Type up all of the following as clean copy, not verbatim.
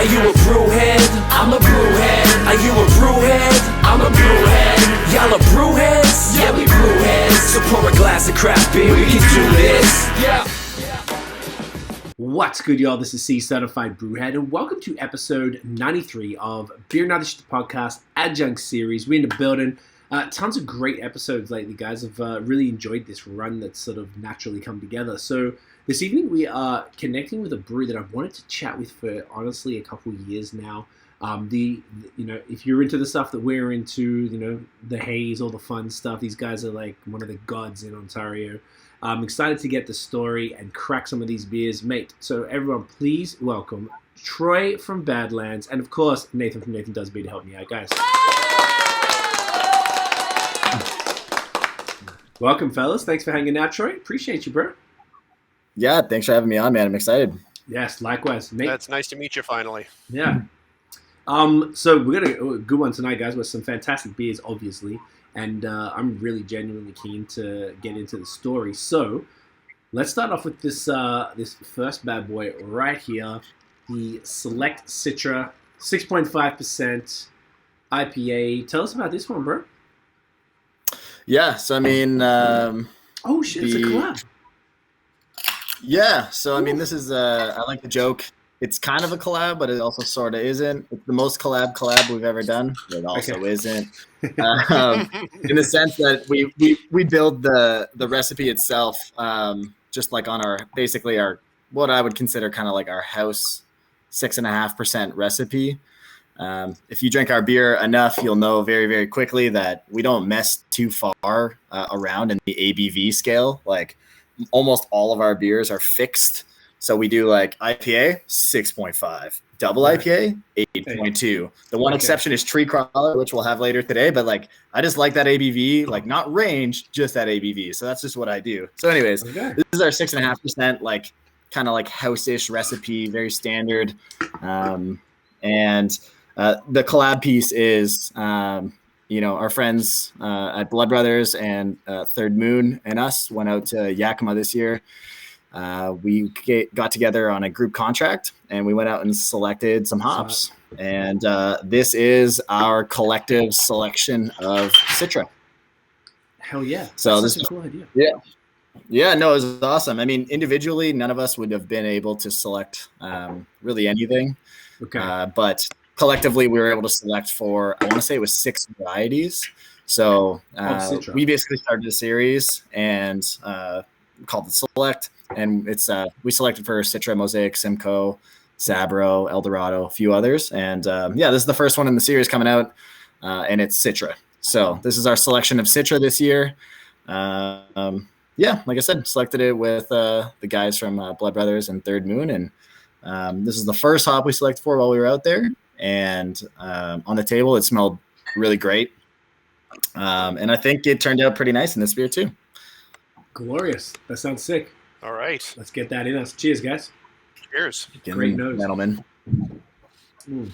Are you a brewhead? I'm a brewhead. Are you a brewhead? I'm a brewhead. Y'all are brewheads? Yeah, we brewheads. So pour a glass of craft beer, we can do this. Yeah. What's good, y'all? This is Cee, Certified Brewhead, and welcome to episode 93 of Beer Nutrition Podcast Adjunct series. We're in the building. Tons of great episodes lately, guys. I've really enjoyed this run that's sort of naturally come together. So this evening we are connecting with a brewery that I've wanted to chat with for honestly a couple of years now. If you're into the stuff that we're into, the haze, all the fun stuff, these guys are like one of the gods in Ontario. I'm excited to get the story and crack some of these beers, mate. So everyone, please welcome Troy from Badlands, and of course Nathan from NathanDoesBeer to help me out, guys. Welcome, fellas. Thanks for hanging out, Troy. Appreciate you, bro. Yeah, thanks for having me on, man. I'm excited. Yes, likewise. Nate. That's nice to meet you finally. Yeah. So we got a good one tonight, guys, with some fantastic beers, obviously. And I'm really genuinely keen to get into the story. So let's start off with this first bad boy right here, the Select Citra 6.5% IPA. Tell us about this one, bro. Yeah, so I mean, oh shit, it's a collab. Yeah, so I mean, this is I like the joke. It's kind of a collab, but it also sort of isn't. It's the most collab we've ever done. But it also isn't, in the sense that we build the recipe itself, just like on our what I would consider kind of like our house 6.5% recipe. If you drink our beer enough, you'll know very, very quickly that we don't mess too far around in the ABV scale. Like almost all of our beers are fixed. So we do like IPA 6.5, double IPA 8.2. The one exception is Tree Crawler, which we'll have later today. But like, I just like that ABV, like not range, just that ABV. So that's just what I do. So anyways, This is our 6.5%, like kind of like house-ish recipe, very standard. And the collab piece is, our friends at Blood Brothers and Third Moon and us went out to Yakima this year. We got together on a group contract and we went out and selected some hops. And this is our collective selection of Citra. Hell yeah. So this is a cool idea. Yeah. Yeah, no, it was awesome. I mean, individually, none of us would have been able to select really anything. Okay. But collectively, we were able to select for, I want to say it was 6 varieties. So we basically started a series and called it Select. And it's we selected for Citra, Mosaic, Simcoe, Sabro, Eldorado, a few others. And this is the first one in the series coming out, and it's Citra. So this is our selection of Citra this year. Like I said, selected it with the guys from Blood Brothers and Third Moon. And this is the first hop we selected for while we were out there. And on the table, it smelled really great. And I think it turned out pretty nice in this beer too. Glorious. That sounds sick. All right. Let's get that in us. Cheers, guys. Cheers. Great nose. Gentlemen. Well,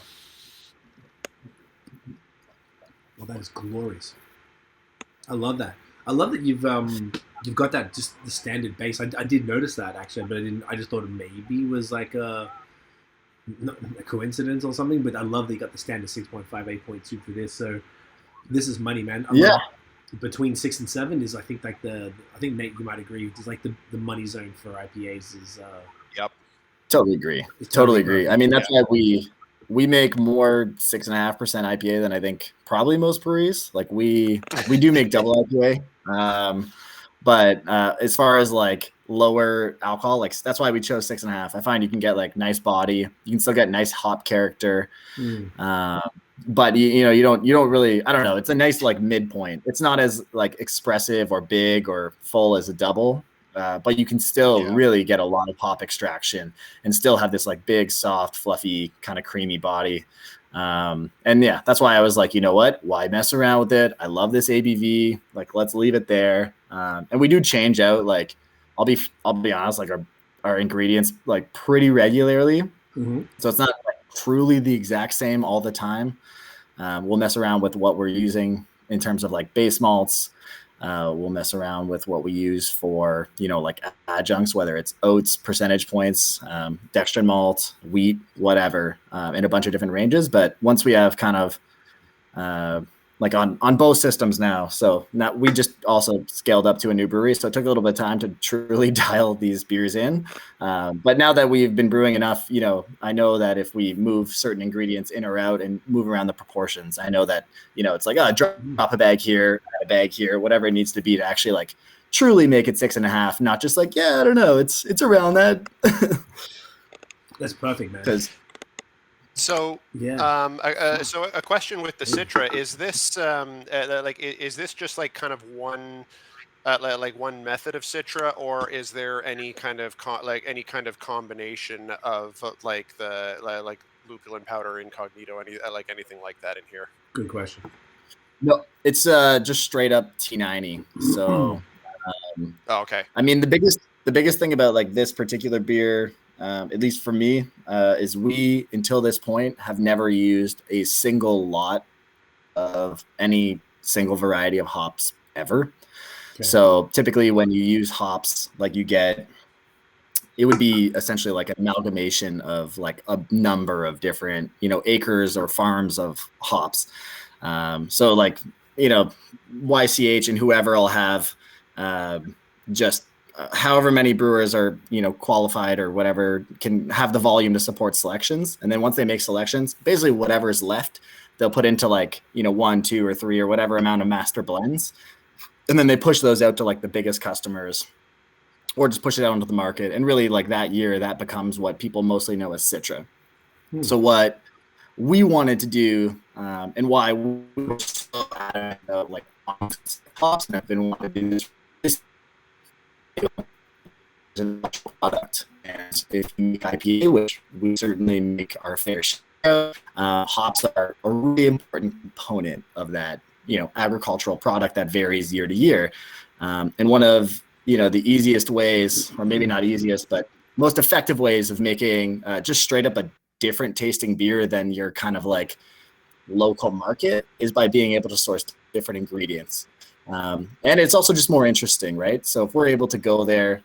that is glorious. I love that. I love that you've got that just the standard base. I did notice that actually, but I didn't. I just thought it maybe was like a coincidence or something. But I love that you got the standard 6.5, 8.2 for this. So this is money, man. Between 6 and 7 is I think Nate, you might agree, is like the money zone for IPAs is. Yep. Totally agree. Totally agree. I mean, that's why we make more 6.5% IPA than I think probably most breweries. Like we do make double IPA, but as far as like lower alcohol, like that's why we chose 6.5. I find you can get like nice body, you can still get nice hop character. But you don't really, I don't know. It's a nice like midpoint. It's not as like expressive or big or full as a double, but you can still really get a lot of hop extraction and still have this like big, soft, fluffy, kind of creamy body. That's why I was like, you know what? Why mess around with it? I love this ABV. Like, let's leave it there. And we do change out. Like, I'll be honest. Like our ingredients like pretty regularly. Mm-hmm. So it's not like truly the exact same all the time. We'll mess around with what we're using in terms of like base malts, We'll mess around with what we use for, like adjuncts, whether it's oats, percentage points, dextrin malt, wheat, whatever, in a bunch of different ranges. But once we have kind of like on both systems now, so now we just also scaled up to a new brewery, so it took a little bit of time to truly dial these beers in. But now that we've been brewing enough, I know that if we move certain ingredients in or out and move around the proportions, I know that it's like drop a bag here, add a bag here, whatever it needs to be to actually like truly make it 6.5, not just like I don't know, it's around that. That's perfect, man. So, so a question with the Citra, is this is this just like kind of one one method of Citra, or is there any kind of combination of like lupulin powder, incognito, anything like that in here? Good question. No, it's just straight up T90. So, okay. I mean, the biggest thing about like this particular beer, at least for me, is we, until this point, have never used a single lot of any single variety of hops ever. Okay. So typically when you use hops, like it would be essentially like an amalgamation of like a number of different, acres or farms of hops. So like, YCH and whoever will have just however many brewers are, qualified or whatever, can have the volume to support selections. And then once they make selections, basically whatever is left, they'll put into like, 1, 2, or 3 or whatever amount of master blends. And then they push those out to like the biggest customers, or just push it out into the market. And really like that year, that becomes what people mostly know as Citra. So what we wanted to do, and why we were so adamant about like hops, and I've been wanting to do this product. And if you make IPA, which we certainly make our fair share, hops are a really important component of that, agricultural product that varies year to year. And one of, the easiest ways, or maybe not easiest, but most effective ways of making just straight up a different tasting beer than your kind of like local market is by being able to source different ingredients. And it's also just more interesting, right? So if we're able to go there,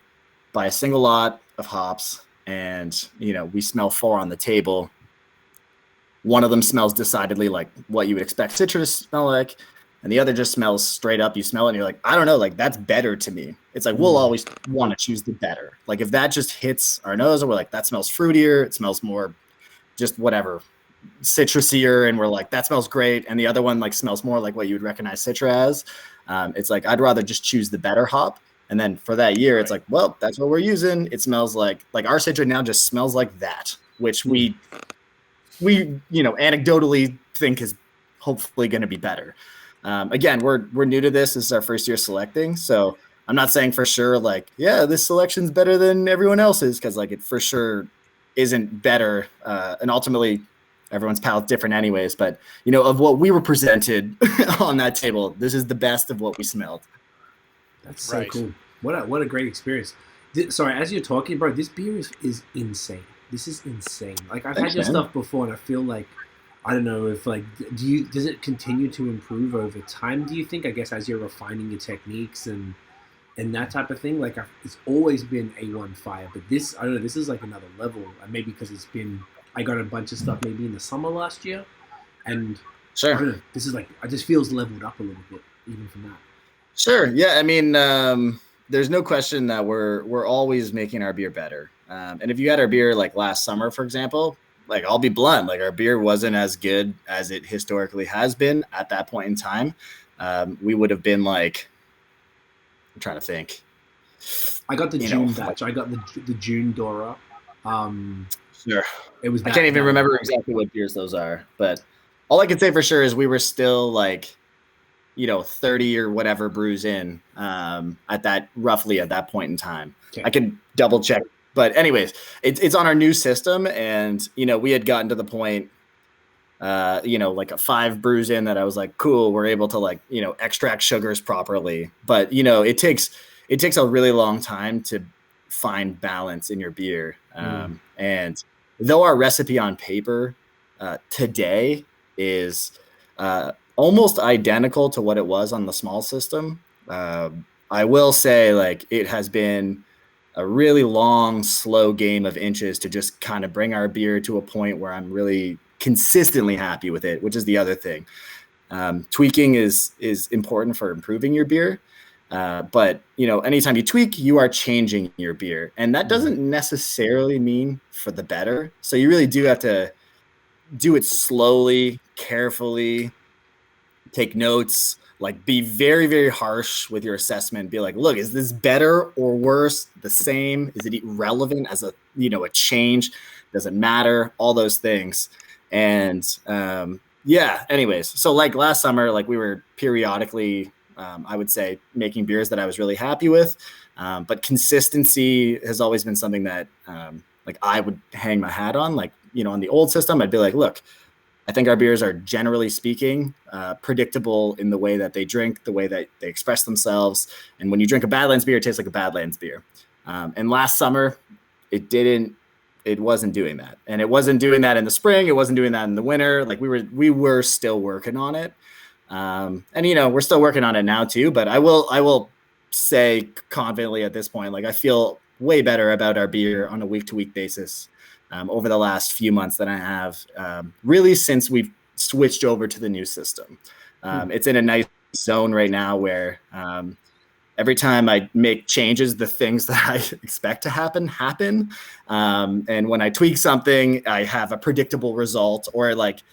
buy a single lot of hops, and, we smell 4 on the table, one of them smells decidedly like what you would expect Citra to smell like, and the other just smells straight up. You smell it and you're like, I don't know, like that's better to me. It's like, we'll always want to choose the better. Like if that just hits our nose and we're like, that smells fruitier, it smells more just whatever, citrusier, and we're like, that smells great. And the other one like smells more like what you would recognize Citra as. It's like, I'd rather just choose the better hop. And then for that year, it's like, well, that's what we're using. It smells like our Citra now just smells like that, which we anecdotally think is hopefully going to be better. Again, we're new to this. This is our first year selecting. So I'm not saying for sure, like, yeah, this selection's better than everyone else's, because like it for sure isn't better. And ultimately everyone's palate's different anyways. But, of what we were presented on that table, this is the best of what we smelled. That's so cool. What a great experience. Sorry, as you're talking, bro, this beer is insane. This is insane. Like I've had your stuff before, and I feel like, I don't know if like, does it continue to improve over time? Do you think? I guess as you're refining your techniques and that type of thing. Like it's always been A1 fire, but this, I don't know, this is like another level. Maybe because I got a bunch of stuff maybe in the summer last year, and sure, I don't know, this is like, it just feels leveled up a little bit even from that. Sure, yeah. I mean, there's no question that we're always making our beer better. And if you had our beer like last summer, for example, like I'll be blunt, like our beer wasn't as good as it historically has been at that point in time. We would have been like, I'm trying to think. I got the June batch. I got the June Dora. Sure. It was. I can't even remember exactly what beers those are, but all I can say for sure is we were still like, 30 or whatever brews in at that point in time. Okay. I can double check. But anyways, it's on our new system. And, we had gotten to the point, like a 5 brews in that I was like, cool, we're able to like, extract sugars properly. But, it takes a really long time to find balance in your beer. And though our recipe on paper today is almost identical to what it was on the small system, I will say, like, it has been a really long, slow game of inches to just kind of bring our beer to a point where I'm really consistently happy with it, which is the other thing. Tweaking is important for improving your beer. But, you know, anytime you tweak, you are changing your beer. And that doesn't necessarily mean for the better. So you really do have to do it slowly, carefully, take notes, like be very, very harsh with your assessment. Be like, look, is this better or worse? The same? Is it relevant as a, you know, a change? Does it matter? All those things. And yeah, anyways, so like last summer, like we were periodically, I would say, making beers that I was really happy with. But consistency has always been something that like I would hang my hat on. Like, you know, on the old system, I'd be like, look, I think our beers are, generally speaking, predictable in the way that they drink, the way that they express themselves. And when you drink a Badlands beer, it tastes like a Badlands beer. And last summer, it wasn't doing that. And it wasn't doing that in the spring. It wasn't doing that in the winter. Like we were still working on it. And, you know, we're still working on it now too, but I will say confidently at this point, like I feel way better about our beer on a week to week basis over the last few months than I have really since we've switched over to the new system. It's in a nice zone right now where every time I make changes, the things that I expect to happen. And when I tweak something, I have a predictable result, or like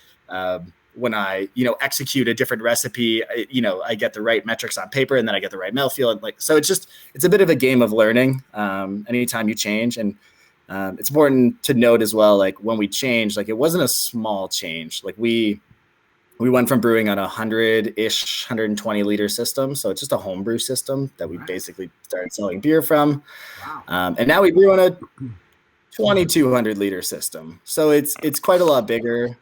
when I, you know, execute a different recipe, you know, I get the right metrics on paper and then I get the right mouthfeel. And like, so it's a bit of a game of learning anytime you change. And it's important to note as well, like when we changed, like it wasn't a small change. Like we went from brewing on 120 liter system. So it's just a homebrew system that we basically started selling beer from. Wow. And now we brew on a 2,200 liter system. So it's quite a lot bigger.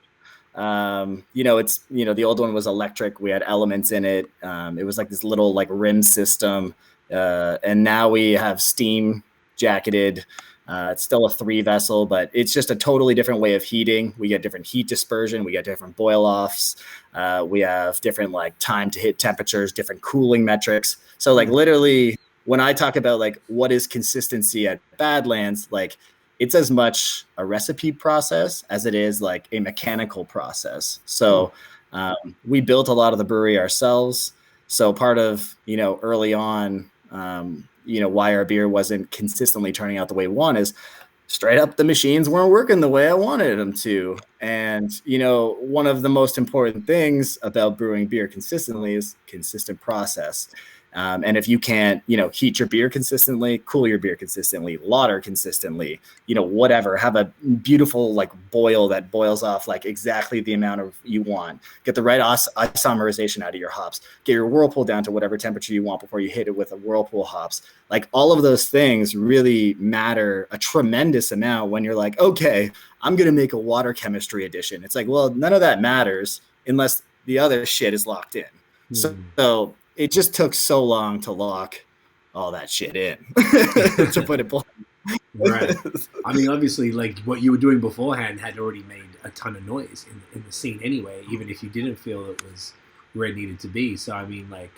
You know, the old one was electric. We had elements in it. It was like this little like rim system. And now we have steam jacketed. It's still a 3 vessel, but it's just a totally different way of heating. We get different heat dispersion. We get different boil offs. We have different like time to hit temperatures, different cooling metrics. So like literally when I talk about like what is consistency at Badlands, like it's as much a recipe process as it is like a mechanical process. So we built a lot of the brewery ourselves. So part of, you know, early on, you know, why our beer wasn't consistently turning out the way we want is straight up the machines weren't working the way I wanted them to. And, you know, one of the most important things about brewing beer consistently is consistent process. And if you can't, you know, heat your beer consistently, cool your beer consistently, lauter consistently, you know, whatever, have a beautiful like boil that boils off like exactly the amount of you want, get the right isomerization out of your hops, get your whirlpool down to whatever temperature you want before you hit it with a whirlpool hops. Like all of those things really matter a tremendous amount when you're like, okay, I'm going to make a water chemistry addition. It's like, well, none of that matters unless the other shit is locked in. So it just took so long to lock all that shit in, to put it blunt. Right. I mean, obviously, like what you were doing beforehand had already made a ton of noise in the scene anyway, even if you didn't feel it was where it needed to be. So, I mean, like,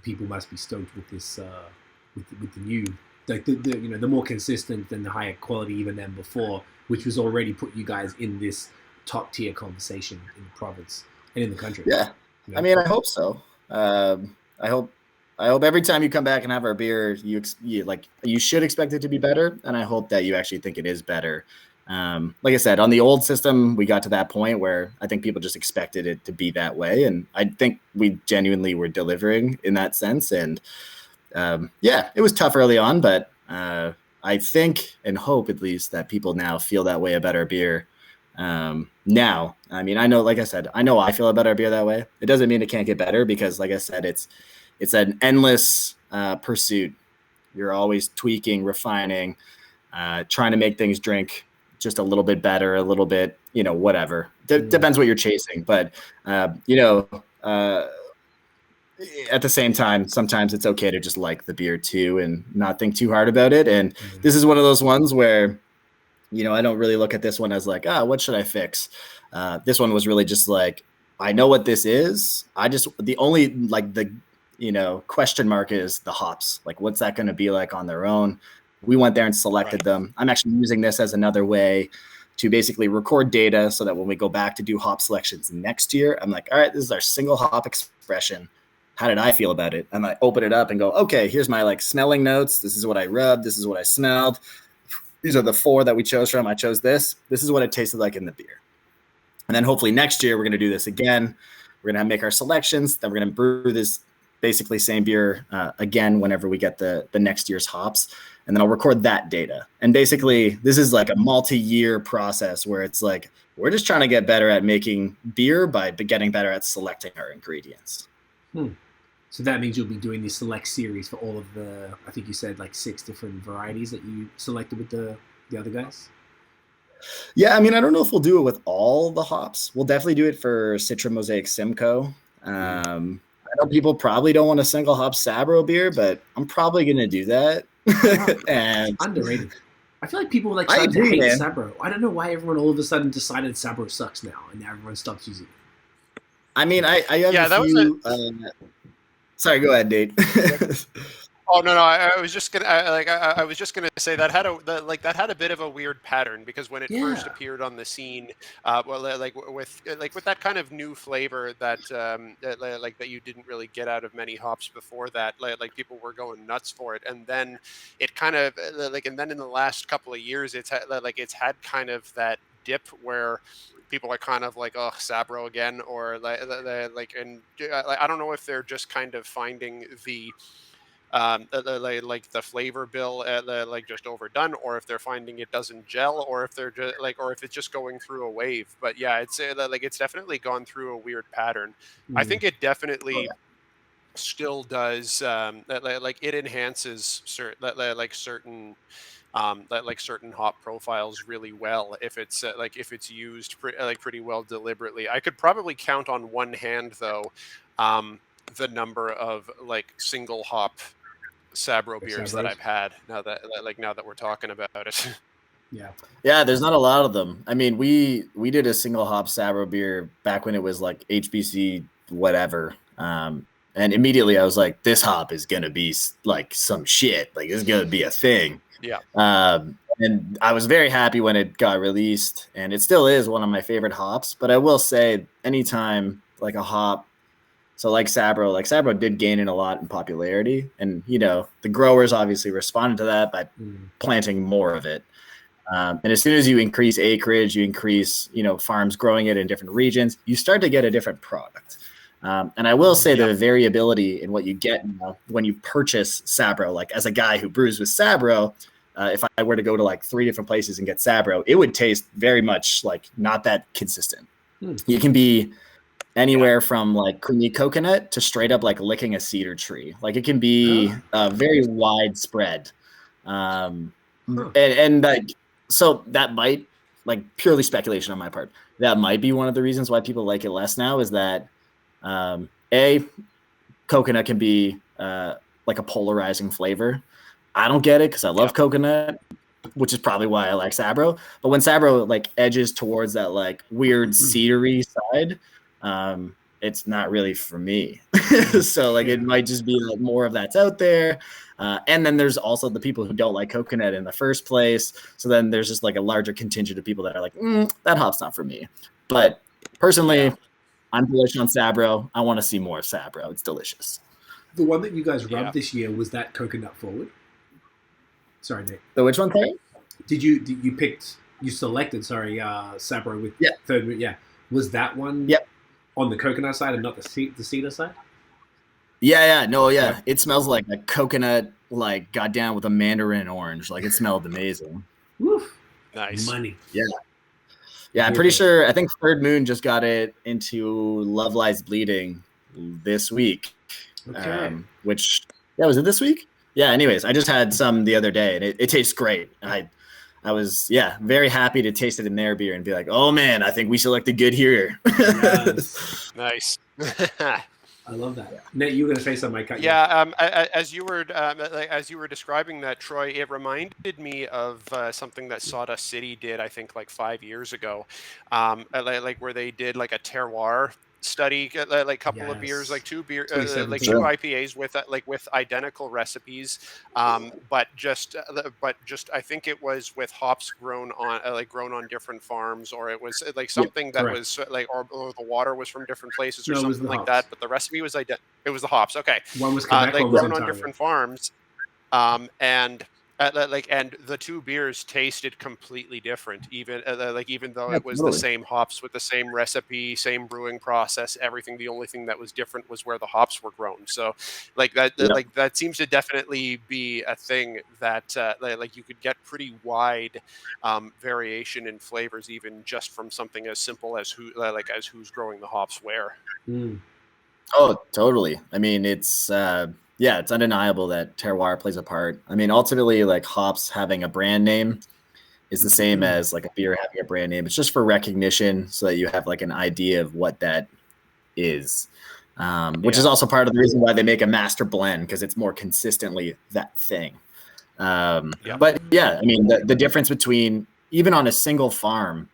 people must be stoked with this, with the new, like, the you know, the more consistent and the higher quality even than before, which was already put you guys in this top tier conversation in the province and in the country. Yeah. You know? I mean, I hope so. I hope every time you come back and have our beer, you should expect it to be better. And I hope that you actually think it is better. Like I said, on the old system, we got to that point where I think people just expected it to be that way. And I think we genuinely were delivering in that sense. And yeah, it was tough early on, but I think and hope at least that people now feel that way about our beer. Now, I mean, I know, like I said, I know I feel about our beer that way. It doesn't mean it can't get better because, like I said, it's an endless pursuit. You're always tweaking, refining, trying to make things drink just a little bit better, a little bit, you know, whatever. Depends what you're chasing. But, you know, at the same time, sometimes it's okay to just like the beer too and not think too hard about it. And this is one of those ones where, you know, I don't really look at this one as like, what should I fix? This one was really just like, I know what this is. The question mark is the hops. Like, what's that going to be like on their own? We went there and selected them. I'm actually using this as another way to basically record data so that when we go back to do hop selections next year, I'm like, all right, this is our single hop expression. How did I feel about it? And I open it up and go, okay, here's my like smelling notes. This is what I rubbed. This is what I smelled. These are the 4 that we chose from. I chose this. This is what it tasted like in the beer. And then hopefully next year, we're going to do this again. We're going to make our selections. Then we're going to brew this basically same beer again whenever we get the next year's hops. And then I'll record that data. And basically, this is like a multi-year process where it's like, we're just trying to get better at making beer by getting better at selecting our ingredients. So that means you'll be doing the select series for all of the, I think you said like 6 different varieties that you selected with the other guys? Yeah, I mean, I don't know if we'll do it with all the hops. We'll definitely do it for Citra Mosaic Simcoe. I know people probably don't want a single hop Sabro beer, but I'm probably going to do that. And underrated. I feel like people like started to hate Sabro. I don't know why everyone all of a sudden decided Sabro sucks now, and now everyone stops using it. I mean, I have a few. Sorry, go ahead, Nate. Oh no! I was just gonna I was just gonna say that had a bit of a weird pattern, because when it first appeared on the scene, with that kind of new flavor that that you didn't really get out of many hops before that, like people were going nuts for it, and then it kind of and then in the last couple of years, it's had kind of that dip where people are kind of like, oh, Sabro again, or and I don't know if they're just kind of finding the the flavor bill just overdone, or if they're finding it doesn't gel, or if they're just or if it's just going through a wave. But yeah, it's it's definitely gone through a weird pattern. I think it definitely still does it enhances certain certain hop profiles really well if it's if it's used pretty well deliberately. I could probably count on one hand though the number of single hop Sabro beers that I've had now that we're talking about it. Yeah, there's not a lot of them. I mean, we did a single hop Sabro beer back when it was like HBC whatever, and immediately I was like, this hop is gonna be like some shit, like it's gonna be a thing. And I was very happy when it got released, and it still is one of my favorite hops. But I will say, anytime like a hop, so like Sabro did gain in a lot in popularity, and the growers obviously responded to that by planting more of it. And as soon as you increase acreage, you increase farms growing it in different regions, you start to get a different product. And I will say the variability in what you get when you purchase Sabro, like as a guy who brews with Sabro, if I were to go to like 3 different places and get Sabro, it would taste very much like not that consistent. You can be anywhere from like creamy coconut to straight up like licking a cedar tree. Like it can be very widespread. And like, so that might, like purely speculation on my part, that might be one of the reasons why people like it less now, is that coconut can be like a polarizing flavor. I don't get it because I love coconut, which is probably why I like Sabro. But when Sabro like edges towards that like weird cedary side, it's not really for me. So like it might just be like more of that's out there. And then there's also the people who don't like coconut in the first place. So then there's just like a larger contingent of people that are like, that hop's not for me. But personally, I'm bullish on Sabro. I want to see more of Sabro. It's delicious. The one that you guys rubbed this year, was that coconut forward? Sorry, Nate. The which one, sorry? You selected Sabro with third moon. Yeah. Was that one on the coconut side and not the cedar side? Yeah. It smells like a coconut, like got down with a mandarin orange. Like it smelled amazing. Woof. Nice. Money. Yeah, I'm pretty sure. I think Third Moon just got it into Love Lies Bleeding this week. Okay. Was it this week? Yeah. Anyways, I just had some the other day, and it tastes great. I was very happy to taste it in their beer and be like, oh man, I think we selected good here. Yes. Nice. I love that. Nate, you were going to say something. As you were describing that, Troy, it reminded me of something that Sawdust City did, I think, like 5 years ago, where they did like a terroir study, like couple of beers, like two 2017. IPAs with identical recipes, but just I think it was with hops grown on different farms, or it was like something that was like, or the water was from different places or something like that. But the recipe was it was the hops. Okay, one was Quebec, like one was grown on Ontario. different farms, and. And the two beers tasted completely different, even though it was the same hops with the same recipe, same brewing process, everything. The only thing that was different was where the hops were grown. So, that seems to definitely be a thing that like you could get pretty wide variation in flavors, even just from something as simple as who's growing the hops where. Mm. Oh, totally. I mean, it's it's undeniable that terroir plays a part. I mean, ultimately, like hops having a brand name is the same as like a beer having a brand name. It's just for recognition, so that you have like an idea of what that is, which is also part of the reason why they make a master blend, because it's more consistently that thing. But yeah, I mean, the difference between, even on a single farm,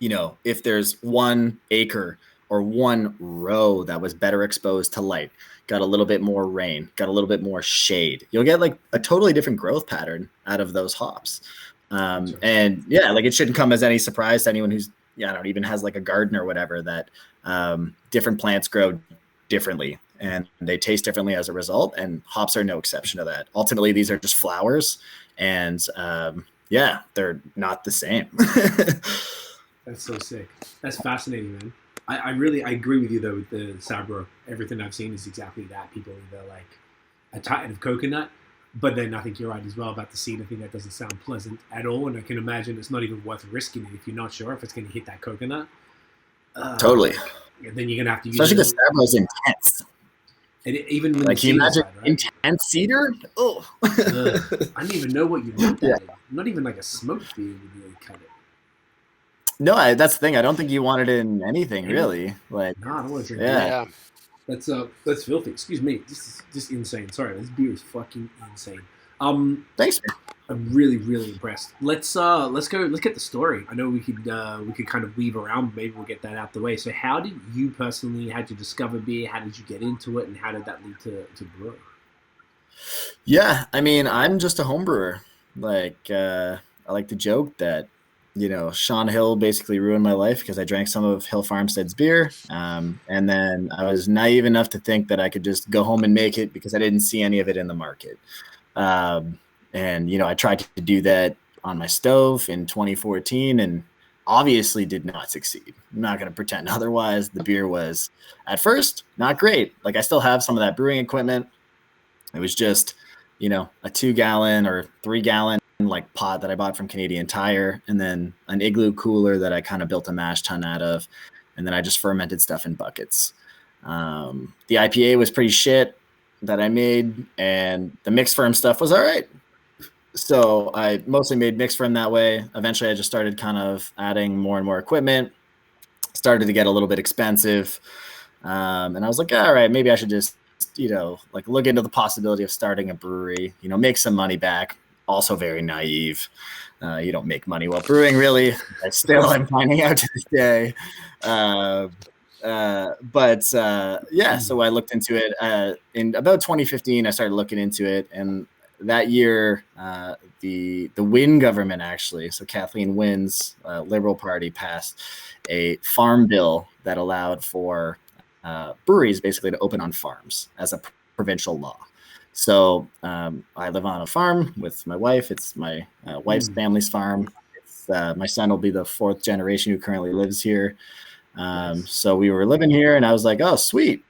if there's 1 acre or 1 row that was better exposed to light, got a little bit more rain, got a little bit more shade, you'll get like a totally different growth pattern out of those hops. And yeah, like it shouldn't come as any surprise to anyone who's, even has like a garden or whatever, that different plants grow differently and they taste differently as a result. And hops are no exception to that. Ultimately, these are just flowers, and they're not the same. That's so sick. That's fascinating, man. I agree with you though with the Sabro. Everything I've seen is exactly that. People either like a titan of coconut, but then I think you're right as well about the seed. I think that doesn't sound pleasant at all, and I can imagine it's not even worth risking it if you're not sure if it's going to hit that coconut. Totally. Then you're going to have to use especially because Sabro's intense. And even when like, can you imagine right? intense cedar? Oh, I don't even know what you want that in. Not even like a smoked beer would really cut it. No, that's the thing. I don't think you want it in anything really. Like, no, I don't want to drink yeah. Beer. That's filthy. Excuse me. This is just insane. Sorry, this beer is fucking insane. Thanks. I'm really, really impressed. Let's get the story. I know we could kind of weave around. Maybe we'll get that out the way. So, how did you personally had to discover beer? How did you get into it, and how did that lead to brewing? Yeah, I mean, I'm just a home brewer. Like, I like to joke that, Sean Hill basically ruined my life because I drank some of Hill Farmstead's beer. And then I was naive enough to think that I could just go home and make it because I didn't see any of it in the market. And, I tried to do that on my stove in 2014 and obviously did not succeed. I'm not going to pretend otherwise. The beer was at first not great. Like, I still have some of that brewing equipment. It was just, a 2-gallon or 3-gallon like pot that I bought from Canadian Tire, and then an igloo cooler that I kind of built a mash tun out of. And then I just fermented stuff in buckets. The IPA was pretty shit that I made, and the mixed ferm stuff was all right. So I mostly made mixed ferm that way. Eventually I just started kind of adding more and more equipment, started to get a little bit expensive. And I was like, all right, maybe I should just, look into the possibility of starting a brewery, make some money back. Also very naive. You don't make money while brewing, really. I still am finding out to this day. So I looked into it. In about 2015, I started looking into it. And that year, the Wynne government, actually, so Kathleen Wynne's Liberal Party, passed a farm bill that allowed for breweries basically to open on farms as a provincial law. So I live on a farm with my wife. It's my wife's family's farm. My son will be the 4th generation who currently lives here. So we were living here, and I was like, oh, sweet.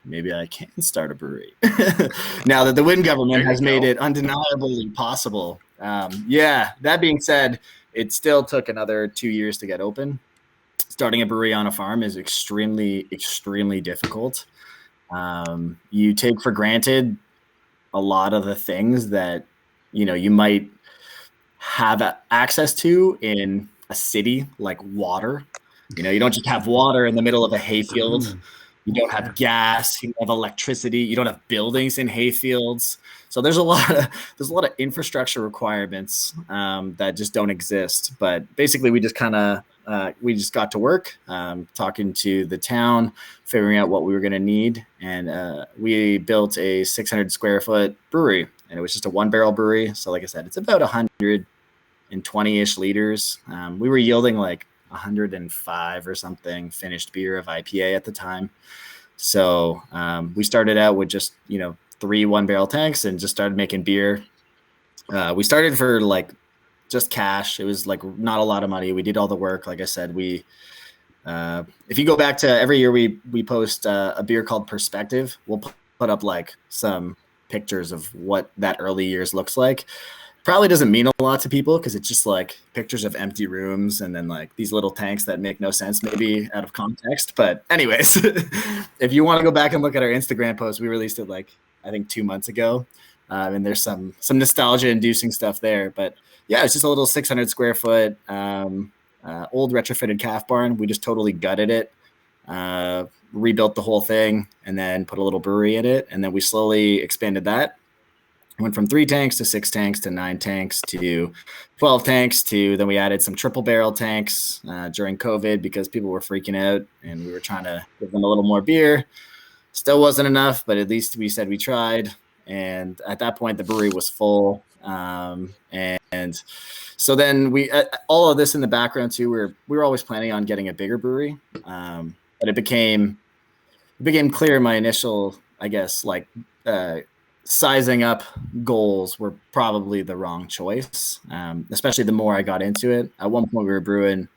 Maybe I can start a brewery. Now that the Wynne government has made it undeniably possible. That being said, it still took another 2 years to get open. Starting a brewery on a farm is extremely, extremely difficult. You take for granted a lot of the things that, you might have access to in a city, like water. You don't just have water in the middle of a hayfield. You don't have gas. You don't have electricity. You don't have buildings in hayfields. So there's a lot of infrastructure requirements that just don't exist. But basically, we just kind of we just got to work, talking to the town, figuring out what we were going to need. And we built a 600 square foot brewery, and it was just a 1-barrel brewery. So like I said, it's about 120-ish liters. We were yielding like 105 or something finished beer of IPA at the time. So we started out with just, 3 1-barrel tanks and just started making beer. We started for like just cash. It was like not a lot of money. We did all the work. Like I said, if you go back to every year, we post a beer called Perspective. We'll put up like some pictures of what that early years looks like. Probably doesn't mean a lot to people because it's just like pictures of empty rooms and then like these little tanks that make no sense maybe out of context. But anyways, if you want to go back and look at our Instagram post, we released it like I think 2 months ago. And there's some nostalgia inducing stuff there, but yeah, it's just a little 600 square foot old retrofitted calf barn. We just totally gutted it, rebuilt the whole thing, and then put a little brewery in it. And then we slowly expanded that. Went from 3 tanks to 6 tanks to 9 tanks to 12 tanks to then we added some triple barrel tanks during COVID because people were freaking out and we were trying to give them a little more beer. Still wasn't enough, but at least we said we tried. And at that point, the brewery was full. And so then we, all of this in the background too, we were always planning on getting a bigger brewery. But it became clear my initial, I guess, like sizing up goals were probably the wrong choice. Especially the more I got into it. At one point we were brewing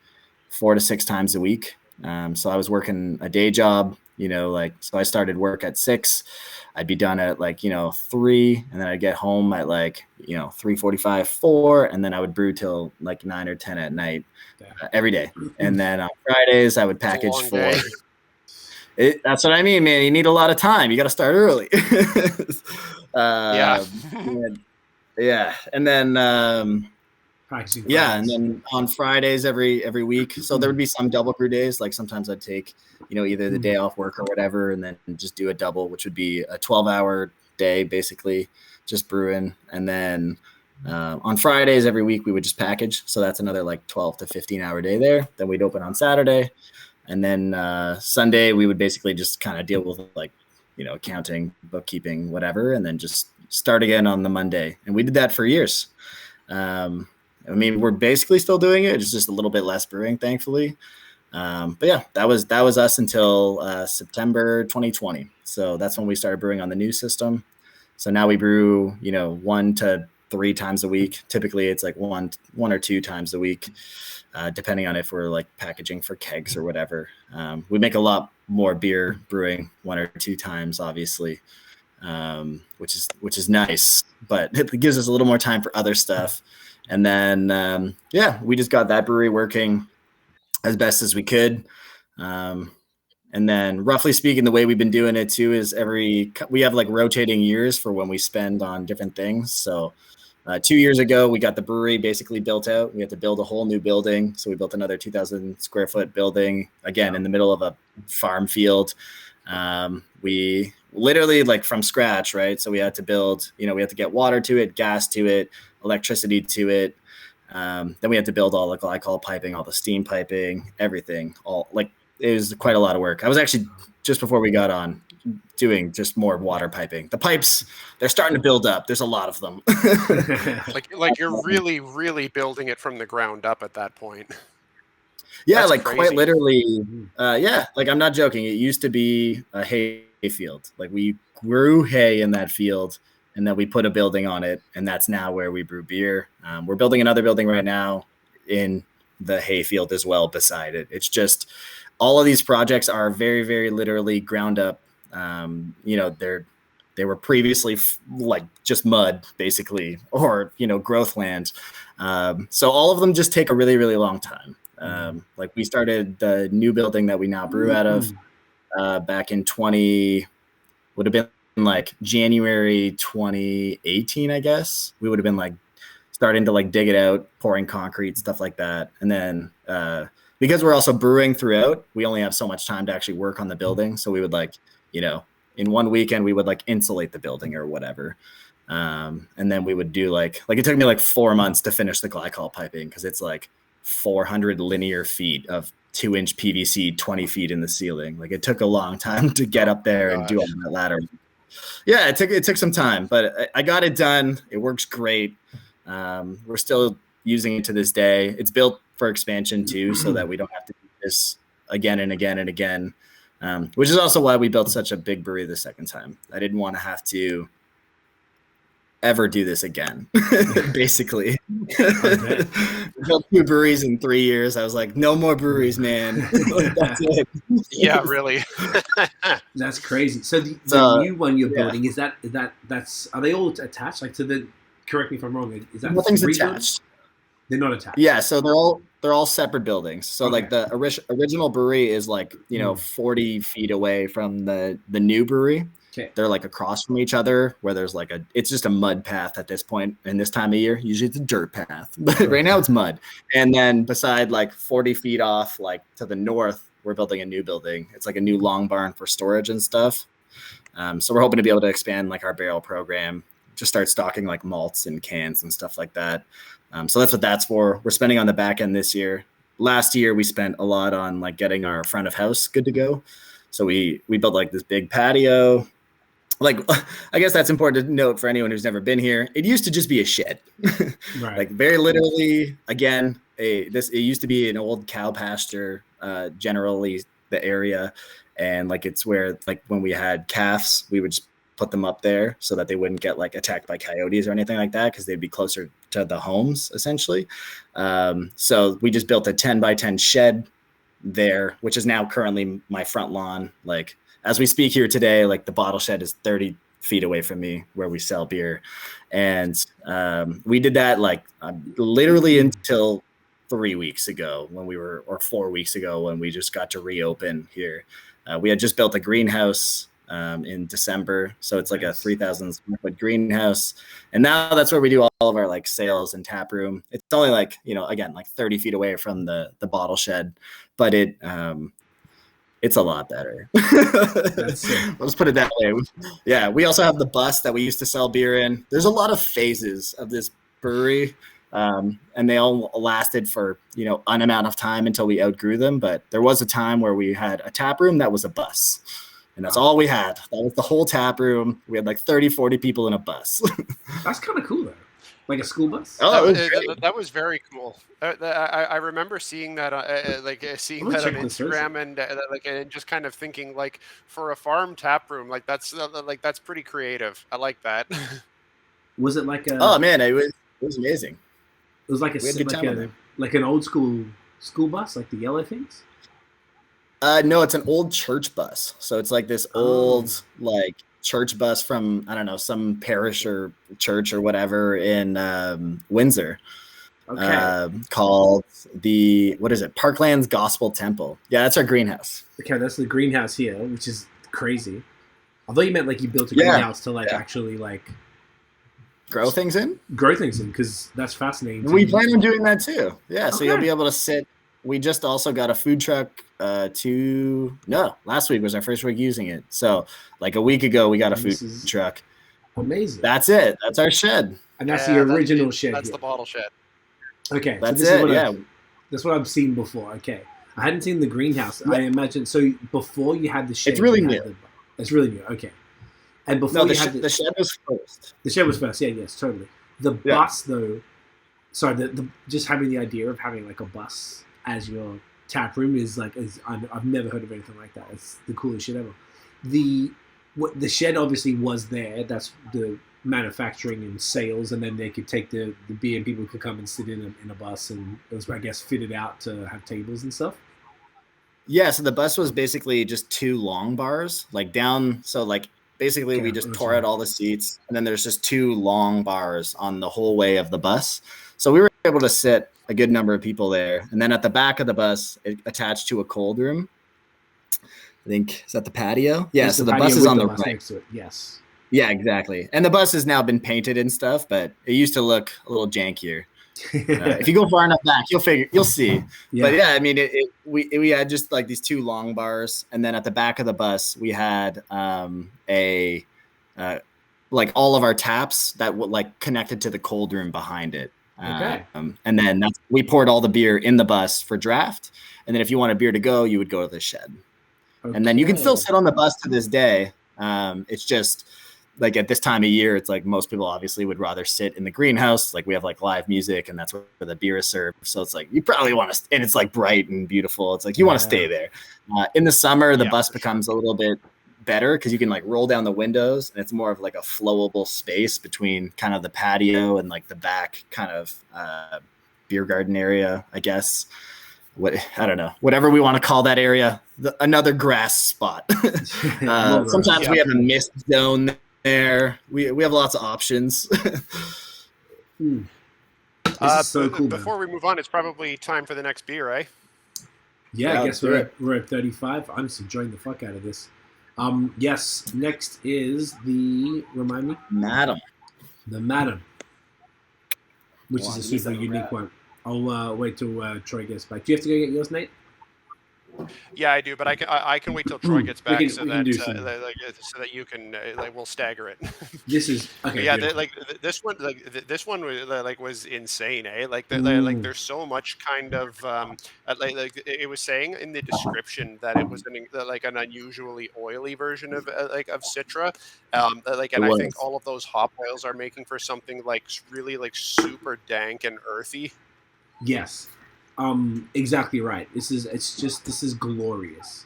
4 to 6 times a week. So I was working a day job, so I started work at 6. I'd be done at 3, and then I'd get home at 3:45, 4, and then I would brew till 9 or 10 at night every day. And then on Fridays I would package for. That's what I mean, man. You need a lot of time. You got to start early. Yeah. And then and then on Fridays every week. So there would be some double brew days. Like sometimes I'd take, either the day off work or whatever, and then just do a double, which would be a 12-hour day, basically just brewing. And then on Fridays every week we would just package. So that's another 12 to 15-hour day there. Then we'd open on Saturday. And then Sunday we would basically just kind of deal with accounting, bookkeeping, whatever, and then just start again on the Monday. And we did that for years. We're basically still doing it. It's just a little bit less brewing, thankfully. But yeah, that was us until September 2020. So that's when we started brewing on the new system. So now we brew, 1 to 3 times a week. Typically it's one or 2 times a week, depending on if we're packaging for kegs or whatever. We make a lot more beer brewing 1 or 2 times, obviously, which is nice, but it gives us a little more time for other stuff. And then, we just got that brewery working as best as we could. And then roughly speaking, the way we've been doing it too is we have rotating years for when we spend on different things. So 2 years ago, we got the brewery basically built out. We had to build a whole new building. So we built another 2,000 square foot building, again, in the middle of a farm field. We literally from scratch, right? So we had to build, we had to get water to it, gas to it, electricity to it. Then we had to build all the glycol piping, all the steam piping, everything. It was quite a lot of work. I was actually, just before we got on, doing just more water piping. The pipes, they're starting to build up. There's a lot of them. You're really, really building it from the ground up at that point. Yeah, that's quite crazy. Literally. I'm not joking. It used to be a hay field. We grew hay in that field, and then we put a building on it, and that's now where we brew beer. We're building another building right now in the hay field as well beside it. It's just all of these projects are very, very literally ground up. They were previously just mud basically, or, growth land. So all of them just take a really, really long time. We started the new building that we now brew out of back in would have been January 2018, I guess. We would have been starting to like dig it out, pouring concrete, stuff like that. And then because we're also brewing throughout, we only have so much time to actually work on the building. So we would in one weekend, we would insulate the building or whatever. And then we would do it took me 4 months to finish the glycol piping because it's 400 linear feet of 2-inch PVC 20 feet in the ceiling. Like it took a long time to get up there and do all that ladder. Yeah, it took some time, but I got it done. It works great. We're still using it to this day. It's built for expansion too, so that we don't have to do this again and again and again, which is also why we built such a big brewery the second time. I didn't want to have to ever do this again, basically. We built 2 breweries in 3 years. I was like, no more breweries, man. That's it. Yeah, really. That's crazy. So the new one you're building, that's are they all attached? Like to the, correct me if I'm wrong, is that nothing's attached? They're not attached. Yeah, so they're all separate buildings. So like the original brewery is like, 40 feet away from the new brewery. Okay. They're like across from each other, where there's like it's just a mud path at this point in this time of year. Usually it's a dirt path, but right now it's mud. And then beside, like 40 feet off, like to the north, we're building a new building. It's like a new long barn for storage and stuff. So we're hoping to be able to expand like our barrel program, just start stocking like malts and cans and stuff like that. So that's what that's for. We're spending on the back end this year. Last year we spent a lot on like getting our front of house good to go. So we built like this big patio. Like, I guess that's important to note for anyone who's never been here. It used to just be a shed. Right. Like very literally, again, it used to be an old cow pasture, generally the area. And like, it's where like when we had calves, we would just put them up there so that they wouldn't get like attacked by coyotes or anything like that, because they'd be closer to the homes essentially. So we just built a 10 by 10 shed there, which is now currently my front lawn. Like, as we speak here today, like the bottle shed is 30 feet away from me where we sell beer. And we did that like literally until 3 weeks ago or 4 weeks ago when we just got to reopen here. We had just built a greenhouse in December. So it's like a 3,000 square foot greenhouse. And now that's where we do all of our like sales and tap room. It's only like, again, like 30 feet away from the bottle shed, but it's a lot better. Let's put it that way. Yeah, we also have the bus that we used to sell beer in. There's a lot of phases of this brewery, and they all lasted for an amount of time until we outgrew them. But there was a time where we had a tap room that was a bus, and that's all we had. That was the whole tap room. We had like 30, 40 people in a bus. That's kind of cool though. Like a school bus? Oh, that was very cool. I remember seeing that, seeing that on Instagram, and just kind of thinking, like, for a farm tap room, like that's pretty creative. I like that. Was it like a? Oh man, it was amazing. It was like like an old school bus, like the yellow things. No, it's an old church bus. So it's like this old like church bus from, I don't know, some parish or church or whatever in Windsor. Called Parklands Gospel Temple. Yeah, that's our greenhouse. Okay, that's the greenhouse here, which is crazy. I thought you meant like you built a greenhouse to actually like grow things in, because that's fascinating. We plan on doing that too. Yeah, so you'll be able to sit. We just also got a food truck last week was our first week using it. So like a week ago, we got a food truck. Amazing. That's it. That's our shed. And that's the original shed. That's the bottle shed. Okay. That's so it. That's what I've seen before. Okay. I hadn't seen the greenhouse. Yeah. I imagine. So before you had the shed. It's really new. It's really new. Okay. And before the shed was first. The shed was first. Yeah, yes, totally. The bus though, sorry, the just having the idea of having like a bus as your tap room I've never heard of anything like that. It's the coolest shit ever. The shed obviously was there. That's the manufacturing and sales, and then they could take the beer and people could come and sit in a bus, and it was, I guess, fitted out to have tables and stuff. Yeah, so the bus was basically just 2 long bars, like down. So like basically we just tore out all the seats, and then there's just 2 long bars on the whole way of the bus. So we were able to sit a good number of people there. And then at the back of the bus, it attached to a cold room. I think, is that the patio? Yeah, so the bus is on the right. Next to it. Yes. Yeah, exactly. And the bus has now been painted and stuff, but it used to look a little jankier. If you go far enough back, you'll see. Yeah. But yeah, I mean, we had just like these 2 long bars, and then at the back of the bus, we had like all of our taps that like connected to the cold room behind it. Okay. And then we poured all the beer in the bus for draft. And then if you want a beer to go, you would go to the shed. Okay. And then you can still sit on the bus to this day. It's just like at this time of year, it's like most people obviously would rather sit in the greenhouse. Like we have like live music and that's where the beer is served. So it's like, you probably want to, and it's like bright and beautiful. It's like, you want to stay there. In the summer, the bus becomes a little bit better because you can like roll down the windows and it's more of like a flowable space between kind of the patio and like the back kind of beer garden area, I guess. I don't know, whatever we want to call that area, another grass spot. Sometimes we have a mist zone there. We have lots of options. This is so cool. Before we move on, it's probably time for the next beer, eh? Yeah, I guess we're at 35. I'm just enjoying the fuck out of this. Yes, next is remind me? Madam. The Madam, which is a super unique one. I'll wait till Troy gets back. Do you have to go get yours, Nate? Yeah, I do, but I can wait till Troy gets back so that you can we'll stagger it. This is okay. Yeah, this one was insane, eh? Like there's so much kind of it was saying in the description that it was an unusually oily version of Citra, and I think all of those hop oils are making for something like really like super dank and earthy. Yes. Exactly right. This is glorious.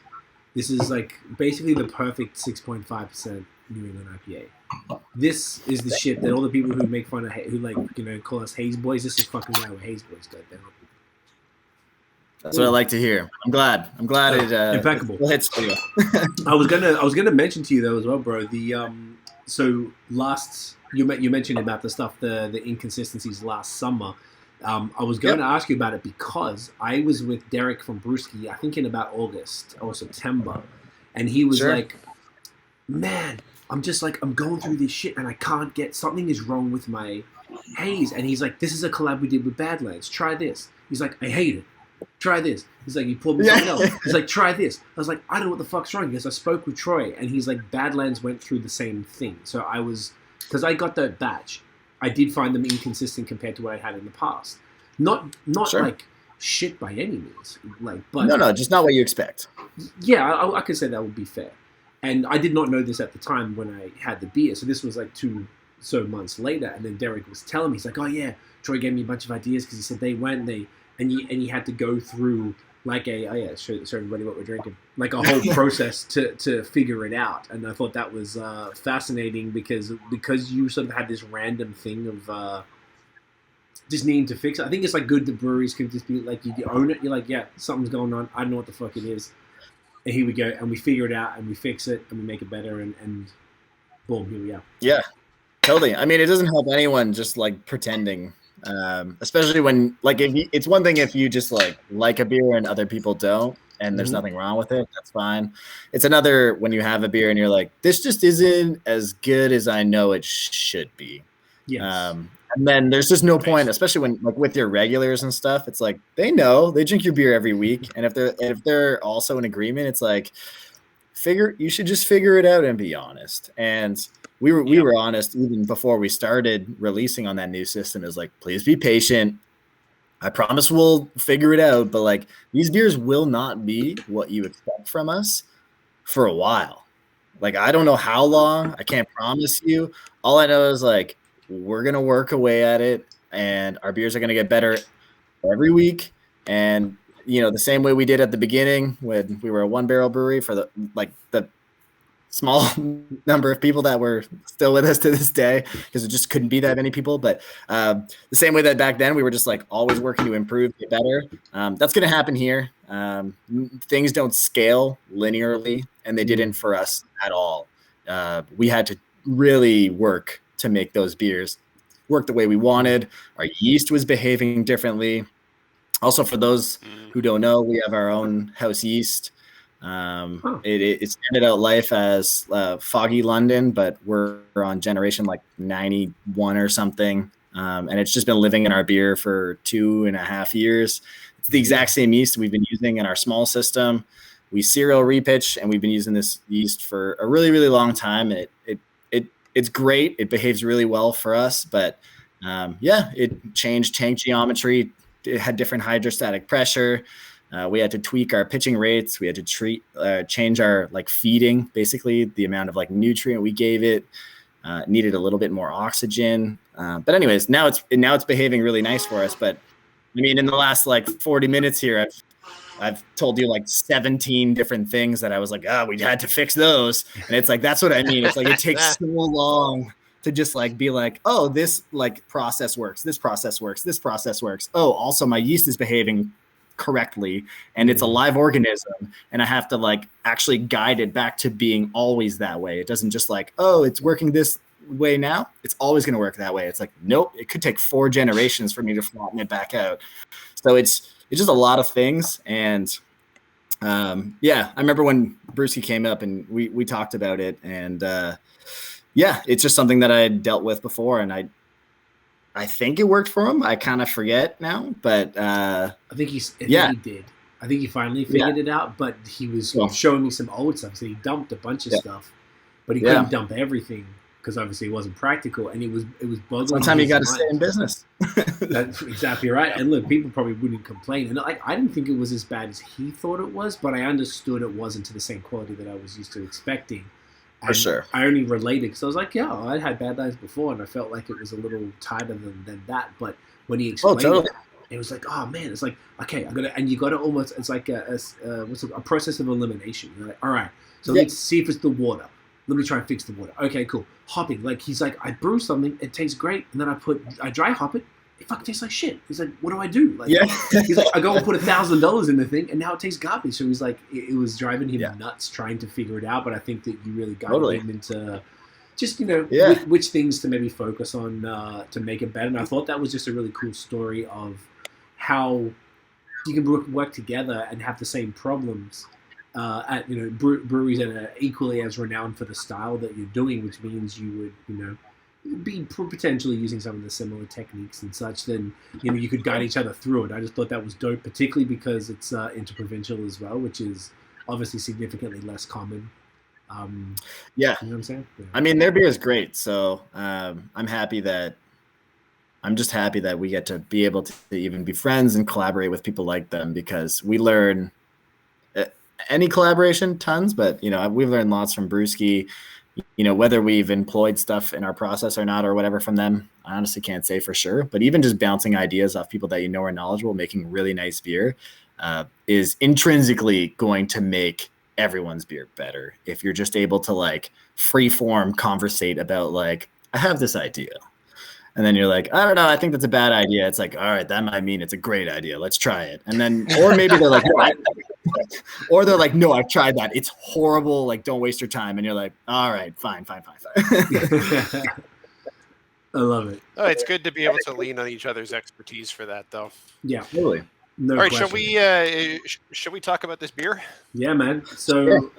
This is like basically the perfect 6.5% New England IPA. This is the shit that all the people who make fun of, call us Haze boys. This is fucking why we're Haze boys. Goddamn. That's what I like to hear. I'm glad it impeccable. Hits for you. I was gonna mention to you though as well, bro. So last you mentioned about the stuff the inconsistencies last summer. I was going to ask you about it because I was with Derek from Brewski, I think in about August or September, and he was like, man, I'm going through this shit and I can't get, something is wrong with my haze. And he's like, this is a collab we did with Badlands. Try this. He's like, I hate it. Try this. He's like, he pulled me something else. He's like, try this. I was like, I don't know what the fuck's wrong. Because I spoke with Troy and he's like, Badlands went through the same thing. So because I got that batch, I did find them inconsistent compared to what I had in the past. Not like shit by any means. But no, just not what you expect. Yeah, I could say that would be fair. And I did not know this at the time when I had the beer. So this was like 2 months later. And then Derek was telling me, he's like, oh yeah, Troy gave me a bunch of ideas because he said they went and he had to go through like show everybody what we're drinking, like a whole process to figure it out. And I thought that was fascinating because you sort of had this random thing of just needing to fix it. I think it's like good that breweries can just be like, you own it. You're like, yeah, something's going on. I don't know what the fuck it is. And here we go. And we figure it out and we fix it and we make it better and boom, here we are. Yeah, totally. I mean, it doesn't help anyone just like pretending. Especially when it's one thing if you just like a beer and other people don't and there's nothing wrong with it, that's fine. It's another when you have a beer and you're like, this just isn't as good as I know it should be. Yes. And then there's just no point, especially when with your regulars and stuff, it's like they drink your beer every week, and if they're also in agreement, it's like you should just figure it out and be honest. And we were honest even before we started releasing on that new system. Is like, please be patient. I promise we'll figure it out. But these beers will not be what you expect from us for a while. I don't know how long. I can't promise you. All I know is we're gonna work away at it, and our beers are gonna get better every week. And the same way we did at the beginning when we were a 1-barrel brewery for the small number of people that were still with us to this day, because it just couldn't be that many people. But the same way that back then we were just always working to improve, get better. That's going to happen here. Things don't scale linearly, and they didn't for us at all. We had to really work to make those beers work the way we wanted. Our yeast was behaving differently. Also, for those who don't know, we have our own house yeast. It started out life as Foggy London, but we're on generation 91 or something, and it's just been living in our beer for 2.5 years. It's the exact same yeast we've been using in our small system. We serial repitch, and we've been using this yeast for a really, really long time. And it's great. It behaves really well for us, but it changed tank geometry. It had different hydrostatic pressure. We had to tweak our pitching rates. We had to change our like feeding, basically the amount of like nutrient we gave it. Needed a little bit more oxygen. But anyways, now it's behaving really nice for us. But I mean, in the last like 40 minutes here, I've told you like 17 different things that I was like, we had to fix those. And it's like, that's what I mean. It's like, it takes so long to just like be like, oh, this like process works. This process works. This process works. Oh, also my yeast is behaving correctly and it's a live organism and I have to like actually guide it back to being always that way. It doesn't just like, oh, it's working this way now, it's always going to work that way. It's like, nope, it could take 4 generations for me to flatten it back out. So it's just a lot of things. And I remember when Brewski came up and we talked about it, and it's just something that I had dealt with before, and I think it worked for him. I kind of forget now, but I think he did. I think he finally figured it out, but he was showing me some old stuff. So he dumped a bunch of stuff, but he couldn't dump everything because obviously it wasn't practical, and it was bugging. Sometimes you got to stay in business. That's exactly right. And look, people probably wouldn't complain. And like, I didn't think it was as bad as he thought it was, but I understood it wasn't to the same quality that I was used to expecting. For sure. I only related because I was like, I had Badlands before, and I felt like it was a little tighter than that. But when he explained it was like, oh man, it's like, okay, you got to almost, it's like a process of elimination. You're like, all right, so let's see if it's the water. Let me try and fix the water. Okay, cool. Hopping, like he's like, I brew something, it tastes great, and then I dry hop it. It fucking tastes like shit. He's like, what do I do? Like, he's like, I go and put $1,000 in the thing, and now it tastes garbage. So he's like, it was driving him nuts trying to figure it out. But I think that you really guided him into just which things to maybe focus on to make it better. And I thought that was just a really cool story of how you can work together and have the same problems at breweries that are equally as renowned for the style that you're doing, which means you would be potentially using some of the similar techniques and such. Then you could guide each other through it. I just thought that was dope, particularly because it's interprovincial as well, which is obviously significantly less common. You know what I'm saying? Yeah. I mean, their beer is great, so I'm just happy that we get to be able to even be friends and collaborate with people like them, because we learn any collaboration tons, but we've learned lots from Brewski. Whether we've employed stuff in our process or not or whatever from them, I honestly can't say for sure. But even just bouncing ideas off people that are knowledgeable, making really nice beer is intrinsically going to make everyone's beer better. If you're just able to like free form conversate about like, I have this idea. And then you're like, I don't know, I think that's a bad idea. It's like, all right, that might mean it's a great idea. Let's try it. And then, or maybe they're like, no, I've tried that. It's horrible. Like, don't waste your time. And you're like, all right, fine. I love it. Oh, it's good to be able to lean on each other's expertise for that, though. Yeah, totally. No all right, shall we talk about this beer? Yeah, man. So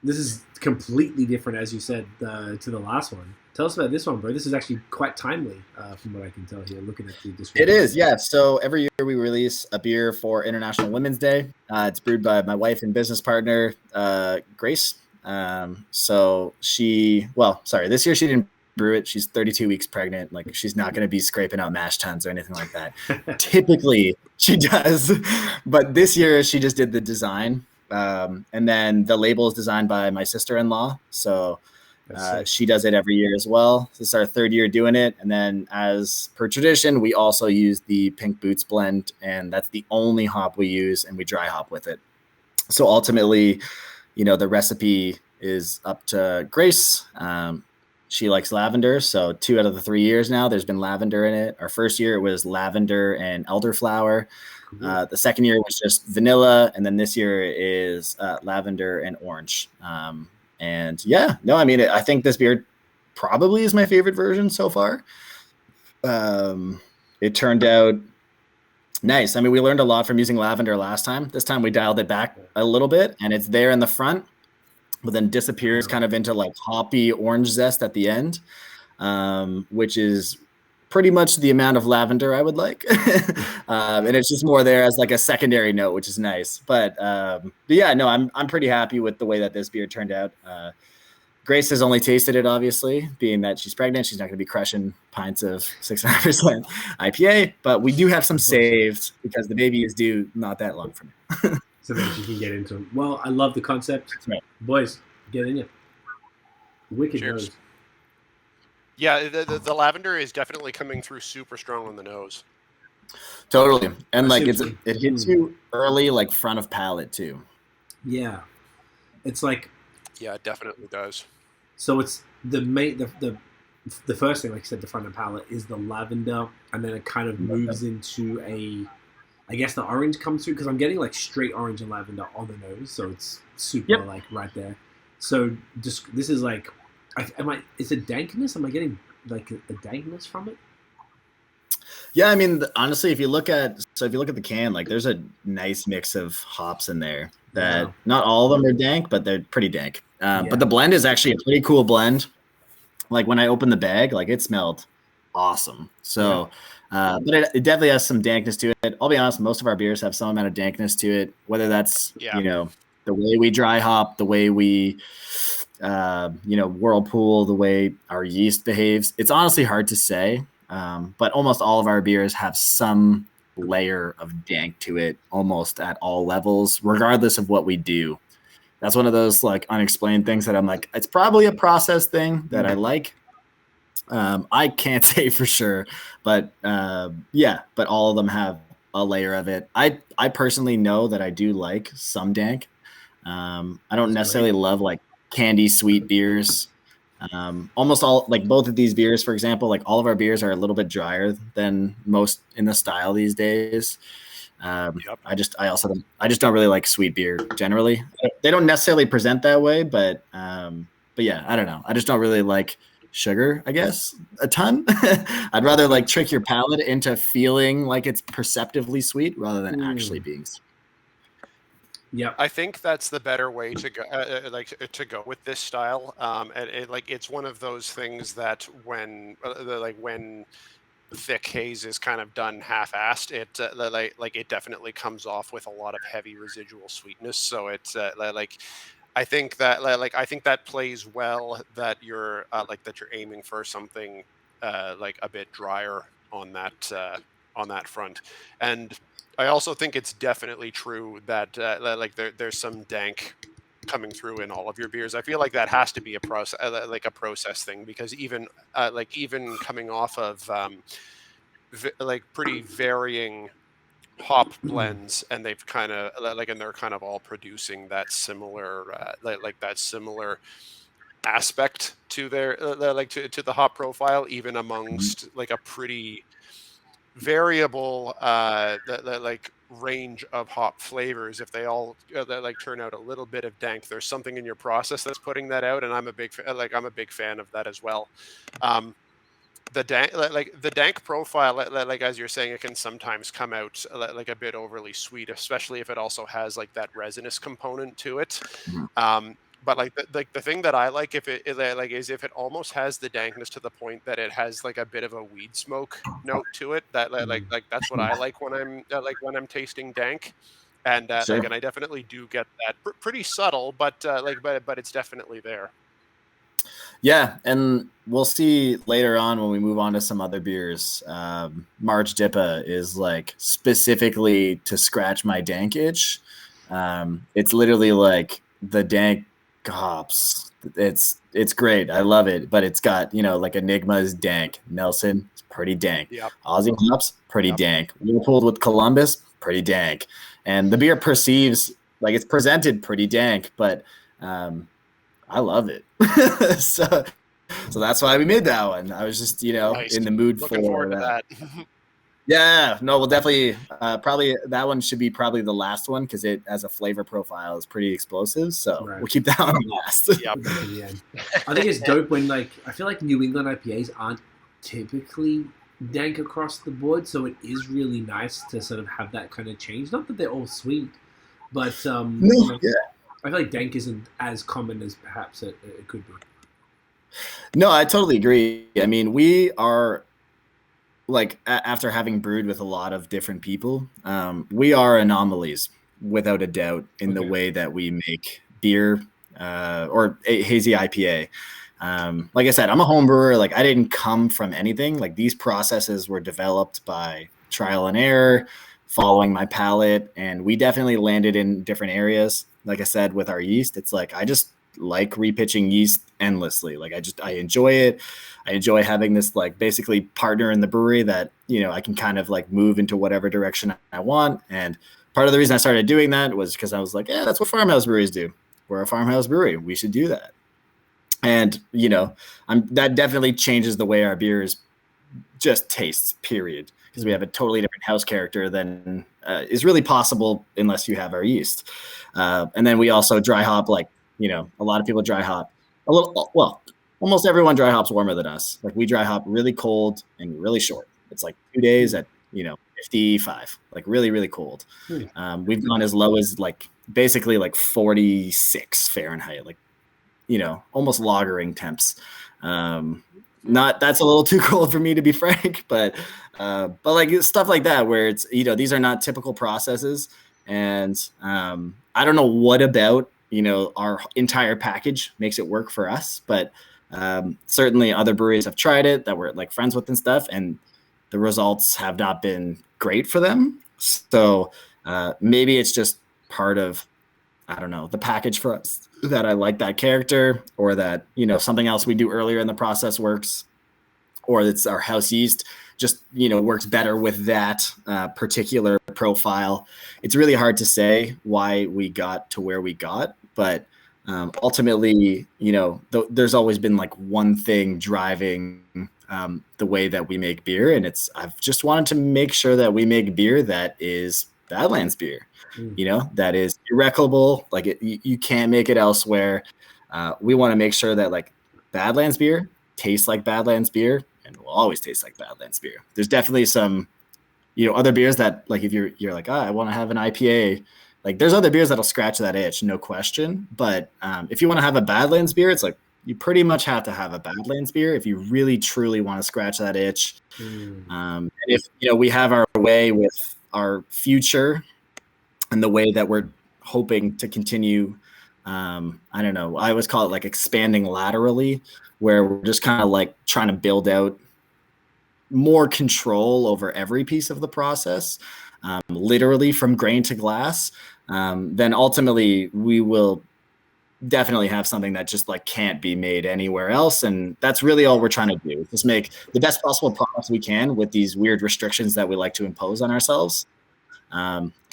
this is completely different, as you said, to the last one. Tell us about this one, bro. This is actually quite timely, from what I can tell here, looking at the description. It is, yeah. So every year we release a beer for International Women's Day. It's brewed by my wife and business partner, Grace. This year she didn't brew it. She's 32 weeks pregnant. Like, she's not going to be scraping out mash tuns or anything like that. Typically she does, but this year she just did the design. And then the label is designed by my sister-in-law. So she does it every year as well. This is our 3rd year doing it. And then, as per tradition, we also use the Pink Boots blend, and that's the only hop we use, and we dry hop with it. So ultimately, the recipe is up to Grace. She likes lavender. So 2 out of the 3 years now, there's been lavender in it. Our first year, it was lavender and elderflower. The 2nd year was just vanilla. And then this year is lavender and orange. I think this beer probably is my favorite version so far. It turned out nice. I mean, we learned a lot from using lavender last time. This time we dialed it back a little bit, and it's there in the front, but then disappears kind of into like hoppy orange zest at the end, which is pretty much the amount of lavender I would like. And it's just more there as like a secondary note, which is nice. But I'm pretty happy with the way that this beer turned out. Grace has only tasted it, obviously, being that she's pregnant. She's not going to be crushing pints of 6.5% IPA, but we do have some saved because the baby is due not that long from now. So that you can get into them. Well, I love the concept. Right. Boys, get in it. Wicked Cheers. nose. Yeah, the lavender is definitely coming through super strong on the nose. Totally. And like it hits you early, like front of palate too. Yeah. It's like, yeah, it definitely does. So it's the first thing, like you said, the front of palate is the lavender, and then it kind of moves into I guess the orange comes through because I'm getting like straight orange and lavender on the nose, so it's super like right there. So this is like, is it dankness? Am I getting like a dankness from it? Yeah, I mean, honestly, if you look at the can, like there's a nice mix of hops in there that not all of them are dank, but they're pretty dank. But the blend is actually a pretty cool blend. Like when I opened the bag, like it smelled awesome. So, but it definitely has some dankness to it. I'll be honest, most of our beers have some amount of dankness to it, whether that's, the way we dry hop, the way we, whirlpool, the way our yeast behaves. It's honestly hard to say. But almost all of our beers have some layer of dank to it almost at all levels, regardless of what we do. That's one of those like unexplained things that I'm like, it's probably a process thing that I like. I can't say for sure, but but all of them have a layer of it. I personally know that I do like some dank. I don't necessarily love like candy sweet beers. Almost all, like both of these beers, for example, like all of our beers are a little bit drier than most in the style these days. I just don't really like sweet beer generally. They don't necessarily present that way, but yeah, I don't know. I just don't really like sugar, I guess, a ton. I'd rather like trick your palate into feeling like it's perceptively sweet rather than actually being sweet. Yeah, I think that's the better way to go. To go with this style. It's one of those things that when Vic Haze is kind of done half-assed, it definitely comes off with a lot of heavy residual sweetness. So it's I think that plays well that you're aiming for something like a bit drier on that front. And I also think it's definitely true that there's some dank coming through in all of your beers. I feel like that has to be a process thing, because even coming off of pretty varying hop blends, and they've kind of and they're kind of all producing that similar similar aspect to their to the hop profile, even amongst like a pretty variable range of hop flavors. If they all turn out a little bit of dank, there's something in your process that's putting that out, and I'm a big fan of that as well. The dank profile, as you're saying, it can sometimes come out like a bit overly sweet, especially if it also has like that resinous component to it. But the thing that I like is if it almost has the dankness to the point that it has like a bit of a weed smoke note to it. That that's what I like when I'm tasting dank, and and I definitely do get that pretty subtle, but but it's definitely there. Yeah, and we'll see later on when we move on to some other beers. March DIPA is like specifically to scratch my dank itch. It's literally like the dank hops. It's great. I love it, but it's got, like Enigma's dank. Nelson, it's pretty dank. Yep. Aussie hops, pretty dank. Whirlpool with Columbus, pretty dank. And the beer perceives like it's presented pretty dank, but I love it. so that's why we made that one. I was just, Nice. in the mood Looking forward to that. Yeah, no, we'll definitely probably that one should be probably the last one because it as a flavor profile is pretty explosive. So we'll keep that one last. Yep. I think it's dope when I feel like New England IPAs aren't typically dank across the board, so it is really nice to sort of have that kind of change. Not that they're all sweet, but I feel like dank isn't as common as perhaps it could be. No, I totally agree. I mean, we are like after having brewed with a lot of different people, we are anomalies without a doubt in the way that we make beer. or a hazy IPA. Like I said, I'm a home brewer. Like I didn't come from anything. Like these processes were developed by trial and error, following my palate, and we definitely landed in different areas. Like I said, with our yeast, it's like I just like repitching yeast endlessly. Like I enjoy it. I enjoy having this like basically partner in the brewery that, you know, I can kind of like move into whatever direction I want. And part of the reason I started doing that was because I was like, yeah, that's what farmhouse breweries do. We're a farmhouse brewery. We should do that. And, you know, that definitely changes the way our beers just tastes, period. Because we have a totally different house character than is really possible unless you have our yeast. And then we also dry hop, like, you know, a lot of people dry hop a little, well, almost everyone dry hops warmer than us. Like we dry hop really cold and really short. It's like 2 days at, you know, 55, like really, really cold. We've gone as low as like basically like 46 Fahrenheit, like, you know, almost lagering temps. That's a little too cold for me, to be frank, but like stuff like that, where it's, you know, these are not typical processes. And I don't know what about, you know, our entire package makes it work for us, but certainly other breweries have tried it that we're like friends with and stuff, and the results have not been great for them. So maybe it's just part of, I don't know, the package for us, that I like that character, or that, you know, something else we do earlier in the process works, or it's our house yeast just, you know, works better with that particular profile. It's really hard to say why we got to where we got, but ultimately, you know, there's always been like one thing driving the way that we make beer, and I've just wanted to make sure that we make beer that is Badlands beer. You know, that is irreclamable. Like you can't make it elsewhere. We want to make sure that like Badlands beer tastes like Badlands beer, and will always taste like Badlands beer. There's definitely some, you know, other beers that like if you're like, I want to have an IPA. Like there's other beers that'll scratch that itch, no question. But if you want to have a Badlands beer, it's like you pretty much have to have a Badlands beer if you really truly want to scratch that itch. And if, you know, we have our way with our future, and the way that we're hoping to continue, I don't know, I always call it like expanding laterally, where we're just kind of like trying to build out more control over every piece of the process, literally from grain to glass, then ultimately we will definitely have something that just like can't be made anywhere else. And that's really all we're trying to do, just make the best possible products we can with these weird restrictions that we like to impose on ourselves.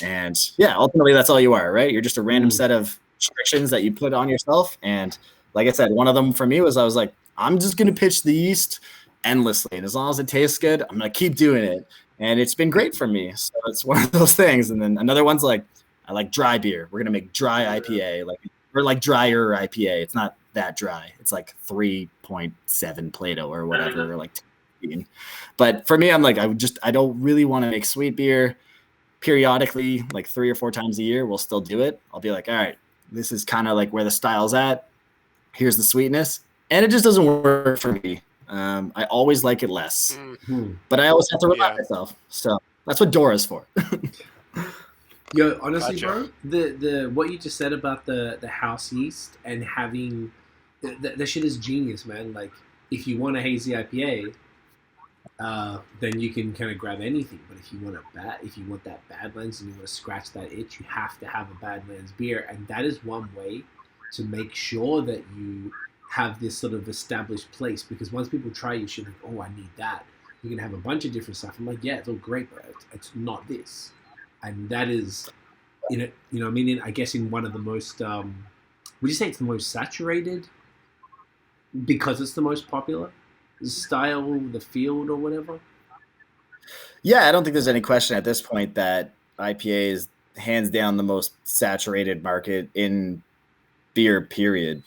And yeah, ultimately that's all you are, right? You're just a random set of restrictions that you put on yourself. And like I said, one of them for me was, I was like, I'm just going to pitch the yeast endlessly. And as long as it tastes good, I'm going to keep doing it. And it's been great for me. So it's one of those things. And then another one's like, I like dry beer. We're going to make dry IPA, or like drier IPA. It's not that dry. It's like 3.7 Plato or whatever, or like 10. But for me, I'm like, I don't really want to make sweet beer. Periodically, like 3 or 4 times a year, we'll still do it. I'll be like, all right, this is kind of like where the style's at. Here's the sweetness. And it just doesn't work for me. I always like it less, but I always have to remind myself. So that's what Dora's for. Yo, honestly, bro, the what you just said about the house yeast and having that shit is genius, man. Like if you want a hazy IPA, then you can kind of grab anything. But if you want that Badlands and you want to scratch that itch, you have to have a Badlands beer, and that is one way to make sure that you have this sort of established place. Because once people try you, should like, oh, I need that. You're gonna have a bunch of different stuff. I'm like, yeah, it's all great, but it's not this. And that is, you know, I mean, I guess in one of the most, would you say it's the most saturated because it's the most popular style, the field or whatever? Yeah, I don't think there's any question at this point that IPA is hands down the most saturated market in beer, period.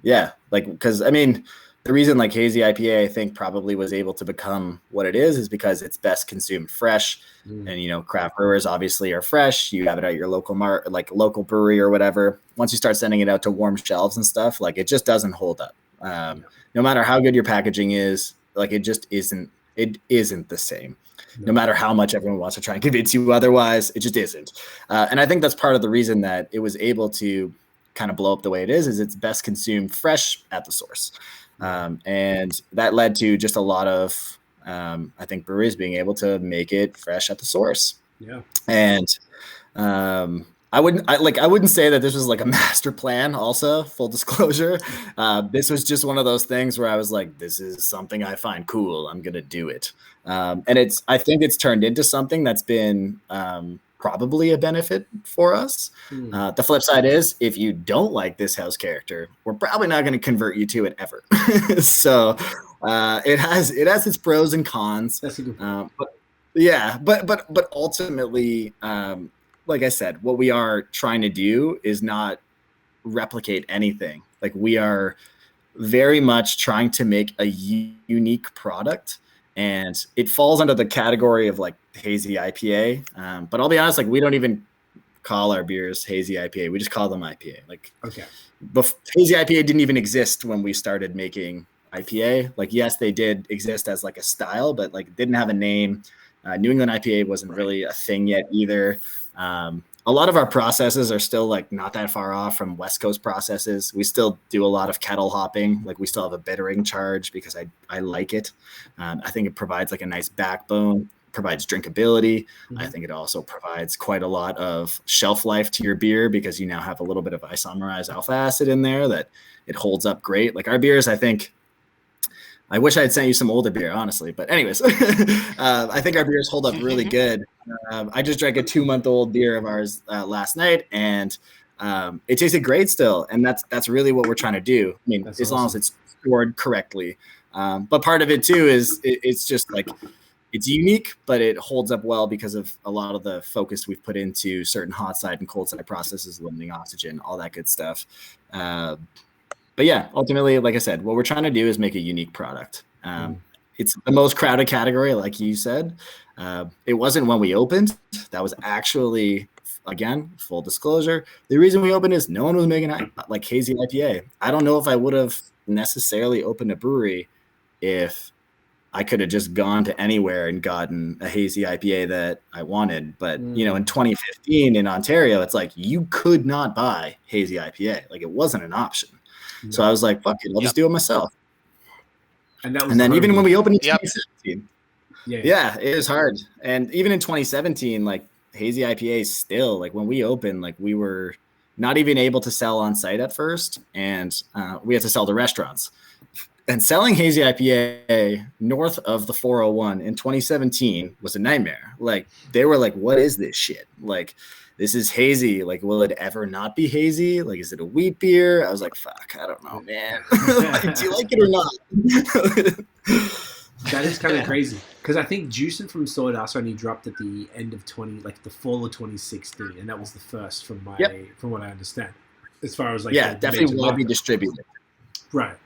Yeah, like, because I mean, the reason like hazy IPA, I think, probably was able to become what it is because it's best consumed fresh. And, you know, craft brewers obviously are fresh. You have it at your local local brewery or whatever. Once you start sending it out to warm shelves and stuff, like it just doesn't hold up. No matter how good your packaging is, like it just isn't. It isn't the same. No matter how much everyone wants to try and convince you otherwise, it just isn't. And I think that's part of the reason that it was able to kind of blow up the way it is it's best consumed fresh at the source. And that led to just a lot of, I think, breweries being able to make it fresh at the source. Yeah. And I wouldn't say that this was like a master plan. Also, full disclosure, this was just one of those things where I was like, this is something I find cool. I'm gonna do it. And I think it's turned into something that's been probably a benefit for us. The flip side is, if you don't like this house character, we're probably not going to convert you to it ever. So it has its pros and cons. That's a good point. But ultimately, like I said, what we are trying to do is not replicate anything. Like, we are very much trying to make a unique product. And it falls under the category of like hazy IPA. But I'll be honest, like, we don't even call our beers hazy IPA. We just call them IPA. Like, okay. Hazy IPA didn't even exist when we started making IPA. Like, yes, they did exist as like a style, but like didn't have a name. New England IPA wasn't really a thing yet either. A lot of our processes are still like not that far off from West Coast processes. We still do a lot of kettle hopping. Like, we still have a bittering charge because I like it. I think it provides like a nice backbone, provides drinkability. I think it also provides quite a lot of shelf life to your beer because you now have a little bit of isomerized alpha acid in there that it holds up great. Like, our beers, I wish I had sent you some older beer, honestly. But anyways, I think our beers hold up really good. I just drank a 2-month-old beer of ours last night, and it tasted great still. And that's really what we're trying to do. I mean, as long as it's stored correctly. But part of it too is it's just like, it's unique, but it holds up well because of a lot of the focus we've put into certain hot side and cold side processes, limiting oxygen, all that good stuff. But yeah, ultimately, like I said, what we're trying to do is make a unique product. It's the most crowded category, like you said. It wasn't when we opened. That was actually, again, full disclosure, the reason we opened is no one was making like hazy IPA. I don't know if I would have necessarily opened a brewery if I could have just gone to anywhere and gotten a hazy IPA that I wanted. But, in 2015 in Ontario, it's like you could not buy hazy IPA. Like, it wasn't an option. So I was like, fuck it, I'll just do it myself. And then even when we opened in 2017, it was hard. And even in 2017, like, hazy IPA still, like, when we opened, like, we were not even able to sell on site at first. And we had to sell to restaurants. And selling hazy IPA north of the 401 in 2017 was a nightmare. Like, they were like, what is this shit? Like, this is hazy. Like, will it ever not be hazy? Like, is it a wheat beer? I was like, fuck, I don't know, man. Like, do you like it or not? That is kind of crazy. Because I think Juicing from Sawdust only dropped at the end of the fall of 2016. And that was the first from what I understand. As far as like, definitely will be distributed. Right.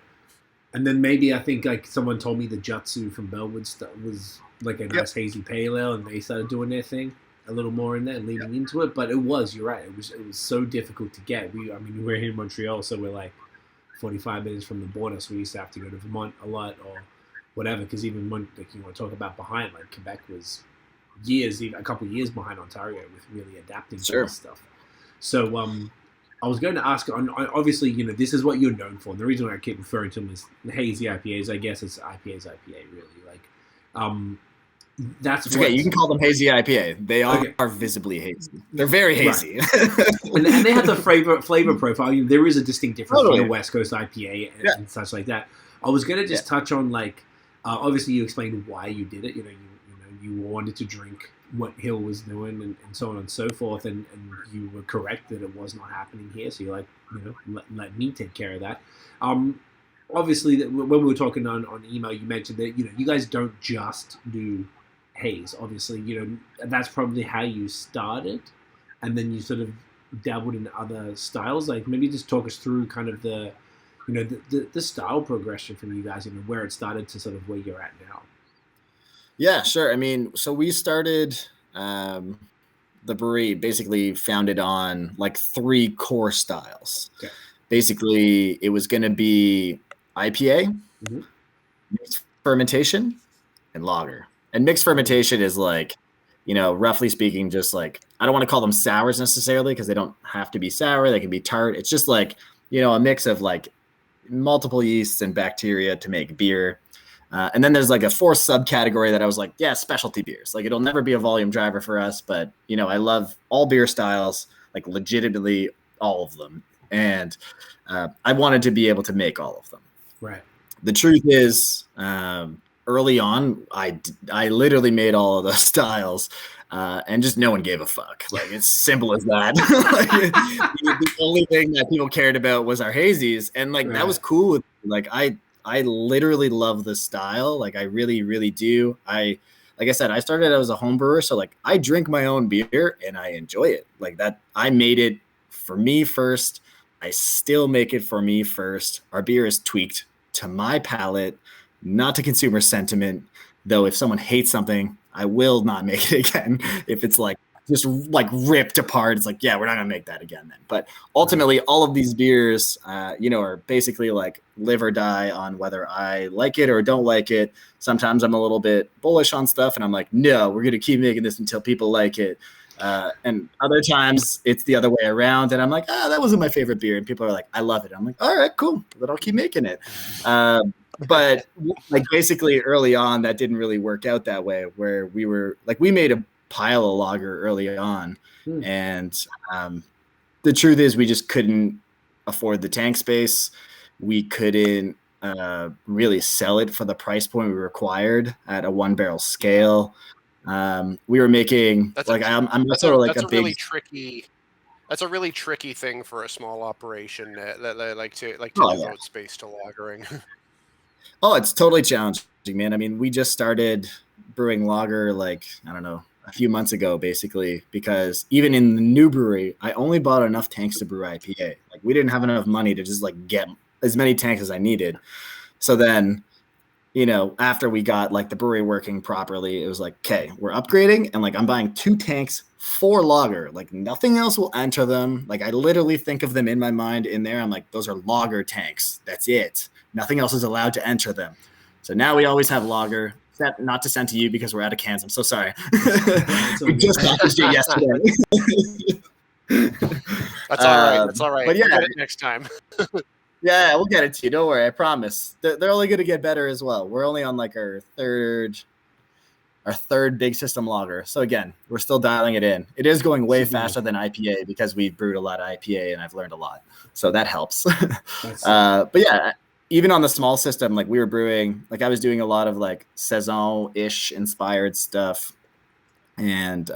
And then maybe I think like someone told me the Jutsu from Bellwood was like a nice hazy pale ale, and they started doing their thing a little more in there and leading into it. But you're right. It was so difficult to get. We're here in Montreal, so we're like 45 minutes from the border. So we used to have to go to Vermont a lot or whatever. Because even when you want to talk about behind, like Quebec was a couple of years behind Ontario with really adapting to this stuff. So I was going to ask, obviously, this is what you're known for. And the reason why I keep referring to them as hazy IPAs, I guess it's IPA's IPA, really. Like, that's okay. You can call them hazy IPA. They are visibly hazy. They're very hazy. Right. and they have the flavor profile. There is a distinct difference between a West Coast IPA and such like that. I was going to just touch on, like, obviously you explained why you did it. You wanted to drink what Hill was doing and so on and so forth, and you were correct that it was not happening here, so you're like, let me take care of that. Obviously, when we were talking on email, you mentioned that you guys don't just do haze. Obviously, that's probably how you started, and then you sort of dabbled in other styles. Like, maybe just talk us through kind of the style progression from you guys, where it started to sort of where you're at now. Yeah, sure. I mean, so we started the brewery basically founded on like 3 core styles. Okay. Basically, it was going to be IPA, mixed fermentation, and lager. And mixed fermentation is like, roughly speaking, just like I don't want to call them sours necessarily because they don't have to be sour. They can be tart. It's just like, a mix of like multiple yeasts and bacteria to make beer. And then there's like a fourth subcategory that I was like, yeah, specialty beers. Like it'll never be a volume driver for us, but I love all beer styles, like legitimately all of them. And I wanted to be able to make all of them. Right. The truth is, early on, I literally made all of those styles, and just no one gave a fuck. Like it's simple as that. The only thing that people cared about was our hazies, and like that was cool. Like I literally love the style. Like I really, really do. Like I said, I started out as a home brewer, so like I drink my own beer and I enjoy it. Like that, I made it for me first. I still make it for me first. Our beer is tweaked to my palate, not to consumer sentiment. Though if someone hates something, I will not make it again. If it's like just like ripped apart, it's like, yeah, we're not gonna make that again then. But ultimately, all of these beers, are basically like live or die on whether I like it or don't like it. Sometimes I'm a little bit bullish on stuff, and I'm like, no, we're gonna keep making this until people like it. And other times it's the other way around, and I'm like, that wasn't my favorite beer, and people are like, I love it. I'm like, all right, cool, but I'll keep making it. But like basically early on, that didn't really work out that way. Where we were like, we made a pile of lager early on, and the truth is, we just couldn't afford the tank space. We couldn't really sell it for the price point we required at a 1-barrel scale. We were making I'm sort of like a really tricky. That's a really tricky thing for a small operation that like to devote space to lagering. Oh, it's totally challenging, man. I mean, we just started brewing lager like, I don't know, a few months ago, basically, because even in the new brewery, I only bought enough tanks to brew IPA. Like we didn't have enough money to just like get as many tanks as I needed. So then, after we got like the brewery working properly, it was like, okay, we're upgrading, and like I'm buying 2 tanks for lager. Like nothing else will enter them. Like I literally think of them in my mind in there. I'm like, those are lager tanks. That's it. Nothing else is allowed to enter them. So now we always have lager. Not to send to you because we're out of cans. I'm so sorry. We just packaged it yesterday. That's all right. That's all right. But yeah, we'll get it next time. Yeah, we'll get it to you. Don't worry. I promise. They're only going to get better as well. We're only on like our third big system lager. So again, we're still dialing it in. It is going way faster than IPA because we've brewed a lot of IPA and I've learned a lot. So that helps. But yeah, even on the small system, like we were brewing, like I was doing a lot of like Saison-ish inspired stuff. And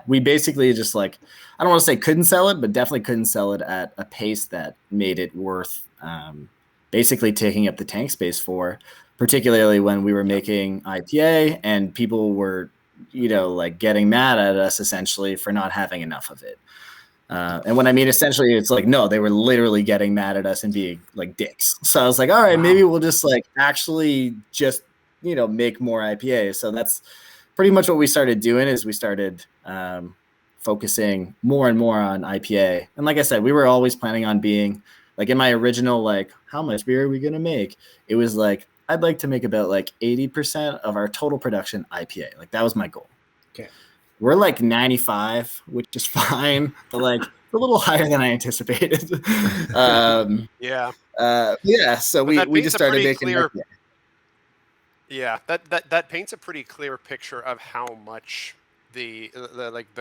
we basically just like, I don't want to say couldn't sell it, but definitely couldn't sell it at a pace that made it worth basically taking up the tank space for, particularly when we were making IPA and people were, like getting mad at us essentially for not having enough of it. And when I mean essentially, it's like, no, they were literally getting mad at us and being like dicks. So I was like, all right, maybe we'll just like actually just, make more IPA. So that's pretty much what we started doing is we started focusing more and more on IPA. And like I said, we were always planning on being like in my original, like, how much beer are we going to make? It was like, I'd like to make about like 80% of our total production IPA. Like that was my goal. Okay. We're like 95, which is fine, but like a little higher than I anticipated. So we just started making IPA. Yeah, that paints a pretty clear picture of how much the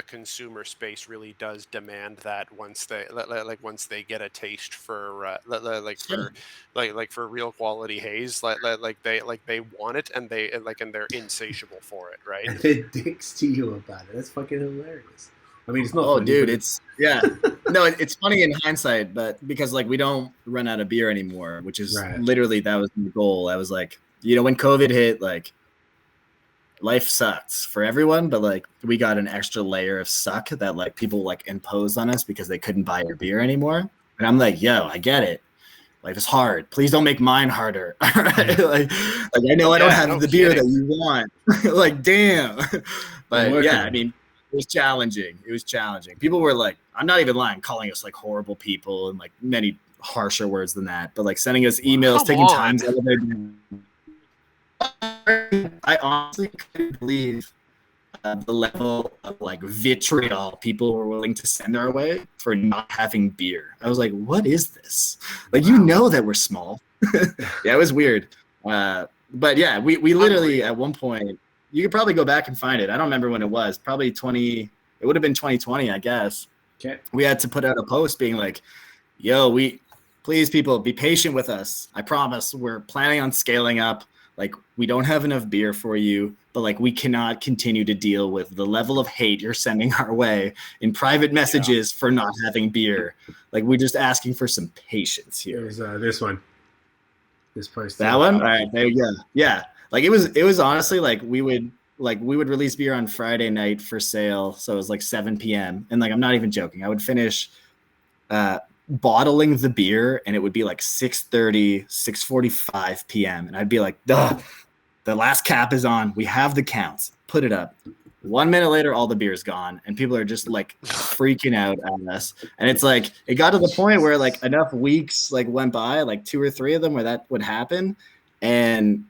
consumer space really does demand that once they get a taste for for real quality haze, they want it and they're insatiable for it, right? And they dicks to you about it. That's fucking hilarious. I mean, it's not. Oh, funny, dude, it's funny in hindsight, but because like we don't run out of beer anymore, which is literally that was the goal. I was like, when COVID hit, like life sucks for everyone, but like we got an extra layer of suck that like people like imposed on us because they couldn't buy your beer anymore. And I'm like, yo, I get it. Life is hard. Please don't make mine harder. like I know I don't have the beer that you want. Like, damn. But yeah, I mean, it was challenging. People were like, I'm not even lying, calling us like horrible people and like many harsher words than that, but like sending us emails, taking time out of their. I honestly couldn't believe the level of like vitriol people were willing to send our way for not having beer. I was like, what is this? Like, you know that we're small. Yeah, it was weird. But yeah, we literally at one point, you could probably go back and find it. I don't remember when it was. Probably it would have been 2020, I guess. Okay. We had to put out a post being like, yo, please people be patient with us. I promise we're planning on scaling up. Like, we don't have enough beer for you, but like, we cannot continue to deal with the level of hate you're sending our way in private messages for not having beer. Like, we're just asking for some patience here. It was this one. This post. That one? All right, there you go. Yeah. Like, it was honestly like we would release beer on Friday night for sale. So it was like 7 p.m. And like, I'm not even joking. I would finish bottling the beer and it would be like 6:30, 6:45 p.m. And I'd be like, duh, the last cap is on. We have the counts. Put it up. 1 minute later, all the beer's gone. And people are just like freaking out at us. And it's like, it got to the point where like enough weeks like went by, like 2 or 3 of them where that would happen. And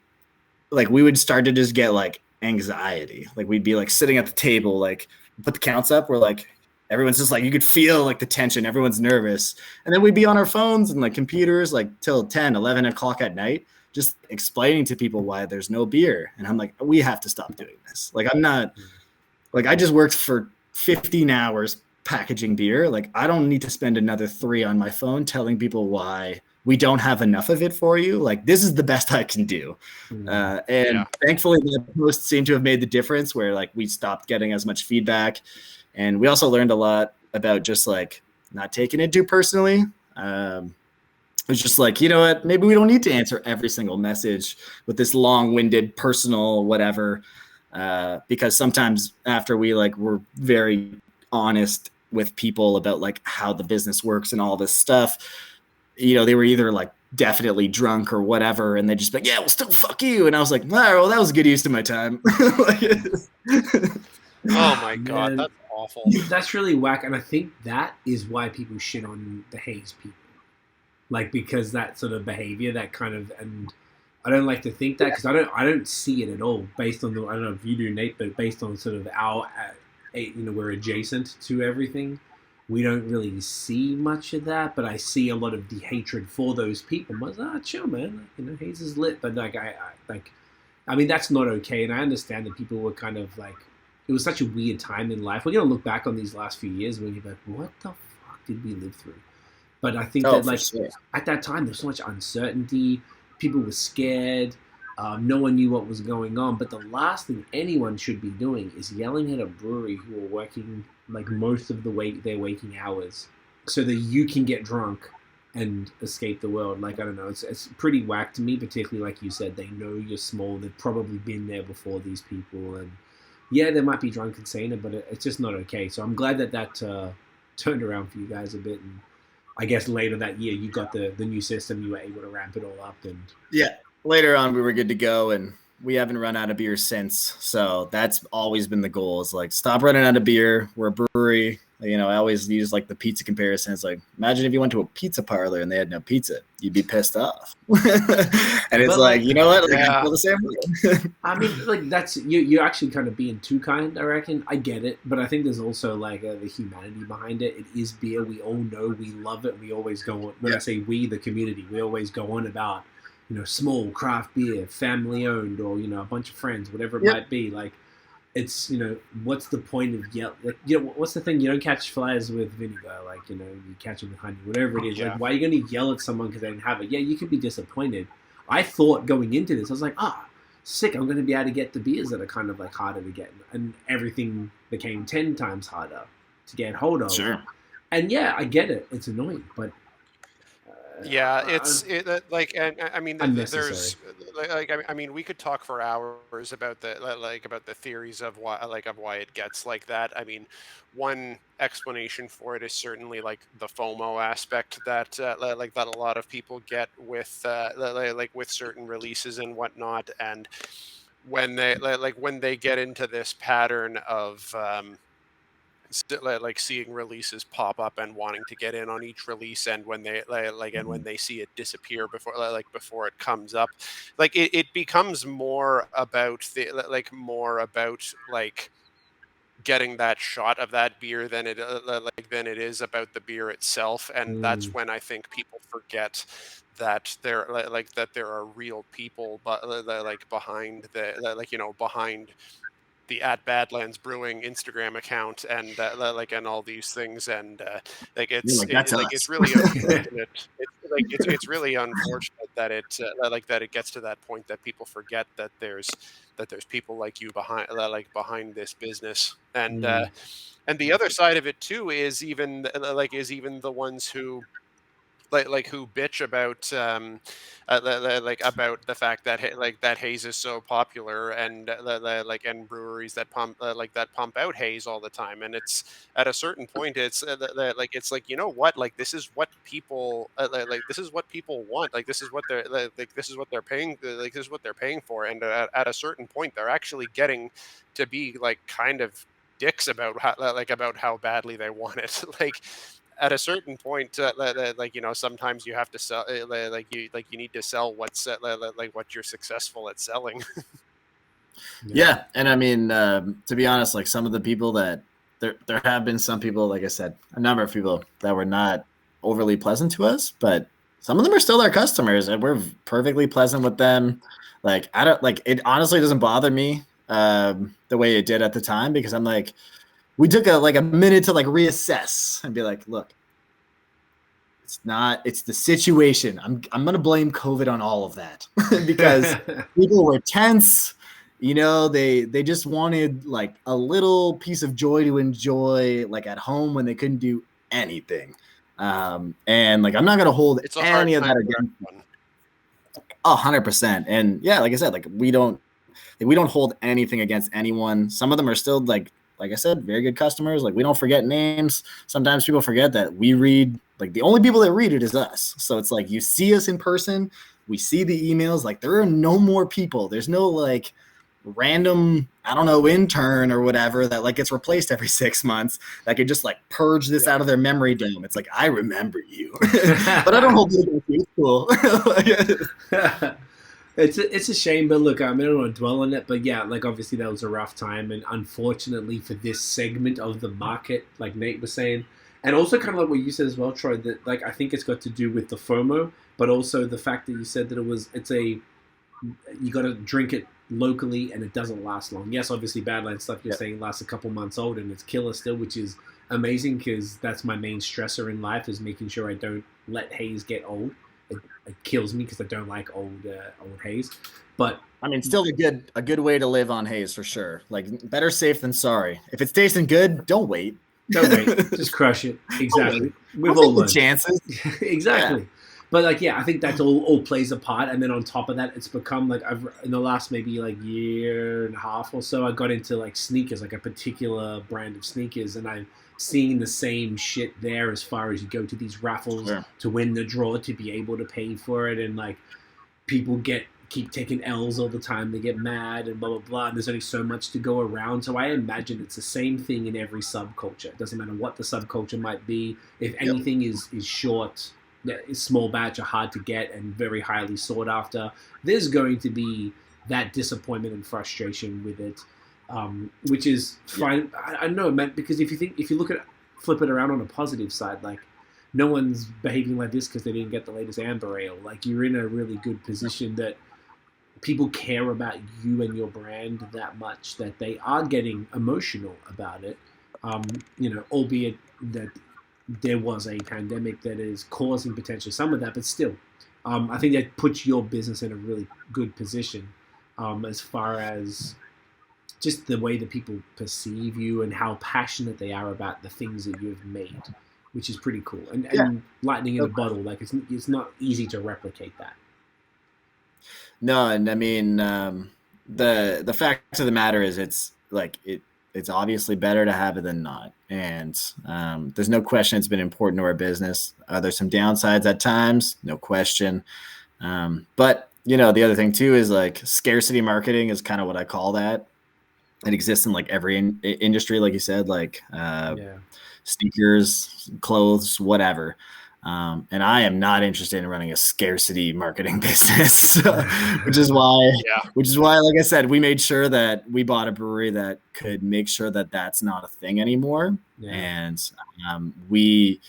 like, we would start to just get like anxiety. Like, we'd be like sitting at the table, like put the counts up. We're like, everyone's just like, you could feel like the tension. Everyone's nervous. And then we'd be on our phones and like computers, like till 10, 11 o'clock at night, just explaining to people why there's no beer. And I'm like, we have to stop doing this. Like, I'm not like, I just worked for 15 hours packaging beer. Like, I don't need to spend another 3 on my phone telling people why we don't have enough of it for you. Like, this is the best I can do. Thankfully the post seemed to have made the difference where like we stopped getting as much feedback. And we also learned a lot about just like not taking it too personally. It was just like, you know what, maybe we don't need to answer every single message with this long-winded personal whatever. Because sometimes after we like were very honest with people about like how the business works and all this stuff, you know, they were either like definitely drunk or whatever, and they just like, yeah, well, still fuck you. And I was like, all right, well, that was a good use of my time. Oh my God, that's awful. That's really whack, and I think that is why people shit on the Haze people. Like, because that sort of behavior, that kind of, and I don't like to think that because I don't see it at all based on I don't know if you do, Nate, but based on sort of our, you know, we're adjacent to everything. We don't really see much of that, but I see a lot of the hatred for those people. I'm like, chill, man. You know, Haze is lit, but like, I mean, that's not okay. And I understand that people were kind of like, it was such a weird time in life. We're gonna look back on these last few years when you're like, what the fuck did we live through? But I think that like at that time, there's so much uncertainty. People were scared. No one knew what was going on. But the last thing anyone should be doing is yelling at a brewery who are working like most of their waking hours so that you can get drunk and escape the world. Like, I don't know, it's pretty whack to me, particularly like you said, they know you're small. They've probably been there before, these people. And yeah, there might be drunken Santa, but it's just not okay. So I'm glad that turned around for you guys a bit. And I guess later that year, you got the new system. You were able to ramp it all up. And yeah, later on, we were good to go, and we haven't run out of beer since. So that's always been the goal, is like, stop running out of beer. We're a brewery. You know, I always use like the pizza comparison. It's like, imagine if you went to a pizza parlor and they had no pizza, you'd be pissed off. And it's like, you know what? Like, I feel the same way. I mean, like, that's, you're actually kind of being too kind, I reckon. I get it. But I think there's also like the humanity behind it. It is beer. We all know, we love it. We always go on, when I say we, the community, we always go on about, you know, small craft beer, family owned, or, you know, a bunch of friends, whatever it might be. Like, it's, you know, what's the point of like, you know, what's the thing? You don't catch flies with vinegar, like, you know, you catch them with honey, whatever it is. Like, why are you going to yell at someone because they didn't have it? Yeah, you can be disappointed. I thought going into this, I was like, sick, I'm going to be able to get the beers that are kind of like harder to get, and everything became 10 times harder to get hold of. Sure. And yeah, I get it. It's annoying, but yeah, like, and I mean, there's like, I mean, we could talk for hours about the theories of why it gets like that. I mean, one explanation for it is certainly like the FOMO aspect that like that a lot of people get with like with certain releases and whatnot, and when they get into this pattern of like seeing releases pop up and wanting to get in on each release, and when they when they see it disappear before it comes up, like it becomes more about getting that shot of that beer than it is about the beer itself, and that's when I think people forget that there are real people, but behind behind the Badlands Brewing Instagram account and and all these things, and it's really unfortunate. It's really unfortunate that it gets to that point that people forget that there's people like you behind this business, and the other side of it too is even the ones who who bitch about about the fact that that haze is so popular, and and breweries that pump out haze all the time, and it's at a certain point it's you know what, this is what people this is what people want, this is what they're this is what they're paying, this is what they're paying for, and at a certain point they're actually getting to be kind of dicks about how badly they want it. At a certain point, sometimes you have to sell, you need to sell what's what you're successful at selling. Yeah, and I mean, to be honest, some of the people that there have been some people, like I said, a number of people that were not overly pleasant to us, but some of them are still our customers, and we're perfectly pleasant with them. I don't it honestly doesn't bother me the way it did at the time, because I'm we took a minute to reassess and be look, it's the situation. I'm going to blame COVID on all of that because people were tense, they just wanted a little piece of joy to enjoy at home when they couldn't do anything. And I'm not going to hold any of that against them. 100%. And yeah, like I said, we don't hold anything against anyone. Some of them are still like I said, very good customers. We don't forget names. Sometimes people forget that we read, the only people that read it is us. So it's you see us in person, we see the emails. There are no more people. There's no random, I don't know, intern or whatever that gets replaced every 6 months that could just purge this out of their memory dome. It's I remember you, but I don't hold it against you. It's cool. It's a shame, but look, I don't want to dwell on it, but yeah, obviously that was a rough time, and unfortunately for this segment of the market, like Nate was saying, and also kind of what you said as well, Troy, that I think it's got to do with the FOMO, but also the fact that you said that you got to drink it locally and it doesn't last long. Yes, obviously Badlands stuff you're saying lasts a couple months old and it's killer still, which is amazing, because that's my main stressor in life, is making sure I don't let haze get old. It kills me because I don't like old haze. But I mean, still a good way to live on haze for sure. Better safe than sorry. If it's tasting good, don't wait. Just crush it. Exactly. We've all learned chances. Exactly. Yeah. But I think that all plays a part. And then on top of that, it's become I've in the last maybe year and a half or so, I got into sneakers, a particular brand of sneakers, and I'm seeing the same shit there as far as you go to these raffles to win the draw, to be able to pay for it, and people keep taking L's all the time. They get mad and blah blah blah, and there's only so much to go around. So I imagine it's the same thing in every subculture. It doesn't matter what the subculture might be. If anything is short, is small batch, are hard to get and very highly sought after, there's going to be that disappointment and frustration with it. Which is fine. I know, man, because if you flip it around on a positive side, no one's behaving like this because they didn't get the latest amber ale. You're in a really good position that people care about you and your brand that much that they are getting emotional about it. Albeit that there was a pandemic that is causing potentially some of that, but still, I think that puts your business in a really good position as far as just the way that people perceive you and how passionate they are about the things that you've made, which is pretty cool. And lightning in a bottle, it's not easy to replicate that. No, and I mean, the fact of the matter is, it's it's obviously better to have it than not, and there's no question it's been important to our business. There's some downsides at times, no question, but the other thing too is scarcity marketing is kind of what I call that. It exists in every industry, like you said, sneakers, clothes, whatever. And I am not interested in running a scarcity marketing business, which is why, like I said, we made sure that we bought a brewery that could make sure that that's not a thing anymore. Yeah. And we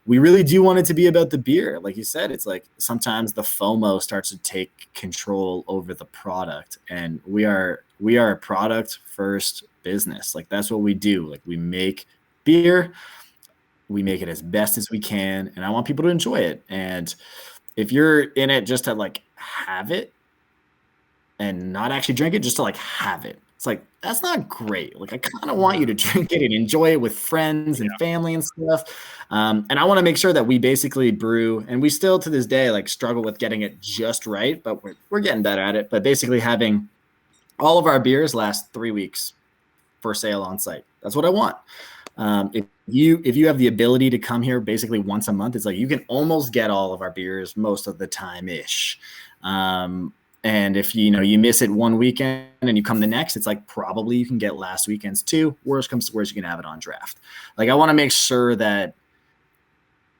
really do want it to be about the beer. Like you said, it's like sometimes the FOMO starts to take control over the product, and we are a product first business. Like that's what we do. Like we make beer. We make it as best as we can, and I want people to enjoy it. And if you're in it just to like have it and not actually drink it, just to like have it, it's like, that's not great. Like I kind of want you to drink it and enjoy it with friends and family and stuff. And I want to make sure that we basically brew, and we still to this day like struggle with getting it just right, but we're getting better at it. But basically having all of our beers last 3 weeks for sale on site. That's what I want. If you have the ability to come here basically once a month, it's like you can almost get all of our beers most of the time ish. And if you miss it one weekend and you come the next, it's like probably you can get last weekend's too. Worst comes to worst, you can have it on draft. Like I want to make sure that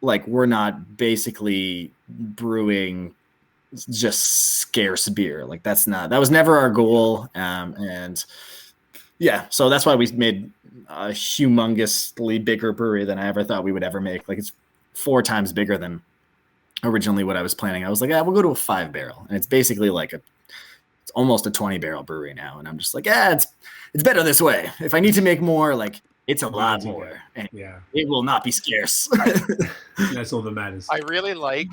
like we're not basically brewing just scarce beer. Like that was never our goal. And yeah, so that's why we made a humongously bigger brewery than I ever thought we would ever make. Like it's 4 times bigger than originally what I was planning. I was like, we'll go to a 5-barrel, and it's basically like it's almost a 20-barrel brewery now. And I'm just like, it's better this way. If I need to make more, like it's a lot more, and it will not be scarce. That's all that matters. I really like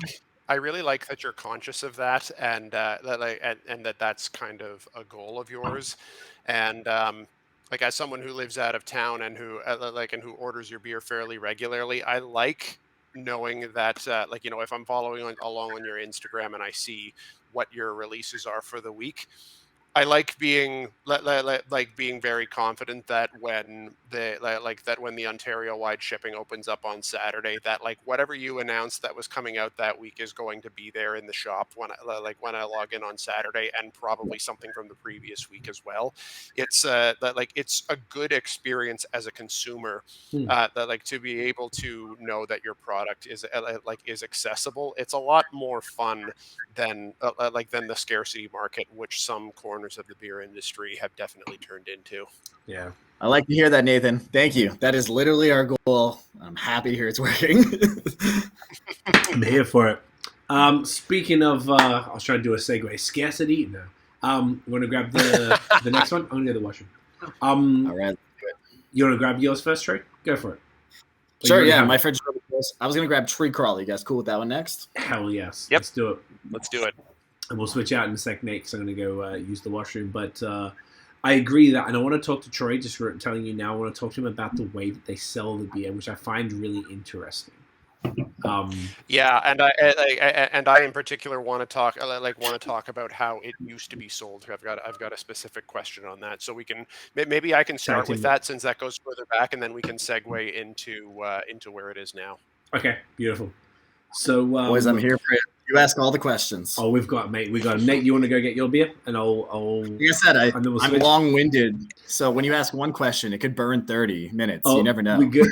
that you're conscious of that, and that's kind of a goal of yours, and like as someone who lives out of town and who orders your beer fairly regularly, I like knowing that if I'm following along on your Instagram and I see what your releases are for the week, I like being being very confident that when the Ontario-wide shipping opens up on Saturday, that like whatever you announced that was coming out that week is going to be there in the shop when I log in on Saturday, and probably something from the previous week as well. It's it's a good experience as a consumer to be able to know that your product is accessible. It's a lot more fun than the scarcity market, which some corners of the beer industry have definitely turned into. Yeah. I like to hear that, Nathan. Thank you. That is literally our goal. I'm happy to hear it's working. I'm here for it. Speaking of, I was trying to do a segue. Scarcity? No. I'm going to grab the next one. I'm going to go to the washroom. All right. You want to grab yours first, Trey? Go for it. Sure, yeah. My fridge is really close. I was going to grab Tree Crawl. You guys cool with that one next? Hell yes. Yep. Let's do it. Let's do it. And we'll switch out in a sec, Nate, because I'm going to go use the washroom. But I agree that, and I want to talk to Troy, just for telling you now, I want to talk to him about the way that they sell the beer, which I find really interesting. And I in particular want to talk about how it used to be sold. I've got a specific question on that, so maybe I can start with that, since that goes further back, and then we can segue into where it is now. Okay, beautiful. So, boys, I'm here for it. You ask all the questions. Oh, we've got Nate. Nate, you want to go get your beer, and I'll. Like I said, I'm long-winded, so when you ask one question, it could burn 30 minutes. You never know. We good.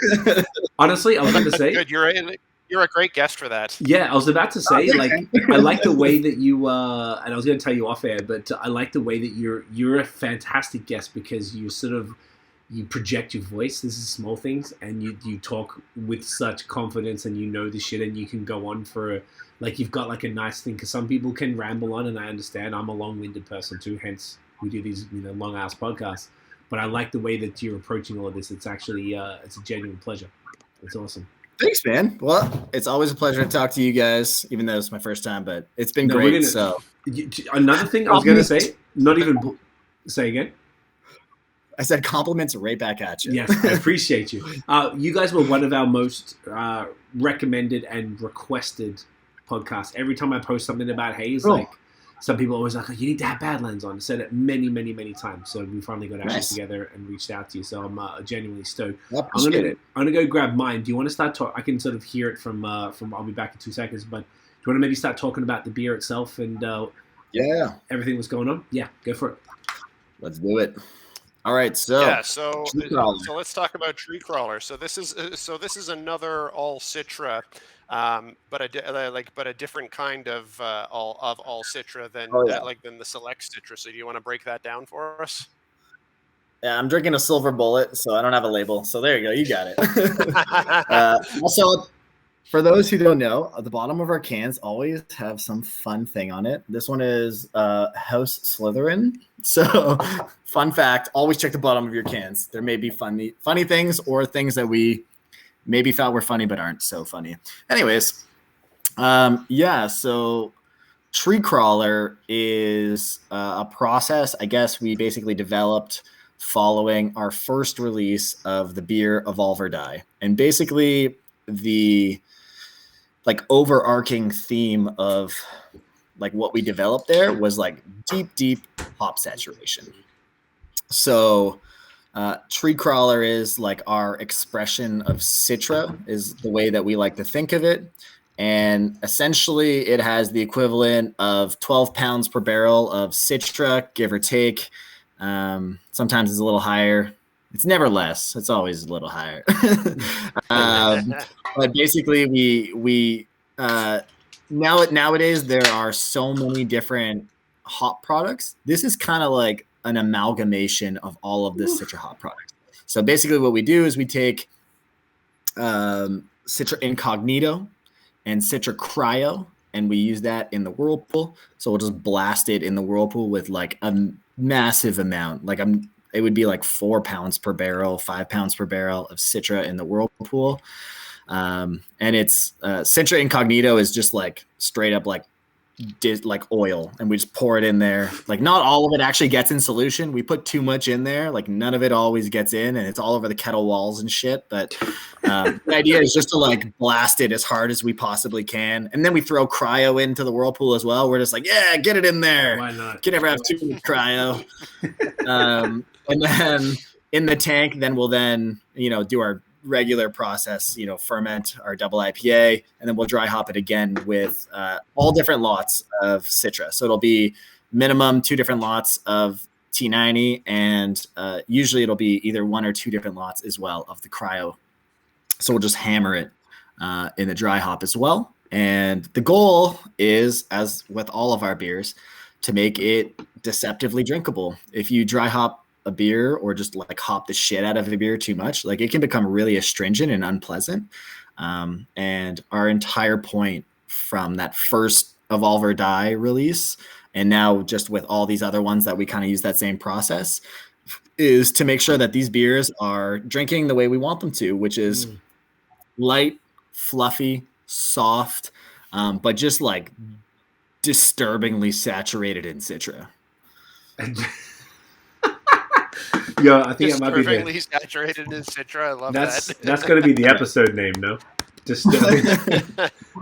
Honestly, I was about to say, good. You're a great guest for that. Yeah, I was about to say, I like the way that you, and I was going to tell you off air, but I like the way that you're a fantastic guest, because you you project your voice. This is small things, and you talk with such confidence, and you know the shit, and you can go on for you've got a nice thing, because some people can ramble on, and I understand. I'm a long-winded person too, hence we do these long-ass podcasts. But I like the way that you're approaching all of this. It's actually it's a genuine pleasure. It's awesome. Thanks, man. Well, it's always a pleasure to talk to you guys, even though it's my first time, but it's been great. Another thing I was going to say, not even say again. I said compliments right back at you. Yes, I appreciate you. You guys were one of our most recommended and requested podcasts. Every time I post something about Haze, some people always you need to have Badlands on. I said it many, many, many times. So we finally got our together and reached out to you. So I'm genuinely stoked. I'm gonna go grab mine. Do you want to start talking? I can sort of hear it from. I'll be back in 2 seconds. But do you want to maybe start talking about the beer itself and everything that's going on? Yeah, go for it. Let's do it. All right, so yeah, so Tree Crawler. so let's talk about Tree Crawler. So this is another all Citra, but a different kind of all Citra than Oh, yeah. than the Select Citra. So do you want to break that down for us? Yeah, I'm drinking a Silver Bullet, so I don't have a label. So there you go, you got it. Also, for those who don't know, at the bottom of our cans always have some fun thing on it. This one is House Slytherin. So, fun fact: always check the bottom of your cans. There may be funny things or things that we maybe thought were funny but aren't so funny. Anyways, yeah. So, Tree Crawler is a process. I guess we basically developed following our first release of the beer Evolve or Die, and basically the like overarching theme of like what we developed there was like deep hop saturation. So Tree Crawler is like our expression of Citra, is the way that we like to think of it. And essentially it has the equivalent of 12 pounds per barrel of Citra, give or take. Sometimes it's a little higher. It's never less. It's always a little higher. But basically we nowadays there are so many different hop products. This is kind of like an amalgamation of all of the Citra hop products. So basically what we do is we take Citra Incognito and Citra Cryo, and we use that in the whirlpool. So we'll just blast it in the whirlpool with like a massive amount. Like it would be like 4 pounds per barrel, 5 pounds per barrel of Citra in the whirlpool. And it's Citra Incognito is just like straight up like oil, and we just pour it in there. Like not all of it actually gets in solution. We put too much in there. Like none of it always gets in, and it's all over the kettle walls and shit. But the idea is just to like blast it as hard as we possibly can. And then we throw cryo into the whirlpool as well. We're just like, yeah, get it in there. Why not? You can never have too much cryo. And then in the tank, then we'll do our regular process, ferment our double IPA, and then we'll dry hop it again with all different lots of Citra. So it'll be minimum 2 different lots of T90, and usually it'll be either 1 or 2 different lots as well of the cryo. So we'll just hammer it in the dry hop as well. And the goal is, as with all of our beers, to make it deceptively drinkable. If you dry hop a beer or just like hop the shit out of a beer too much, like it can become really astringent and unpleasant. And our entire point from that first Evolve or Die release, and now just with all these other ones that we kind of use that same process, is to make sure that these beers are drinking the way we want them to, which is light, fluffy, soft, but just like disturbingly saturated in Citra. Yo, I think it might be disturbingly saturated in Citra. I love that. That's going to be the episode name, no?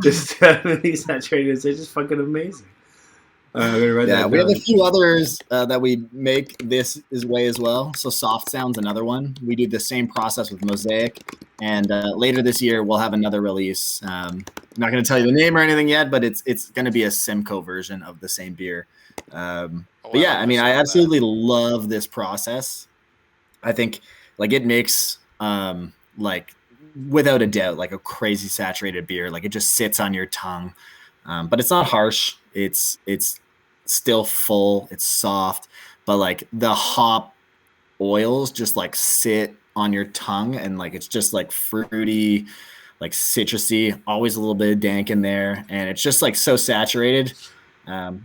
Disturbingly saturated. It's just fucking amazing. We have a few others that we make this way as well. So Soft Sound's another one. We do the same process with Mosaic, and later this year we'll have another release. I'm not going to tell you the name or anything yet, but it's going to be a Simcoe version of the same beer. But yeah, I mean, I absolutely love this process. I think like it makes like without a doubt like a crazy saturated beer. Like it just sits on your tongue, but it's not harsh. It's still full. It's soft, but like the hop oils just like sit on your tongue, and like it's just like fruity, like citrusy. Always a little bit of dank in there, and it's just like so saturated.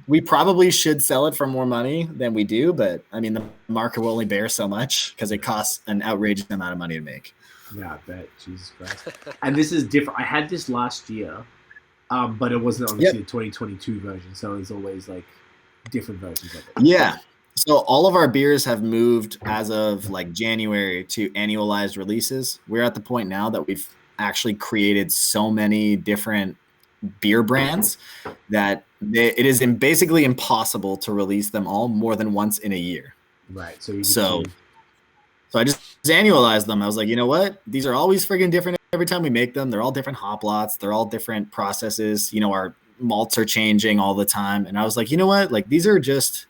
We probably should sell it for more money than we do, but I mean, the market will only bear so much because it costs an outrageous amount of money to make. Yeah, I bet. Jesus Christ. And this is different. I had this last year, but it wasn't obviously the 2022 version, so it's always like different versions of it. Yeah. So all of our beers have moved as of like January to annualized releases. We're at the point now that we've actually created so many different beer brands that it is basically impossible to release them all more than once in a year. Right. So I just annualized them. I was like, you know what? These are always friggin' different every time we make them. They're all different hop lots. They're all different processes. Our malts are changing all the time. And I was like, you know what? Like these are just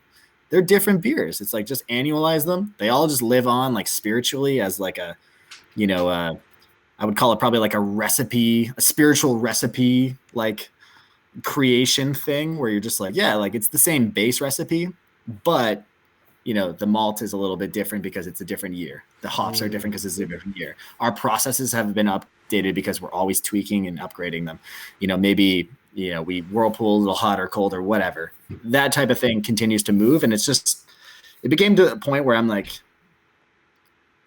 they're different beers. It's like just annualize them. They all just live on like spiritually as like a, I would call it probably like a spiritual recipe, like creation thing where you're just like, yeah, like it's the same base recipe, but the malt is a little bit different because it's a different year. The hops are different because it's a different year. Our processes have been updated because we're always tweaking and upgrading them. Maybe, we whirlpool a little hot or cold or whatever. That type of thing continues to move. And it became to a point where I'm like,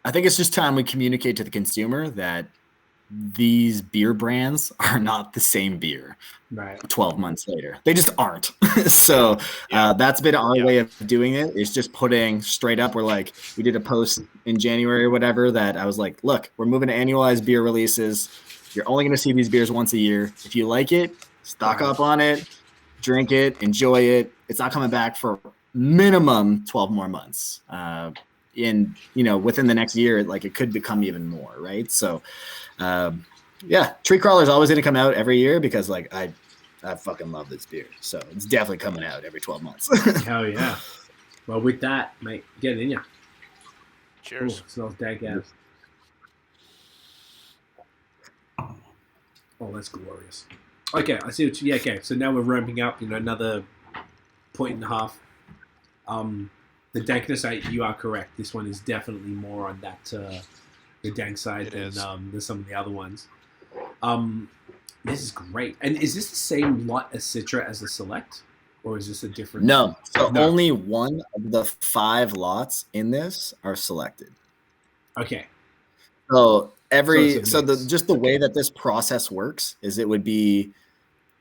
I think it's just time we communicate to the consumer that these beer brands are not the same beer 12 months later. They just aren't. So that's been our way of doing it. It's just putting straight up. We're like, we did a post in January or whatever that I was like, look, we're moving to annualized beer releases. You're only going to see these beers once a year. If you like it, stock up on it, drink it, enjoy it. It's not coming back for minimum 12 more months. Within the next year, like it could become even more. Right. So, Tree Crawler is always going to come out every year because like I fucking love this beer. So it's definitely coming out every 12 months. Hell yeah. Well, with that, mate, get it in ya. Cheers. Ooh, smells dead gas. Oh, that's glorious. Okay, I see okay, so now we're ramping up, another 1.5. The dankness, you are correct. This one is definitely more on that the dank side than some of the other ones. This is great. And is this the same lot as Citra as the Select? Or is this a different? No. So only one of the 5 lots in this are selected. Okay. So just the way that this process works is it would be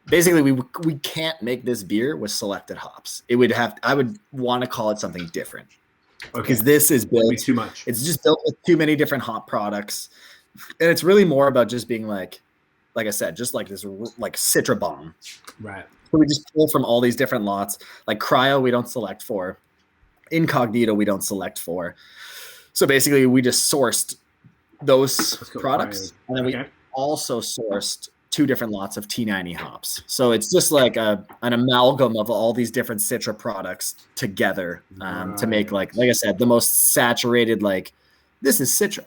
basically we can't make this beer with selected hops. I would want to call it something different. Because this is built too much. It's just built with too many different hop products. And it's really more about just being like I said, just like this like Citra bomb. Right. So we just pull from all these different lots. Like Cryo, we don't select for. Incognito, we don't select for. So basically, we just sourced those products. And then we also sourced 2 different lots of T90 hops. So it's just like an amalgam of all these different Citra products together to make, like I said, the most saturated, like, this is Citra.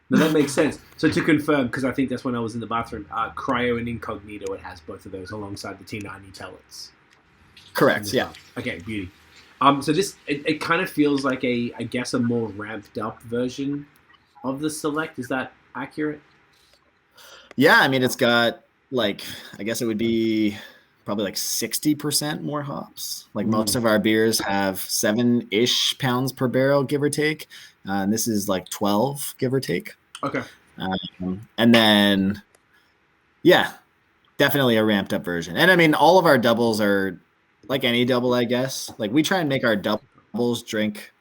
No, that makes sense. So to confirm, because I think that's when I was in the bathroom, Cryo and Incognito, it has both of those alongside the T90 pellets. Correct, yeah. Okay, beauty. So this, it kind of feels like a more ramped up version of the Select. Is that accurate? Yeah, I mean, it's got like, I guess it would be probably like 60% more hops. Like most of our beers have 7-ish pounds per barrel, give or take. And this is like 12, give or take. Okay. And then, yeah, definitely a ramped up version. And I mean, all of our doubles are like any double, I guess. Like we try and make our doubles drink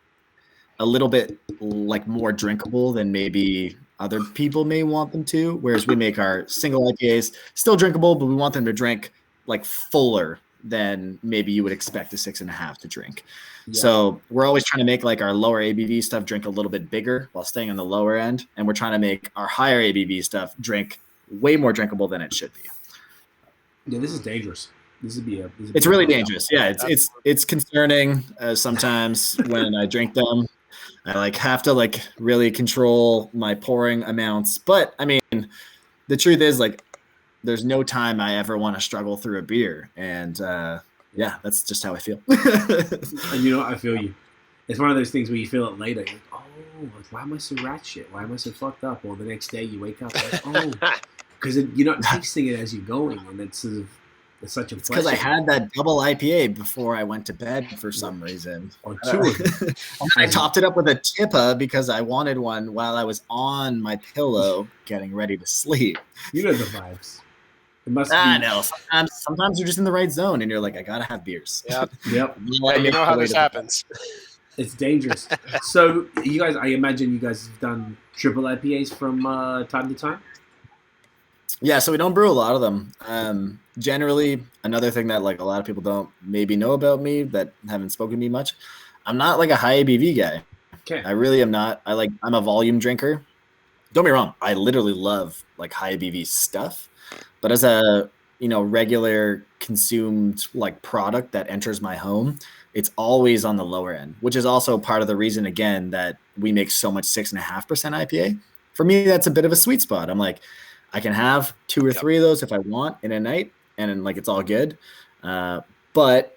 a little bit like more drinkable than maybe other people may want them to. Whereas we make our single IPAs still drinkable, but we want them to drink like fuller than maybe you would expect a 6.5 to drink. Yeah. So we're always trying to make like our lower ABV stuff drink a little bit bigger while staying on the lower end. And we're trying to make our higher ABV stuff drink way more drinkable than it should be. Yeah, this is dangerous. It's really dangerous. Yeah, it's concerning sometimes when I drink them. I like have to like really control my pouring amounts. But I mean, the truth is like there's no time I ever want to struggle through a beer. And yeah, that's just how I feel. And you know what? I feel you. It's one of those things where you feel it later. You're like, oh, why am I so rat shit? Why am I so fucked up? Or the next day you wake up like, oh, because you're not tasting it as you're going. And it's sort of, it's such a pleasure. Because I had that double IPA before I went to bed for some reason. Or 2 of them. I topped it up with a DIPA because I wanted one while I was on my pillow getting ready to sleep. You know the vibes. It must be. I know. Sometimes you're just in the right zone and you're like, I gotta have beers. Yep. Yep. Yeah, you know how this happens. It's dangerous. So you guys, I imagine you guys have done triple IPAs from time to time? Yeah, so we don't brew a lot of them. Generally, another thing that like a lot of people don't maybe know about me that haven't spoken to me much, I'm not like a high ABV guy. Okay. I really am not. I'm a volume drinker. Don't be wrong. I literally love like high ABV stuff. But as a regular consumed like product that enters my home, it's always on the lower end, which is also part of the reason, again, that we make so much 6.5% IPA. For me, that's a bit of a sweet spot. I'm like, I can have 2 or 3 of those if I want in a night, and then, like, it's all good. But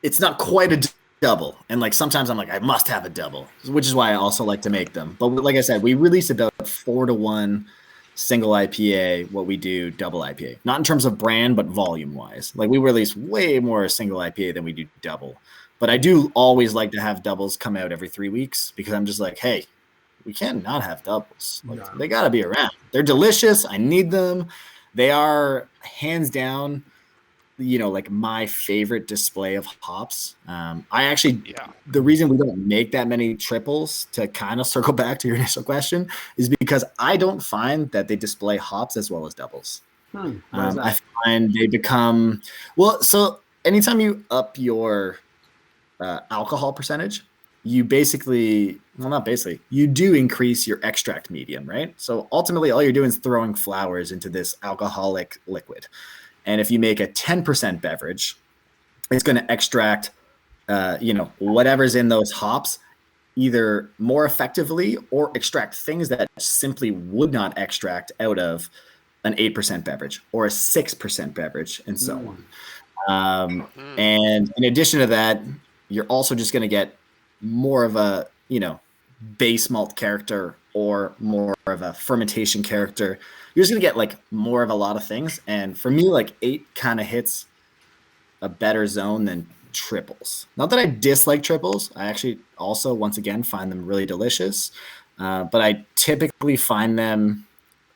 it's not quite a double. And like sometimes I'm like, I must have a double, which is why I also like to make them. But like I said, we release about 4-to-1 single IPA, what we do double IPA, not in terms of brand, but volume wise. Like we release way more single IPA than we do double. But I do always like to have doubles come out every 3 weeks because I'm just like, hey, we can't not have doubles. Like, they got to be around. They're delicious. I need them. They are hands down, like my favorite display of hops. The reason we don't make that many triples, to kind of circle back to your initial question, is because I don't find that they display hops as well as doubles. I find they become, so anytime you up your alcohol percentage, you you do increase your extract medium, right? So ultimately all you're doing is throwing flowers into this alcoholic liquid. And if you make a 10% beverage, it's going to extract, whatever's in those hops either more effectively or extract things that simply would not extract out of an 8% beverage or a 6% beverage and so on. And in addition to that, you're also just going to get more of a, base malt character or more of a fermentation character. You're just going to get like more of a lot of things. And for me, like 8 kind of hits a better zone than triples. Not that I dislike triples. I actually also, once again, find them really delicious. But I typically find them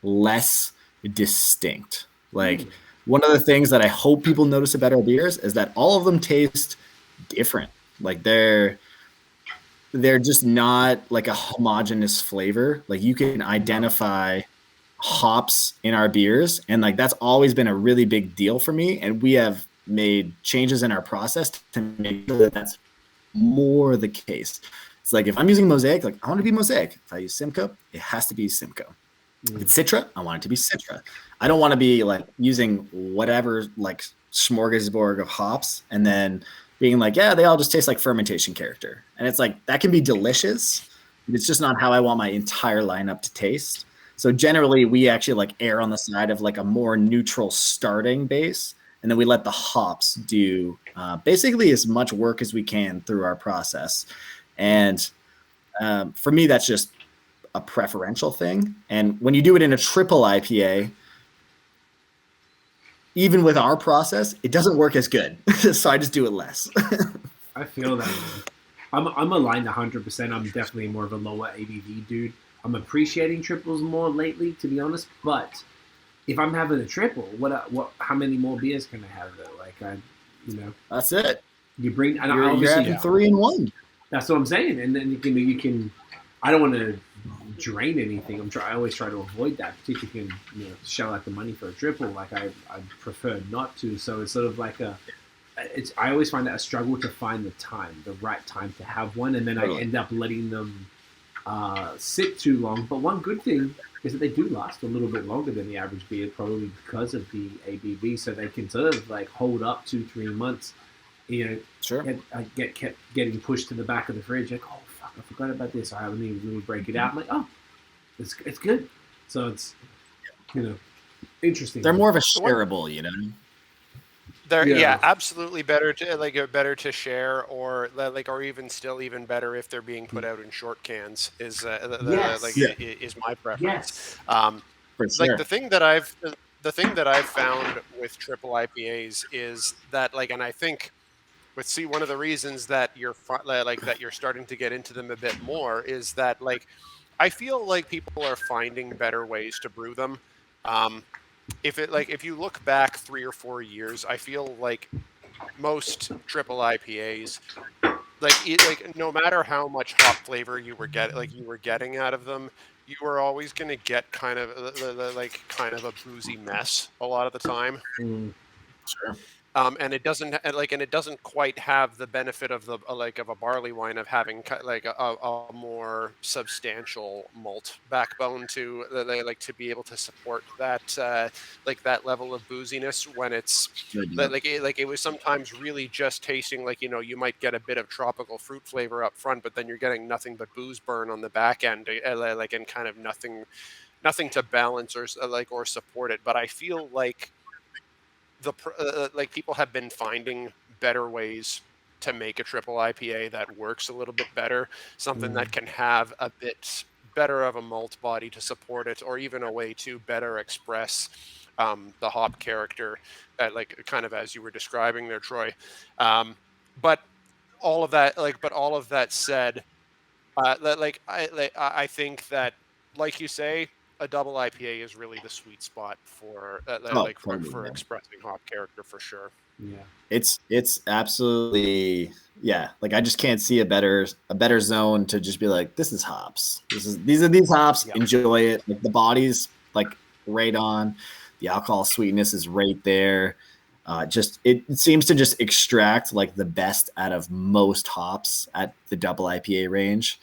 less distinct. Like one of the things that I hope people notice about our beers is that all of them taste different. Like they're just not like a homogeneous flavor. Like you can identify hops in our beers, and like that's always been a really big deal for me. And we have made changes in our process to make sure that that's more the case. It's like if I'm using Mosaic, like I want to be Mosaic. If I use Simcoe, it has to be Simcoe. If it's Citra, I want it to be Citra. I don't want to be like using whatever like smorgasbord of hops and then being like, yeah, they all just taste like fermentation character. And it's like, that can be delicious, but it's just not how I want my entire lineup to taste. So generally we actually like err on the side of like a more neutral starting base. And then we let the hops do basically as much work as we can through our process. And for me, that's just a preferential thing. And when you do it in a triple IPA, even with our process, it doesn't work as good. So I just do it less. I feel that. I'm aligned 100%. I'm definitely more of a lower ABV dude. I'm appreciating triples more lately, to be honest. But if I'm having a triple, how many more beers can I have though? Like that's it. You bring, and you're having 3 in 1. That's what I'm saying. And then you can. I don't want to drain anything. I always try to avoid that, particularly if you can shell out the money for a triple. Like I prefer not to. So it's sort of like I always find that a struggle to find the right time to have one, and then I end up letting them sit too long. But one good thing is that they do last a little bit longer than the average beer, probably because of the ABV. So they can sort of like hold up 2-3 months. Sure. I kept getting pushed to the back of the fridge. Like, oh fuck, I forgot about this. I haven't even really break it out. I'm like, oh, it's good. So it's interesting. They're more of a shareable, They're absolutely better to share, or even better if they're being put out in short cans is my preference. For sure. Like the thing that I've found with triple IPAs is that and I think with Cee, one of the reasons that you're starting to get into them a bit more is that I feel like people are finding better ways to brew them. If you look back 3 or 4 years, I feel like most triple IPAs, no matter how much hop flavor you were getting out of them, you were always going to get kind of a boozy mess a lot of the time. Sure. and it doesn't quite have the benefit of the like of a barley wine of having like a more substantial malt backbone to like to be able to support that like that level of booziness when it's it was sometimes really just tasting like, you know, you might get a bit of tropical fruit flavor up front, but then you're getting nothing but booze burn on the back end, like, and kind of nothing to balance or support it. But I feel like like people have been finding better ways to make a triple IPA that works a little bit better, something that can have a bit better of a malt body to support it, or even a way to better express the hop character, like kind of as you were describing there, Troy. But all of that said, I think that, like you say, a double IPA is really the sweet spot for for expressing hop character for sure. Yeah, it's absolutely, yeah. Like I just can't see a better zone to just be like, this is hops. These are these hops. Yeah. Enjoy it. Like the body's like right on. The alcohol sweetness is right there. Just it seems to just extract like the best out of most hops at the double IPA range.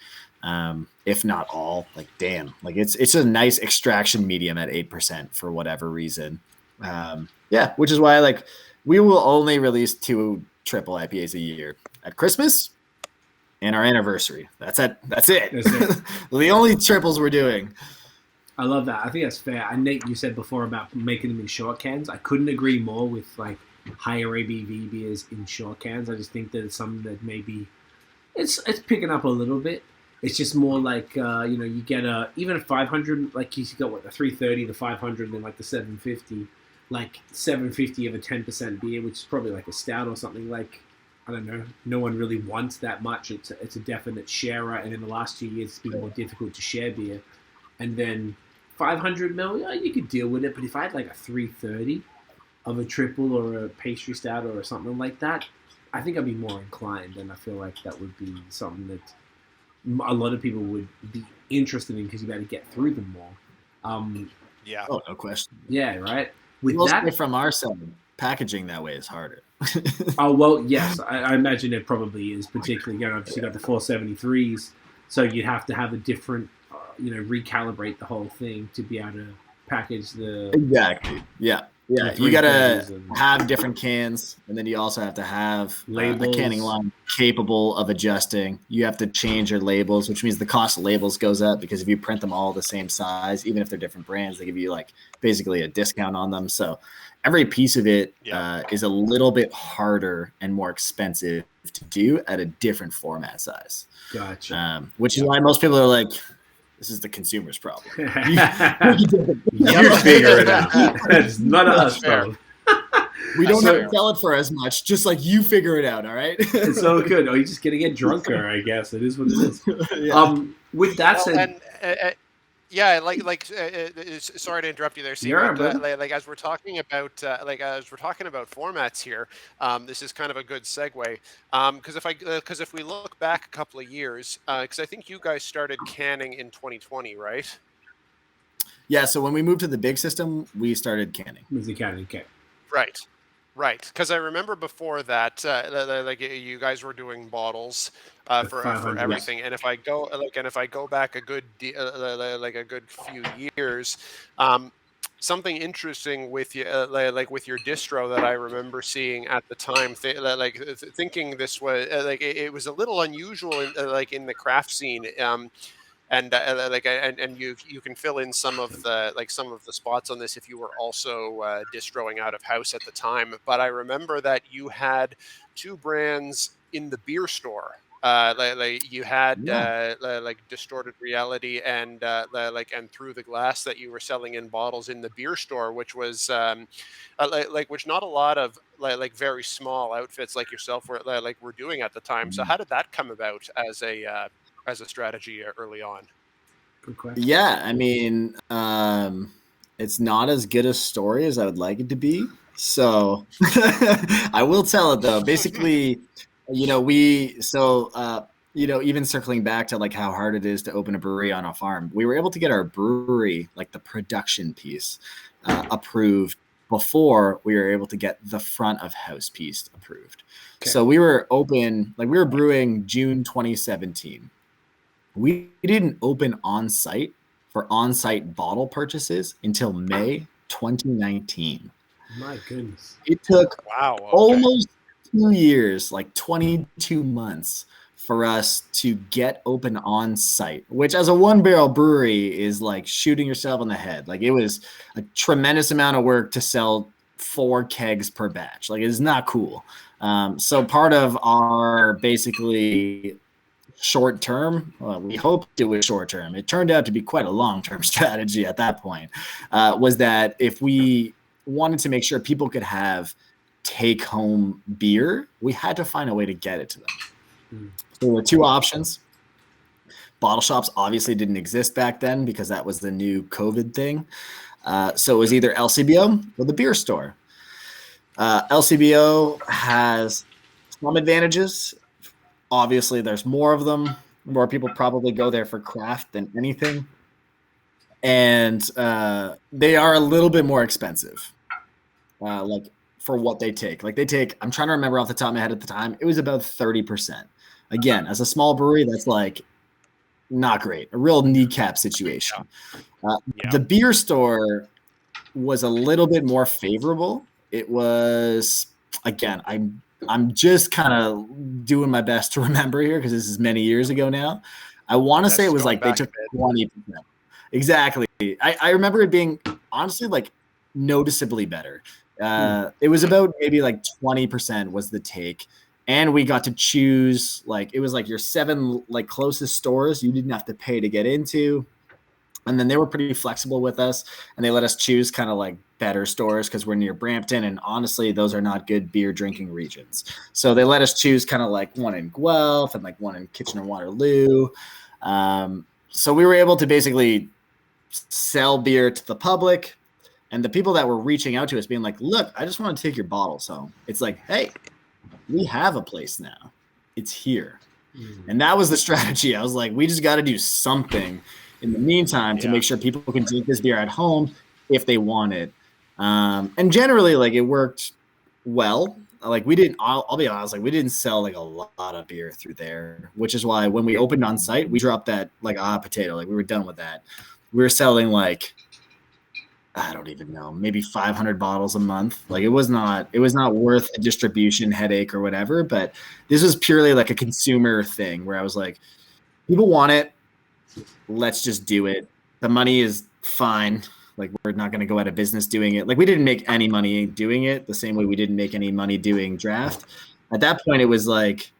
If not all, like damn, like it's a nice extraction medium at 8% for whatever reason. Yeah, which is why like we will only release 2 triple IPAs a year at Christmas and our anniversary. That's it. The only triples we're doing. I love that. I think that's fair. And Nate, you said before about making them in short cans. I couldn't agree more with like higher ABV beers in short cans. I just think that it's something that maybe it's picking up a little bit. It's just more like, you know, you get even a 500, like you got what, the 330, the 500, and like the 750, like 750 of a 10% beer, which is probably like a stout or something. Like, I don't know, no one really wants that much. It's a definite sharer, and in the last 2 years, it's been more difficult to share beer. And then 500 mil, yeah, you could deal with it. But if I had like a 330 of a triple or a pastry stout or something like that, I think I'd be more inclined, and I feel like that would be something that a lot of people would be interested in because you got to get through them more. Yeah. Oh, no question. Yeah, right. With that, from our side, packaging that way is harder. Oh well, yes, I imagine it probably is. Particularly, you know, obviously you got the 473s, so you'd have to have a different, you know, recalibrate the whole thing to be able to package the. Exactly. Yeah. Yeah, you gotta have different cans, and then you also have to have a canning line capable of adjusting. You have to change your labels, which means the cost of labels goes up, because if you print them all the same size, even if they're different brands, they give you like basically a discount on them. So every piece of it is a little bit harder and more expensive to do at a different format size. Gotcha. Which is why most people are like, this is the consumer's problem. You figure it out. It's not us, bro. We don't have to sell it for as much. Just like you figure it out, all right? It's so good. Oh, you're just going to get drunker, I guess. It is what it is. Yeah. With that said... sorry to interrupt you there, Cee. Like as we're talking about formats here, this is kind of a good segue. Because if we look back a couple of years, because I think you guys started canning in 2020, right? Yeah. So when we moved to the big system, we started canning. Okay. Right, because I remember before that, like you guys were doing bottles for everything, yes. And if I go back a good few years, something interesting with you, like with your distro that I remember seeing at the time, thinking this was it was a little unusual in the craft scene. And you can fill in some of the spots on this if you were also distroing out of house at the time. But I remember that you had 2 brands in the beer store. You had Distorted Reality and and Through the Glass that you were selling in bottles in the beer store, which was which not a lot of very small outfits like yourself were doing at the time. So how did that come about as a strategy early on? Good question. Yeah, I mean, it's not as good a story as I would like it to be. So I will tell it though. Basically, even circling back to like how hard it is to open a brewery on a farm, we were able to get our brewery, like the production piece, approved before we were able to get the front of house piece approved. Okay. So we were open, like we were brewing June 2017. We didn't open on site for on-site bottle purchases until May 2019. My goodness. It took okay. almost 2 years, like 22 months for us to get open on site, which as a 1-barrel brewery is like shooting yourself in the head. Like it was a tremendous amount of work to sell 4 kegs per batch. Like it's not cool. So part of our basically short term, we hoped it was short term. It turned out to be quite a long-term strategy at that point, was that if we wanted to make sure people could have take home beer, we had to find a way to get it to them. So there were 2 options. Bottle shops obviously didn't exist back then because that was the new COVID thing. So it was either LCBO or the beer store. LCBO has some advantages. Obviously, there's more of them. More people probably go there for craft than anything. And they are a little bit more expensive, like for what they take. Like they take, I'm trying to remember off the top of my head at the time, it was about 30%. Again, as a small brewery, that's like not great. A real kneecap situation. The beer store was a little bit more favorable. It was, again, I'm just kind of doing my best to remember here because this is many years ago now. I want to say it was like they took 20%. Exactly. I remember it being honestly like noticeably better. It was about maybe like 20% was the take. And we got to choose, like, it was like your 7 like closest stores you didn't have to pay to get into. And then they were pretty flexible with us, and they let us choose kind of like better stores because we're near Brampton, and honestly, those are not good beer drinking regions. So they let us choose kind of like one in Guelph and like one in Kitchener-Waterloo. So we were able to basically sell beer to the public, and the people that were reaching out to us being like, look, I just want to take your bottles home. It's like, hey, we have a place now. It's here. And that was the strategy. I was like, we just got to do something in the meantime to make sure people can drink this beer at home if they want it. And generally, like, it worked well. Like, we didn't, I'll be honest, like, we didn't sell like a lot of beer through there, which is why when we opened on site, we dropped that like potato. Like, we were done with that. We were selling like, I don't even know, maybe 500 bottles a month. Like, it was not worth a distribution headache or whatever, but this was purely like a consumer thing where I was like, people want it. Let's just do it. The money is fine. Like, we're not going to go out of business doing it. Like, we didn't make any money doing it the same way we didn't make any money doing draft. At that point, it was like,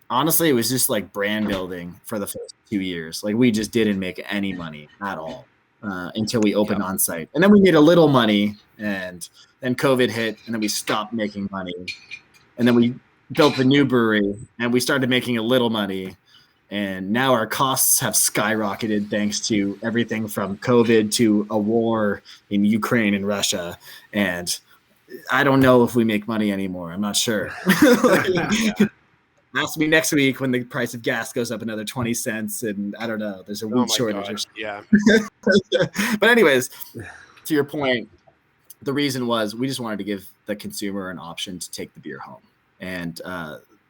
honestly, it was just like brand building for the first 2 years. Like, we just didn't make any money at all until we opened on site. And then we made a little money, and then COVID hit, and then we stopped making money. And then we built the new brewery, and we started making a little money. And now our costs have skyrocketed thanks to everything from COVID to a war in Ukraine and Russia. And I don't know if we make money anymore. I'm not sure. Ask me next week when the price of gas goes up another 20 cents. And I don't know. There's a wheat shortage or something. Yeah. But anyways, to your point, the reason was we just wanted to give the consumer an option to take the beer home. And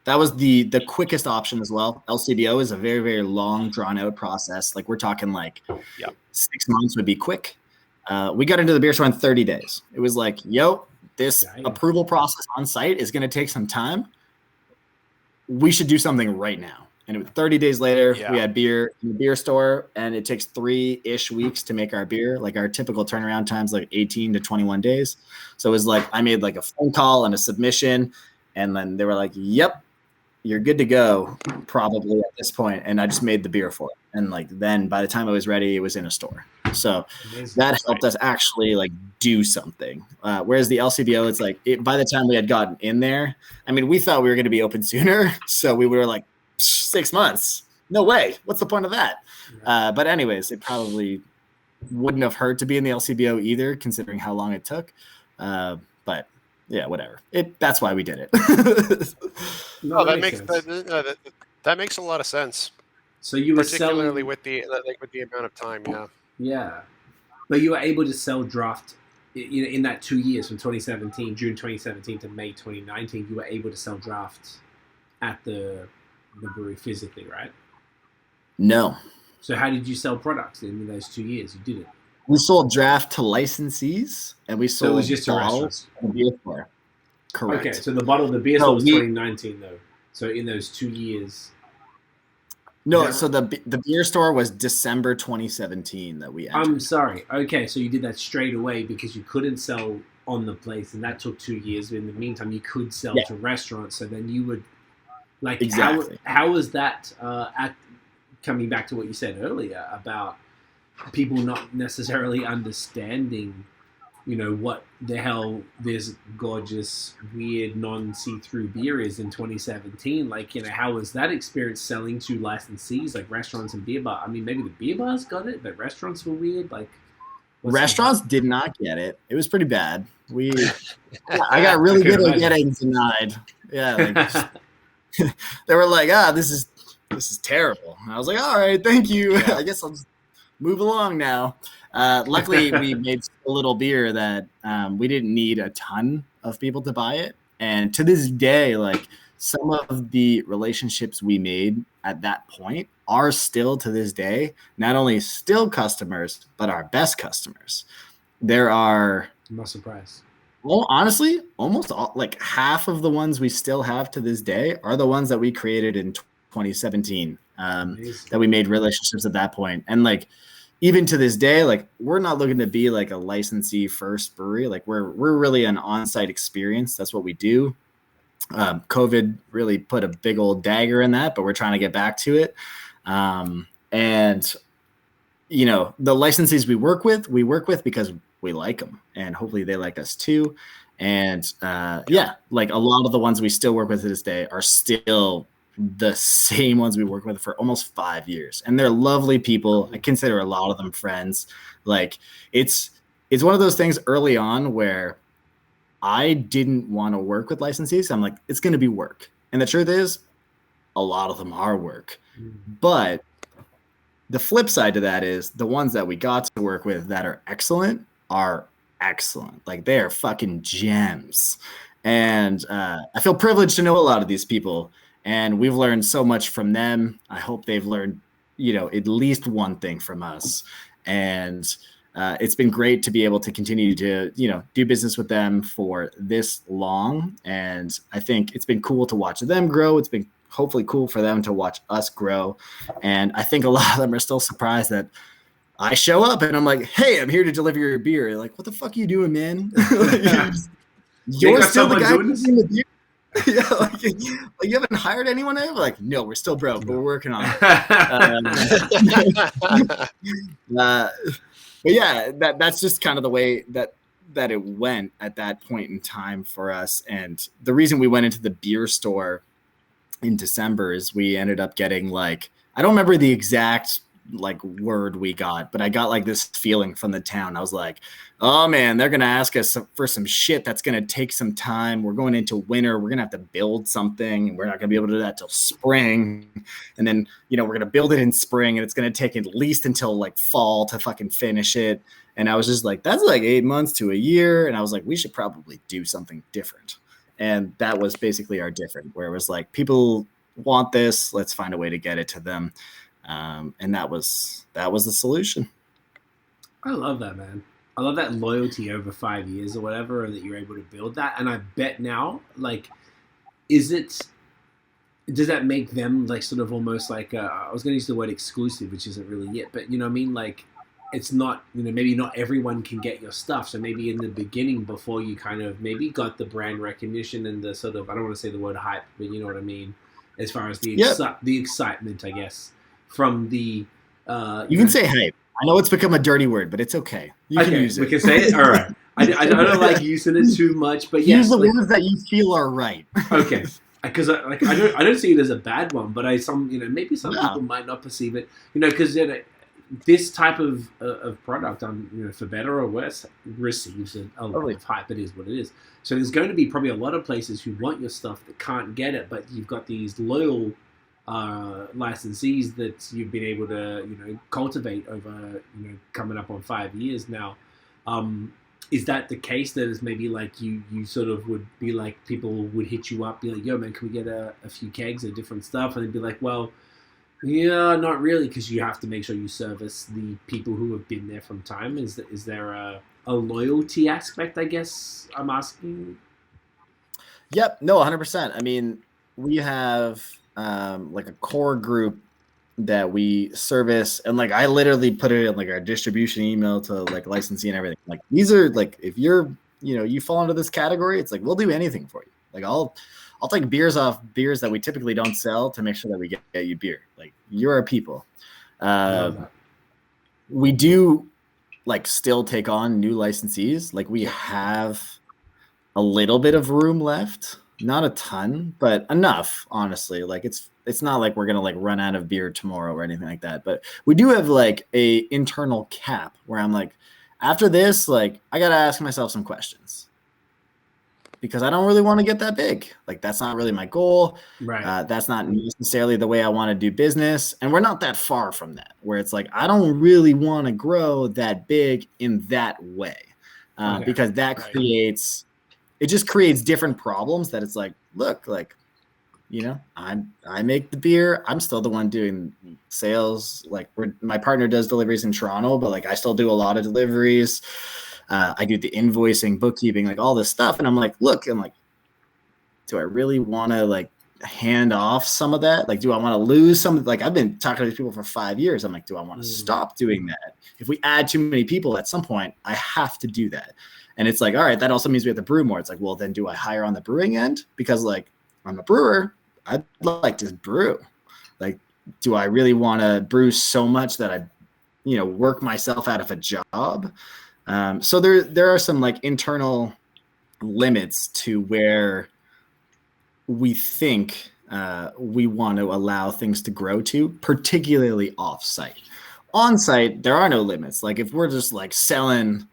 that was the quickest option as well. LCBO is a very, very long, drawn-out process. Like, we're talking like 6 months would be quick. We got into the beer store in 30 days. It was like, this approval process on site is going to take some time. We should do something right now. And it was 30 days later, we had beer in the beer store, and it takes 3-ish weeks to make our beer. Like, our typical turnaround time's like 18 to 21 days. So it was like I made like a phone call and a submission, and then they were like, yep, you're good to go probably at this point. And I just made the beer for it. And like, then by the time it was ready, it was in a store. So that helped us actually like do something. Whereas the LCBO, it's like by the time we had gotten in there, I mean, we thought we were going to be open sooner. So we were like 6 months. No way. What's the point of that? But anyways, it probably wouldn't have hurt to be in the LCBO either, considering how long it took. But yeah, whatever. That's why we did it. That makes a lot of sense. So you were particularly with the amount of time, Yeah, but you were able to sell draft in that 2 years from 2017, June 2017 to May 2019, you were able to sell drafts at the brewery physically, right? No. So how did you sell products in those 2 years? You did it. We sold draft to licensees, and we sold So it was just to bottles restaurants. to beer store. Correct. Okay, so the beer store was 2019 though. So in those 2 years. No, so the beer store was December 2017 that we entered. I'm sorry. Okay, so you did that straight away because you couldn't sell on the place, and that took 2 years. In the meantime, you could sell to restaurants. So then you would, like, exactly. How was that? Coming back to what you said earlier about people not necessarily understanding, what the hell this gorgeous, weird, non-see-through beer is in 2017. Like, how was that experience selling to licensees, like restaurants and beer bars? I mean, maybe the beer bars got it, but restaurants were weird. Like, restaurants did not get it. It was pretty bad. I got really good at getting denied. Yeah, like, they were like, this is terrible. And I was like, all right, thank you. I guess I'll just move along now. Luckily, we made a little beer that we didn't need a ton of people to buy it. And to this day, like, some of the relationships we made at that point are still to this day, not only still customers, but our best customers. There are... I'm not surprised. Well, honestly, almost all, like half of the ones we still have to this day are the ones that we created in 2017, that we made relationships at that point. And like, even to this day, like, we're not looking to be like a licensee first brewery. Like, we're really an on-site experience. That's what we do. COVID really put a big old dagger in that, but we're trying to get back to it. And the licensees we work with because we like them, and hopefully they like us too. And like, a lot of the ones we still work with to this day are still the same ones we work with for almost 5 years, and they're lovely people. I consider a lot of them friends. Like, it's one of those things early on where I didn't want to work with licensees. I'm like, it's going to be work, and the truth is, a lot of them are work. But the flip side to that is the ones that we got to work with that are excellent are excellent. Like, they are fucking gems, and I feel privileged to know a lot of these people. And we've learned so much from them. I hope they've learned, at least one thing from us. And it's been great to be able to continue to, do business with them for this long. And I think it's been cool to watch them grow. It's been hopefully cool for them to watch us grow. And I think a lot of them are still surprised that I show up and I'm like, hey, I'm here to deliver your beer. You're like, what the fuck are you doing, man? You're still the guy doing the beer. Yeah, like, you haven't hired anyone yet? Like, no, we're still broke, but we're working on it. But yeah, that's just kind of the way that it went at that point in time for us. And the reason we went into the beer store in December is we ended up getting, like, I don't remember the exact like word we got, but I got like this feeling from the town. I was like, oh man, they're going to ask us for some shit that's going to take some time. We're going into winter. We're going to have to build something. We're not going to be able to do that till spring. And then, we're going to build it in spring, and it's going to take at least until like fall to fucking finish it. And I was just like, that's like 8 months to a year. And I was like, we should probably do something different. And that was basically our different, where it was like, people want this, let's find a way to get it to them. And that was the solution. I love that, man. I love that loyalty over 5 years or whatever, that you're able to build that. And I bet now, like, does that make them like sort of almost like, I was going to use the word exclusive, which isn't really it, but like, it's not, maybe not everyone can get your stuff. So maybe in the beginning, before you kind of maybe got the brand recognition and the sort of, I don't want to say the word hype, but you know what I mean? As far as the excitement, I guess, from the... you can say hype. I know it's become a dirty word, but it's okay. You can use it. We can say it? All right. I don't like using it too much, but yes. Use the words that you feel are right. Okay. Because I don't see it as a bad one, but maybe some people might not perceive it, because this type of product, for better or worse, receives a lot of hype. It is what it is. So there's going to be probably a lot of places who want your stuff that can't get it, but you've got these loyal licensees that you've been able to cultivate over coming up on 5 years now. is that the case? That is maybe like you sort of would be like, people would hit you up, be like, yo man, can we get a few kegs of different stuff? And they'd be like, well, yeah, not really, because you have to make sure you service the people who have been there from time. Is there a loyalty aspect, I guess I'm asking? Yep, no, 100%. I mean, we have like a core group that we service, and like I literally put it in like our distribution email to like licensee and everything. Like, these are like, if you're, you know, you fall into this category, it's like we'll do anything for you. Like I'll take beers off beers that we typically don't sell to make sure that we get you beer. Like, you're our people. We do like still take on new licensees. Like, we have a little bit of room left, not a ton, but enough, honestly. Like, it's not like we're gonna like run out of beer tomorrow or anything like that. But we do have like a internal cap where I'm like, after this, like I gotta ask myself some questions, because I don't really want to get that big. Like, that's not really my goal. Right. That's not necessarily the way I want to do business. And we're not that far from that, where it's like, I don't really want to grow that big in that way, because that creates, it just creates different problems that it's like, look, like, you know, I make the beer. I'm still the one doing sales. Like, my partner does deliveries in Toronto, but like I still do a lot of deliveries. I do the invoicing, bookkeeping, like all this stuff. And I'm like, look, I'm like, do I really want to like hand off some of that? Like, do I want to lose some? Like, I've been talking to these people for 5 years. I'm like, do I want to stop doing that? If we add too many people at some point, I have to do that. And it's like, all right, that also means we have to brew more. It's like, well, then do I hire on the brewing end? Because like, I'm a brewer, I'd like to brew. Like, do I really want to brew so much that I, you know, work myself out of a job? So there are some like internal limits to where we think we want to allow things to grow to, particularly off-site. On-site, there are no limits. Like, if we're just like selling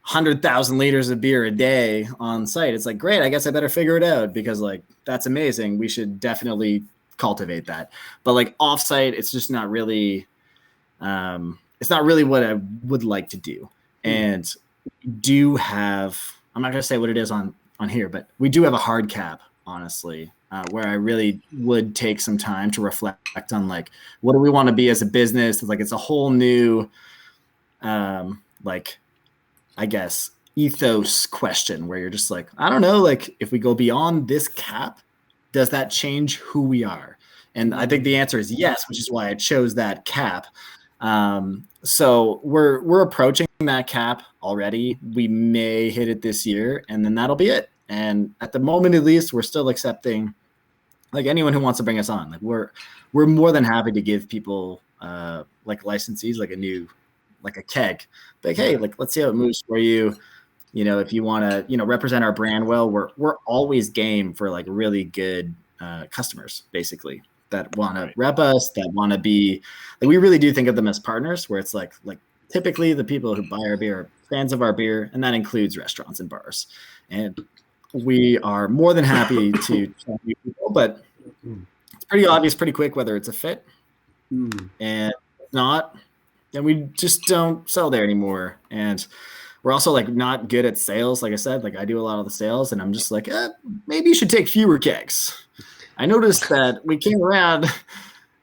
100,000 liters of beer a day on site, it's like, great, I guess I better figure it out, because like, that's amazing. We should definitely cultivate that. But like offsite, it's just not really, it's not really what I would like to do. And we do have, I'm not going to say what it is on here, but we do have a hard cap, honestly, where I really would take some time to reflect on like, what do we want to be as a business? It's like, it's a whole new, like, I guess, ethos question, where you're just like, I don't know, like, if we go beyond this cap, does that change who we are? And I think the answer is yes, which is why I chose that cap. So we're approaching that cap already. We may hit it this year, and then that'll be it. And at the moment, at least, we're still accepting like anyone who wants to bring us on. Like, we're more than happy to give people like licensees like a keg. Like, hey, like, let's see how it moves for you. You know, if you want to, you know, represent our brand well, we're always game for like really good customers, basically, that want to rep us, that want to be like, we really do think of them as partners, where it's like typically the people who buy our beer are fans of our beer, and that includes restaurants and bars. And we are more than happy to try new people, but it's pretty obvious pretty quick whether it's a fit. And if not, then we just don't sell there anymore. And we're also like not good at sales. Like I said, like I do a lot of the sales, and I'm just like, maybe you should take fewer kegs. I noticed that we came around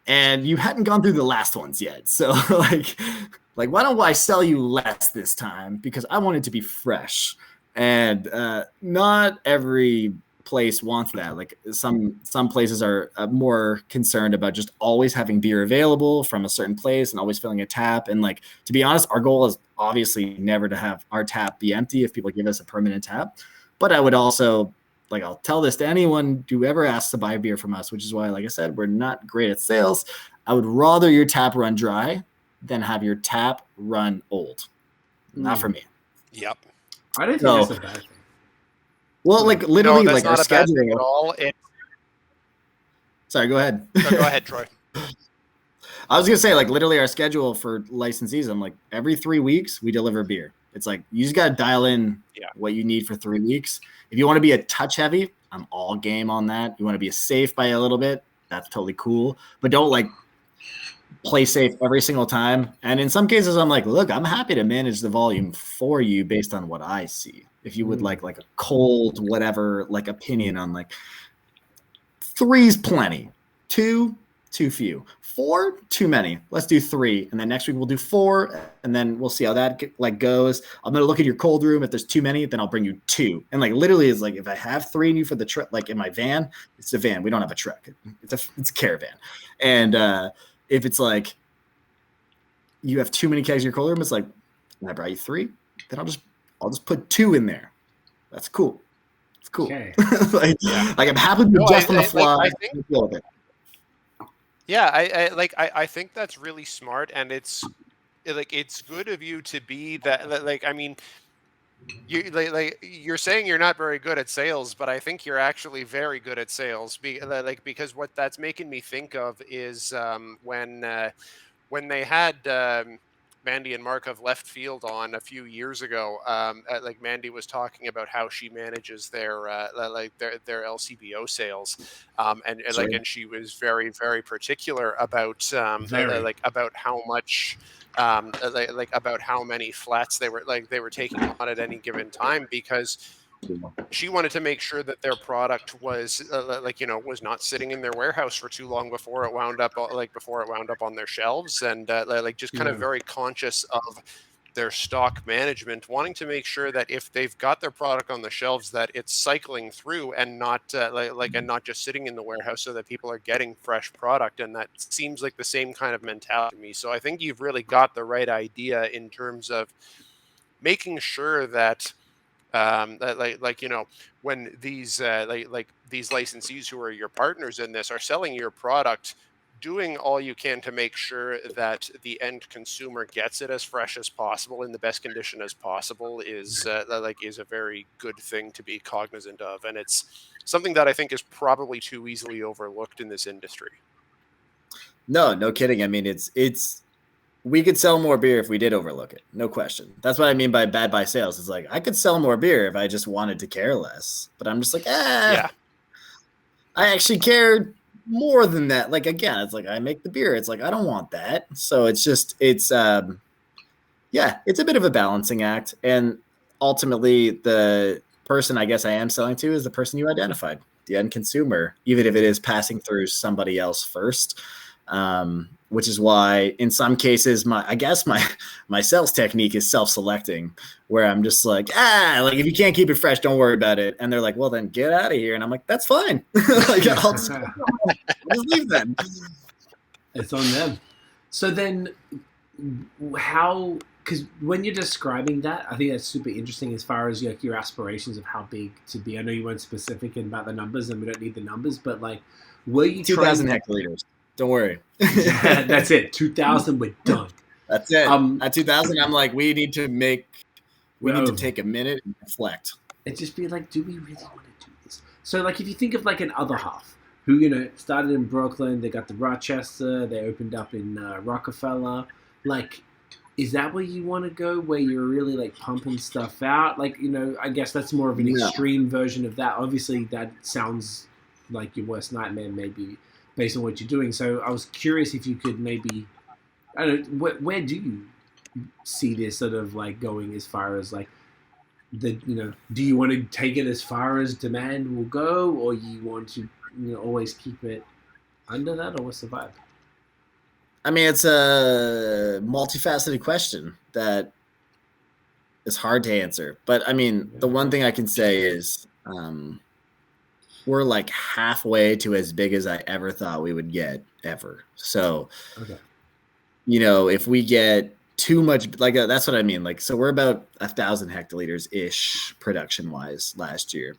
and you hadn't gone through the last ones yet. So like, why don't I sell you less this time? Because I want it to be fresh. And not every place wants that. Like some places are more concerned about just always having beer available from a certain place and always filling a tap. And like, to be honest, our goal is obviously never to have our tap be empty if people give us a permanent tap. But I would also, like, I'll tell this to anyone who ever asks to buy beer from us, which is why, like I said, we're not great at sales. I would rather your tap run dry than have your tap run old. Not for me. Yep. I don't think that's a bad thing. Well, like literally, no, like our schedule at all. Sorry, go ahead. No, go ahead, Troy. I was gonna say, like, literally our schedule for licensees, I'm like, every 3 weeks we deliver beer. It's like, you just gotta dial in what you need for 3 weeks. If you want to be a touch heavy, I'm all game on that. You want to be safe by a little bit, that's totally cool. But don't like play safe every single time. And in some cases, I'm like, look, I'm happy to manage the volume for you based on what I see. If you would like a cold, whatever, like opinion on like 3's plenty, 2, too few, 4, too many. Let's do 3. And then next week we'll do 4. And then we'll see how that goes. I'm going to look at your cold room. If there's too many, then I'll bring you 2. And like literally it's like, if I have 3 in you for the truck, like in my van, it's a van. We don't have a truck. It's a caravan. And, if it's like you have too many kegs in your cold room, it's like, I brought you 3, then I'll just put 2 in there. That's cool. It's cool. Okay. like I'm happy to adjust on the fly. I think that's really smart, and it's good of you to be that. Like, I mean, you're saying you're not very good at sales, but I think you're actually very good at sales. Because what that's making me think of is when they had Mandy and Mark of Left Field on a few years ago. Like Mandy was talking about how she manages their LCBO sales, and she was very, very particular about about how much. About how many flats they were taking on at any given time, because she wanted to make sure that their product was was not sitting in their warehouse for too long before it wound up on their shelves, and just kind of very conscious of their stock management, wanting to make sure that if they've got their product on the shelves, that it's cycling through and not and not just sitting in the warehouse, so that people are getting fresh product. And that seems like the same kind of mentality to me. So I think you've really got the right idea in terms of making sure that when these these licensees who are your partners in this are selling your product, doing all you can to make sure that the end consumer gets it as fresh as possible in the best condition as possible is a very good thing to be cognizant of, and it's something that I think is probably too easily overlooked in this industry. No kidding. I mean, it's we could sell more beer if we did overlook it, no question. That's what I mean by bad buy sales. It's like I could sell more beer if I just wanted to care less, but I'm just like, I actually care more than that. Like, again, it's like I make the beer. It's like I don't want that. So it's a bit of a balancing act. And ultimately, the person I guess I am selling to is the person you identified, the end consumer, even if it is passing through somebody else first. Which is why in some cases my sales technique is self-selecting, where I'm just like if you can't keep it fresh, don't worry about it. And they're like, well, then get out of here. And I'm like, that's fine. I'll just leave then. It's on them. So then because when you're describing that, I think that's super interesting as far as your aspirations of how big to be. I know you weren't specific about the numbers, and we don't need the numbers, but were you 2,000 hectoliters? Don't worry. That's it. 2,000, we're done. That's it. At 2,000, I'm like, we need to take a minute and reflect. And just be like, do we really want to do this? So, if you think of an other half who, started in Brooklyn, they got the Rochester, they opened up in Rockefeller. Is that where you want to go, where you're really pumping stuff out? I guess that's more of an extreme version of that. Obviously, that sounds like your worst nightmare, maybe, based on what you're doing. So I was curious if you could maybe, I don't know, where do you see this sort of going as far as do you want to take it as far as demand will go, or you want to always keep it under that, or what's the vibe? I mean, it's a multifaceted question that is hard to answer. But I mean, the one thing I can say is we're halfway to as big as I ever thought we would get ever. So, if we get too much, that's what I mean. So we're about 1,000 hectoliters ish production wise last year.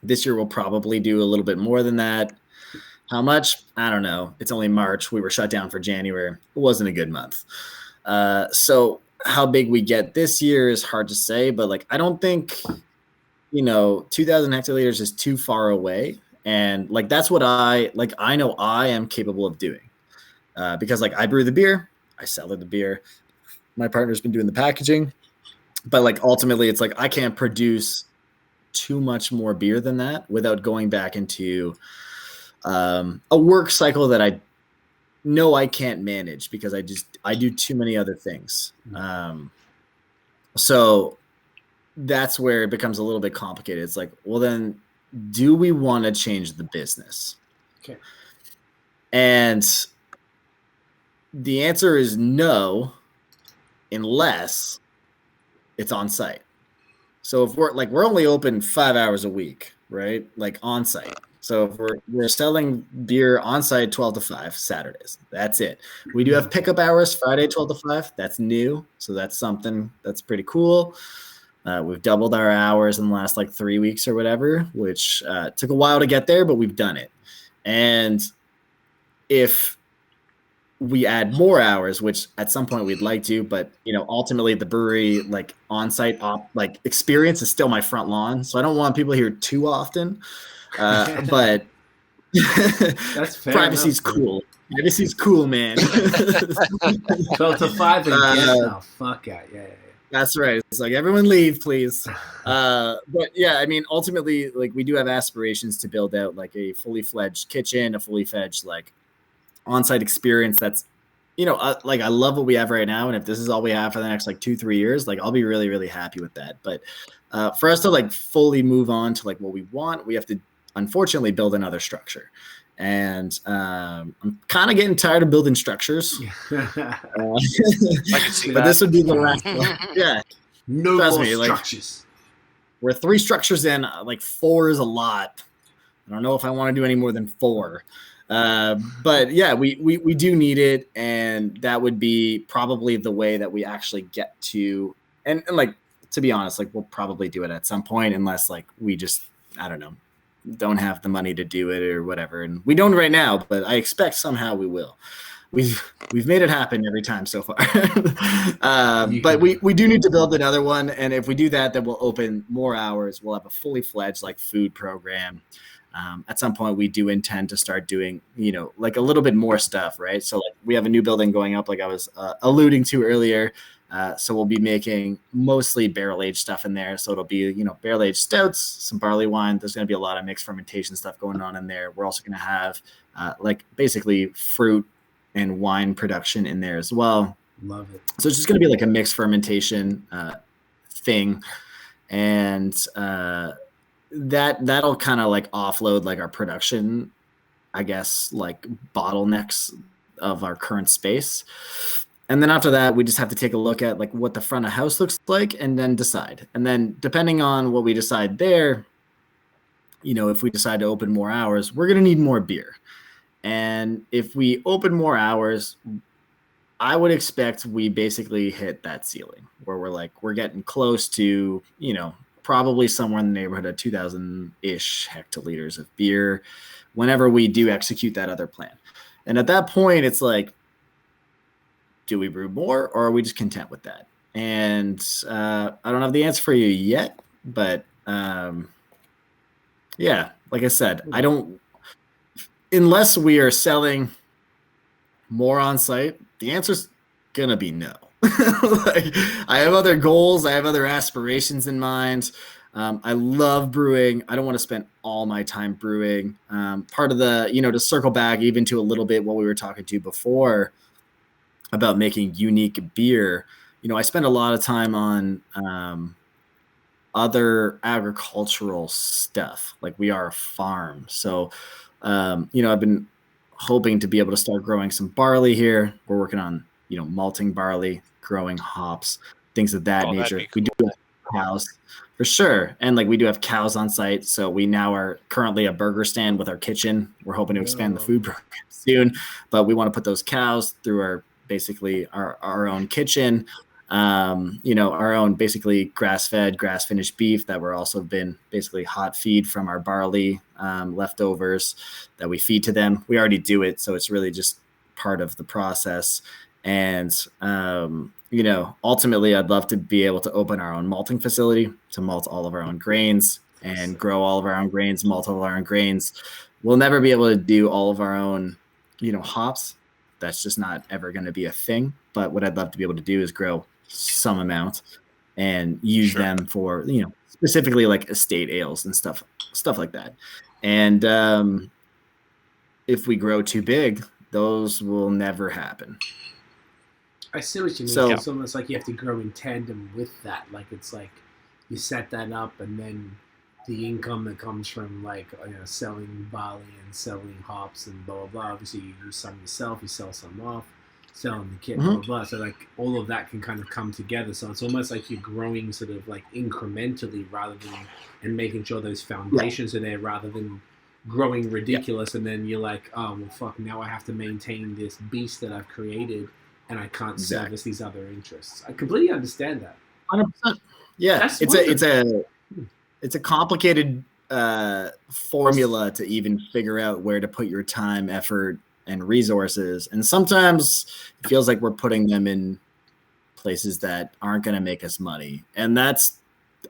This year we'll probably do a little bit more than that. How much? I don't know. It's only March. We were shut down for January. It wasn't a good month. So how big we get this year is hard to say, but I don't think 2,000 hectoliters is too far away. And that's what I know I am capable of doing, because I brew the beer, I sell the beer. My partner's been doing the packaging, but ultimately it's I can't produce too much more beer than that without going back into a work cycle that I no, I can't manage because I do too many other things. So that's where it becomes a little bit complicated. It's like, well, then do we want to change the business? Okay. And the answer is no, unless it's on site. So if we're only open 5 hours a week, right? Like on site. So if we're selling beer on site 12 to 5 Saturdays. That's it. We do have pickup hours Friday 12 to 5. That's new. So that's something that's pretty cool. We've doubled our hours in the last like 3 weeks or whatever, which took a while to get there, but we've done it. And if we add more hours, which at some point we'd like to, but ultimately the brewery like on-site like experience is still my front lawn, so I don't want people here too often. But that's fair. Privacy's cool. Privacy's cool, man. 12 to 5 and get the fuck out. Yeah. That's right. It's like, everyone leave, please. But yeah, I mean, ultimately, like we do have aspirations to build out like a fully fledged kitchen, a fully fledged like on-site experience. That's, like I love what we have right now. And if this is all we have for the next like 2-3 years, like I'll be really, really happy with that. But for us to like fully move on to like what we want, we have to unfortunately build another structure. And I'm kind of getting tired of building structures. I can see but that. This would be the last one. Yeah. No Trust more me, structures. We're 3 structures in, like 4 is a lot. I don't know if I want to do any more than 4. But yeah, we do need it. And that would be probably the way that we actually get to, and like, to be honest, like we'll probably do it at some point, unless like we just, I don't know, don't have the money to do it or whatever. And we don't right now, but I expect somehow we will. We've made it happen every time so far. But we do need to build another one. And if we do that, then we'll open more hours. We'll have a fully fledged like food program. At some point we do intend to start doing, like a little bit more stuff, right? So like we have a new building going up, like I was alluding to earlier. So we'll be making mostly barrel-aged stuff in there. So it'll be, barrel-aged stouts, some barley wine. There's going to be a lot of mixed fermentation stuff going on in there. We're also going to have like basically fruit and wine production in there as well. Love it. So it's just going to be like a mixed fermentation thing. And that'll kind of like offload like our production, I guess, like bottlenecks of our current space. And then after that, we just have to take a look at like what the front of house looks like and then decide. And then depending on what we decide there, if we decide to open more hours, we're going to need more beer. And if we open more hours, I would expect we basically hit that ceiling where we're getting close to, probably somewhere in the neighborhood of 2,000-ish hectoliters of beer whenever we do execute that other plan. And at that point, it's like, do we brew more or are we just content with that? And I don't have the answer for you yet, but yeah, like I said, unless we are selling more on site, the answer's going to be no. Like, I have other goals. I have other aspirations in mind. I love brewing. I don't want to spend all my time brewing. Part of the, to circle back even to a little bit what we were talking to before about making unique beer, I spend a lot of time on other agricultural stuff. Like we are a farm. So, I've been hoping to be able to start growing some barley here. We're working on, malting barley, growing hops, things of that nature. Cool. We do have cows for sure. And like we do have cows on site. So we now are currently a burger stand with our kitchen. We're hoping to expand the food program soon, but we want to put those cows through our own kitchen, our own basically grass-fed, grass-finished beef that we're also been basically hot feed from our barley leftovers that we feed to them. We already do it, so it's really just part of the process. And ultimately, I'd love to be able to open our own malting facility to malt all of our own grains and grow all of our own grains, malt all of our own grains. We'll never be able to do all of our own, hops. That's just not ever going to be a thing. But what I'd love to be able to do is grow some amount and use them for, specifically like estate ales and stuff like that. And if we grow too big, those will never happen. I see what you mean. So, it's almost like you have to grow in tandem with that. Like it's like you set that up, and then the income that comes from like selling barley and selling hops and blah blah blah. Obviously, you use some yourself, you sell some off, selling the kit, blah blah blah. So like all of that can kind of come together. So it's almost like you're growing sort of like incrementally rather than and making sure those foundations are there rather than growing ridiculous. And then you're like, oh well, fuck! Now I have to maintain this beast that I've created. And I can't service these other interests. I completely understand that. 100%. Yeah, it's a complicated formula to even figure out where to put your time, effort, and resources. And sometimes it feels like we're putting them in places that aren't going to make us money. And that's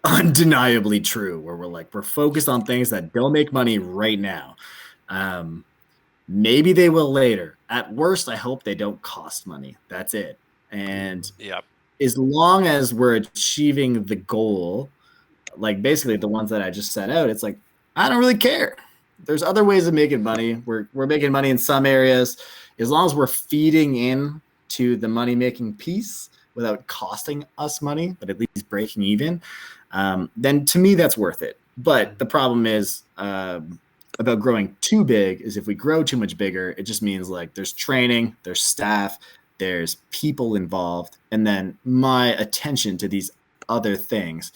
undeniably true, where we're focused on things that don't make money right now. Maybe they will later. At worst, I hope they don't cost money. That's it. And as long as we're achieving the goal, like basically the ones that I just set out, it's like, I don't really care. There's other ways of making money. We're making money in some areas. As long as we're feeding in to the money-making piece without costing us money, but at least breaking even, then to me, that's worth it. But the problem is, about growing too big is if we grow too much bigger, it just means like there's training, there's staff, there's people involved, and then my attention to these other things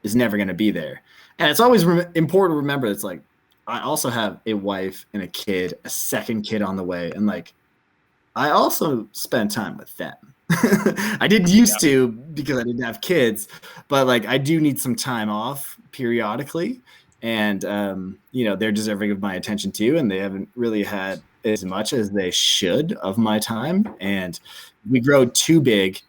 is never going to be there. And it's always important to remember it's like I also have a wife and a kid, a second kid on the way, and like I also spend time with them. I didn't used to because I didn't have kids, but like I do need some time off periodically. And, they're deserving of my attention too. And they haven't really had as much as they should of my time. And we grow too big.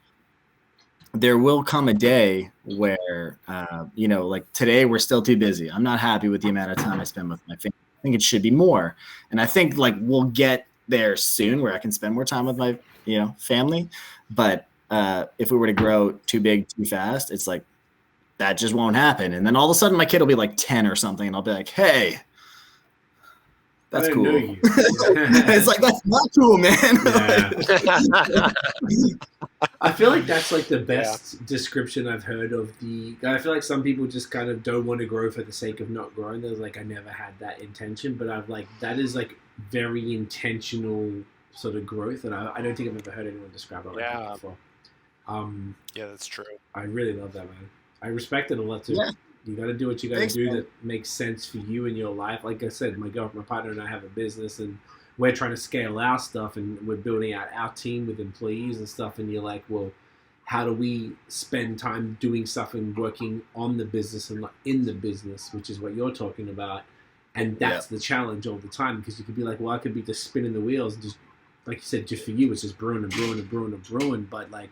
There will come a day where, like today we're still too busy. I'm not happy with the amount of time I spend with my family. I think it should be more. And I think like we'll get there soon where I can spend more time with my, family. But if we were to grow too big, too fast, it's like, that just won't happen. And then all of a sudden my kid will be like 10 or something. And I'll be like, hey, that's cool. It's like, that's not cool, man. I feel like that's like the best description I've heard of I feel like some people just kind of don't want to grow for the sake of not growing. They're like, I never had that intention, but that is like very intentional sort of growth. And I don't think I've ever heard anyone describe it like that before. That's true. I really love that, man. I respect it a lot too. Yeah. You got to do what you got to do that makes sense for you in your life. Like I said, my partner and I have a business, and we're trying to scale our stuff, and we're building out our team with employees and stuff. And you're like, well, how do we spend time doing stuff and working on the business and not in the business, which is what you're talking about. And that's the challenge all the time, because you could be like, well, I could be just spinning the wheels and just, like you said, just for you, it's just brewing and brewing and brewing and brewing. But like,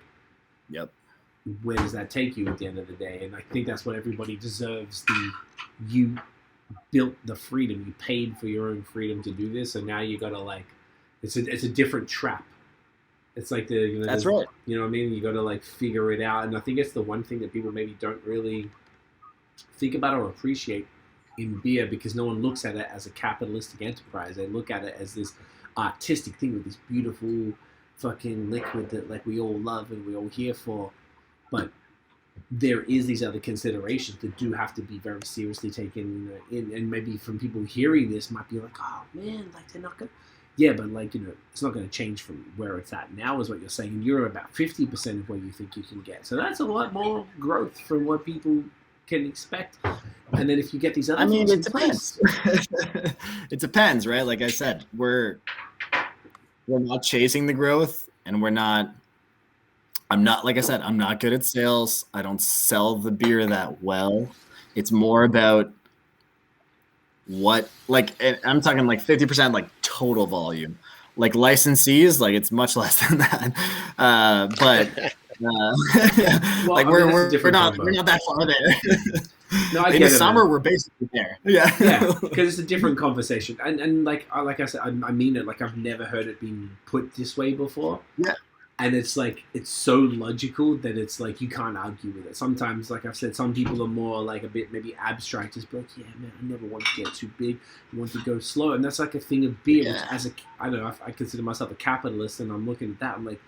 where does that take you at the end of the day? And I think that's what everybody deserves. You built the freedom, you paid for your own freedom to do this, and now you gotta like, it's a different trap. It's like that's right. You know what I mean? You gotta like figure it out, and I think it's the one thing that people maybe don't really think about or appreciate in beer, because no one looks at it as a capitalistic enterprise. They look at it as this artistic thing with this beautiful fucking liquid that like we all love and we all here for. But there is these other considerations that do have to be very seriously taken in, and maybe from people hearing this might be like, oh man, like they're not gonna, but like it's not going to change from where it's at now, is what you're saying. You're about 50% of where you think you can get, so that's a lot more growth from what people can expect. And then if you get these other, it depends. It depends, right? Like I said, we're not chasing the growth, and I'm not good at sales. I don't sell the beer that well. It's more about I'm talking like 50% like total volume. Like licensees, like it's much less than that. Like we're not that far there. No, I in get the it, summer man. we're basically there. Because it's a different conversation, and like I said, I mean it. Like I've never heard it being put this way before. Yeah. And it's like, it's so logical that it's like, you can't argue with it. Sometimes, like I've said, some people are more like a bit maybe abstract, just be like, yeah, man, I never want to get too big. I want to go slow. And that's like a thing of beer, which as I don't know, I consider myself a capitalist, and I'm looking at that, I'm like,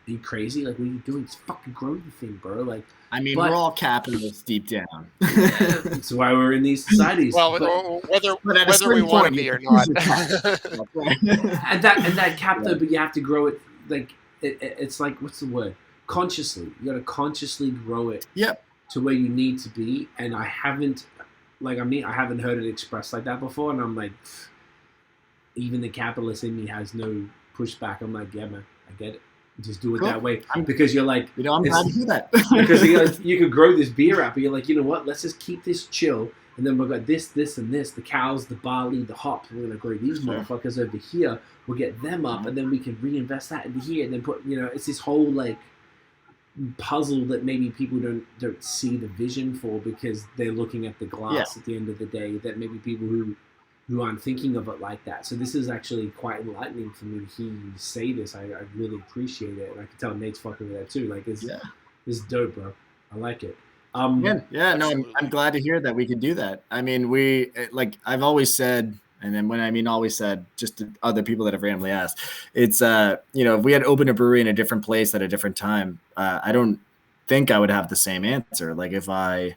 are you crazy? Like, what are you doing? Just fucking grow the thing, bro. Like, I mean, we're all capitalists deep down. That's why we're in these societies. Well, whether we want to be or not. and that cap, though, but you have to grow it, like, it's like, what's the word? Consciously. You got to consciously grow it to where you need to be. And I haven't heard it expressed like that before. And I'm like, even the capitalist in me has no pushback. I'm like, yeah, man, I get it. Just do it that way, because you're like, I'm glad to hear that. because you could grow this beer out, but you're like, you know what? Let's just keep this chill, and then we've got this, and this. The cows, the barley, the hops. We're gonna grow these motherfuckers over here. We'll get them up, and then we can reinvest that into here, and then put. It's this whole like puzzle that maybe people don't see the vision for, because they're looking at the glass at the end of the day. That maybe people who aren't thinking of it like that. So this is actually quite enlightening for me to hear you say this. I really appreciate it. And I can tell Nate's fucking with that too. Like, it's dope, bro. I like it. No, I'm glad to hear that we can do that. I mean, I've always said, and then when I mean always said, just to other people that have randomly asked, it's, if we had opened a brewery in a different place at a different time, I don't think I would have the same answer. Like if I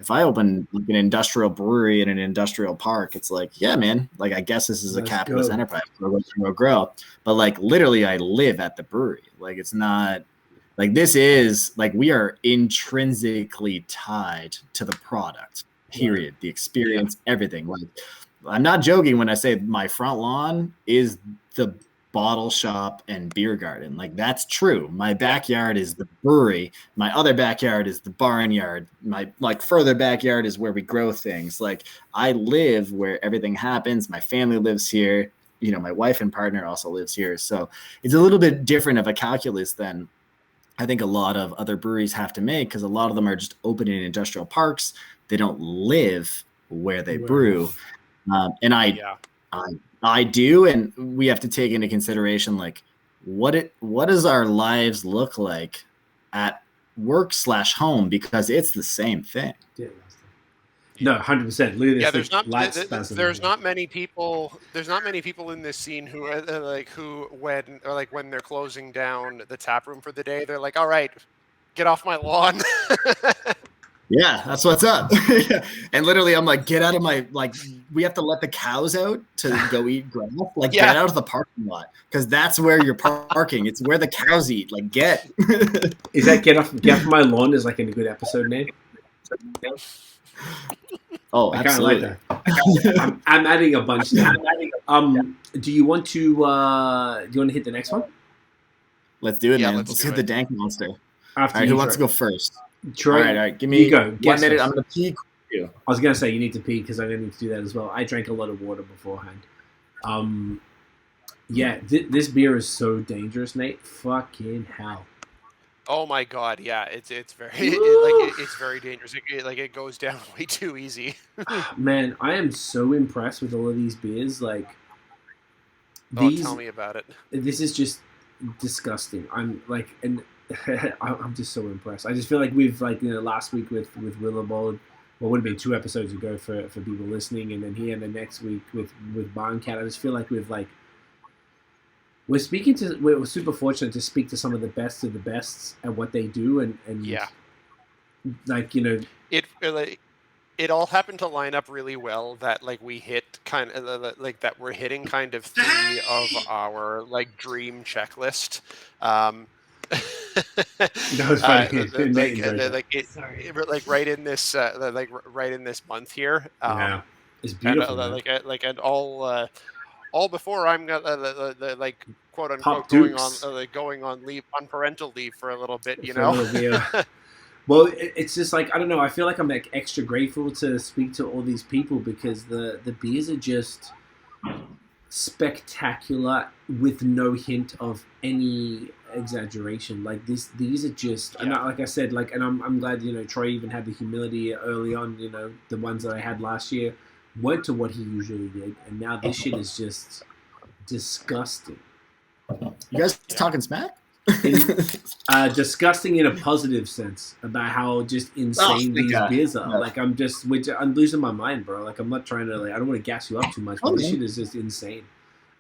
open like an industrial brewery in an industrial park, it's like, yeah, man, like I guess this is a capitalist enterprise. Grow. But like literally I live at the brewery. Like it's not like, this is like, we are intrinsically tied to the product, period. The experience, everything. Like I'm not joking when I say my front lawn is the bottle shop and beer garden. Like that's true. My backyard is the brewery. My other backyard is the barnyard. My like further backyard is where we grow things. Like I live where everything happens. My family lives here. My wife and partner also lives here. So it's a little bit different of a calculus than I think a lot of other breweries have to make, because a lot of them are just open in industrial parks. They don't live where they brew. And I do, and we have to take into consideration like what does our lives look like at work/home, because it's the same thing. No, 100%. Look at this. There's not many people. There's not many people in this scene who when they're closing down the tap room for the day, they're like, all right, get off my lawn. Yeah, that's what's up. And literally, I'm like, get out of my, like, we have to let the cows out to go eat grass. Like, get out of the parking lot, because that's where you're parking. It's where the cows eat. Like, get. Is that get off my lawn is like a good episode name? Oh, I kind of like that. I'm adding a bunch now. Do you want to hit the next one? Let's do it, man. Let's hit the dank monster. All right, who wants to go first? Troy, all right. Give me 1 minute. I'm going to pee. I was going to say you need to pee, because I'm going to need to do that as well. I drank a lot of water beforehand. This beer is so dangerous, Nate. Fucking hell. Oh my god, yeah, it's very it's very dangerous. It goes down way too easy. Man, I am so impressed with all of these beers. Like, tell me about it. This is just disgusting. I'm just so impressed. I just feel like we've last week with Willowbold, well, would have been 2 episodes ago for people listening, and then here and the next week with Barncat. I just feel like we're super fortunate to speak to some of the best of the bests at what they do, and it all happened to line up really well that we hit kind of that we're hitting kind of 3 of our dream checklist. That was funny. Right in this right in this month here. It's beautiful. And all before I'm quote unquote going on leave, on parental leave for a little bit, Well, it's just I don't know. I feel like I'm extra grateful to speak to all these people, because the beers are just spectacular with no hint of any exaggeration. These are just, and like I said, and I'm glad Troy even had the humility early on. The ones that I had last year went to what he usually did, and now this shit is just disgusting. You guys talking smack? Disgusting in a positive sense about how just insane these beers are. Like I'm losing my mind, bro. Like I'm not trying to I don't want to gas you up too much, but this shit is just insane.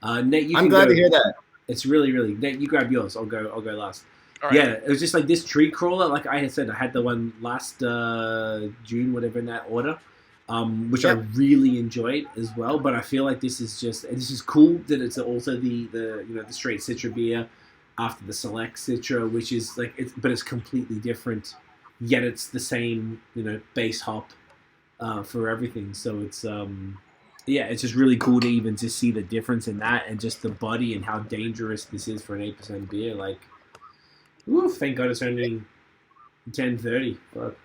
Nate, I'm glad to hear that. It's really, really. Nate, you grab yours. I'll go last. Right. Yeah, it was just like this tree crawler. Like I had said, I had the one last June, whatever in that order, which I really enjoyed as well. But I feel like this is cool that it's also the straight Citra beer after the select Citra, which is but it's completely different. Yet it's the same base hop for everything. So it's it's just really cool to even just see the difference in that and just the body and how dangerous this is for an 8% beer. Like. Ooh, thank God it's only 10:30. Fuck.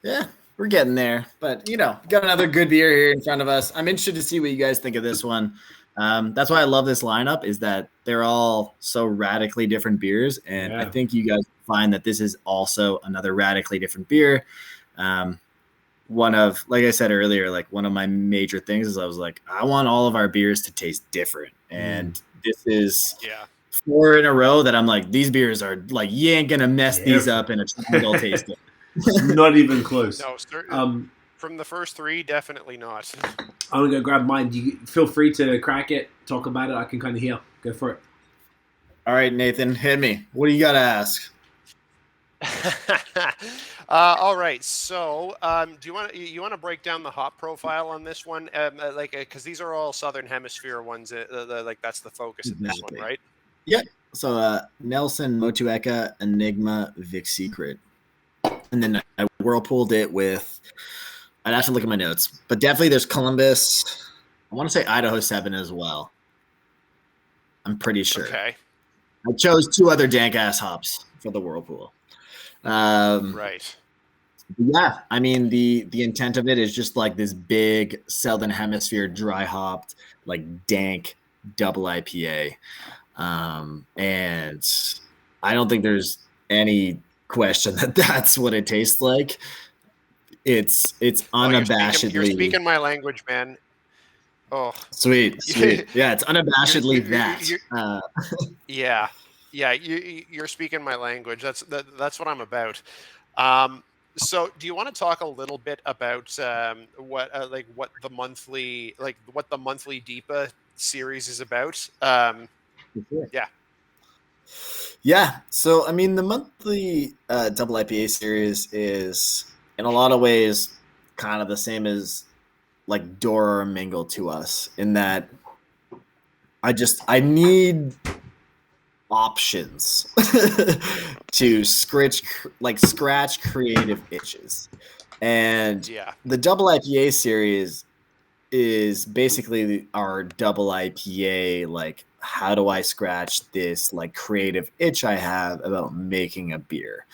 Yeah, we're getting there. But, got another good beer here in front of us. I'm interested to see what you guys think of this one. That's why I love this lineup is that they're all so radically different beers. And I think you guys find that this is also another radically different beer. One of, like I said earlier, one of my major things is I was like, I want all of our beers to taste different. And this is... 4 in a row that I'm like, these beers are you ain't gonna mess these up in a triangle tasting. Not even close. No, certainly. From the first 3, definitely not. I'm gonna go grab mine. You feel free to crack it, talk about it. I can kind of hear. Go for it. All right, Nathan, hit me. What do you got to ask? All right. So, do you want to break down the hop profile on this one? Because these are all Southern Hemisphere ones. That's the focus of this one, right? Yeah. So Nelson, Motueka, Enigma, Vic Secret. And then I whirlpooled it with, I'd have to look at my notes, but definitely there's Columbus. I want to say Idaho 7 as well. I'm pretty sure. Okay. I chose 2 other dank ass hops for the whirlpool. Right. Yeah. I mean, the intent of it is just this big Southern Hemisphere dry hopped, dank double IPA. And I don't think there's any question that that's what it tastes like. It's unabashedly. You're speaking my language, man. Oh, sweet. Yeah, it's unabashedly You're speaking my language. That's what I'm about. So, do you want to talk a little bit about what the monthly DIPA series is about? Yeah. So, I mean, the monthly double IPA series is, in a lot of ways, kind of the same as Dora or Mingle to us, in that I need options to scratch creative itches. And the double IPA series is basically our double IPA, how do I scratch this creative itch I have about making a beer?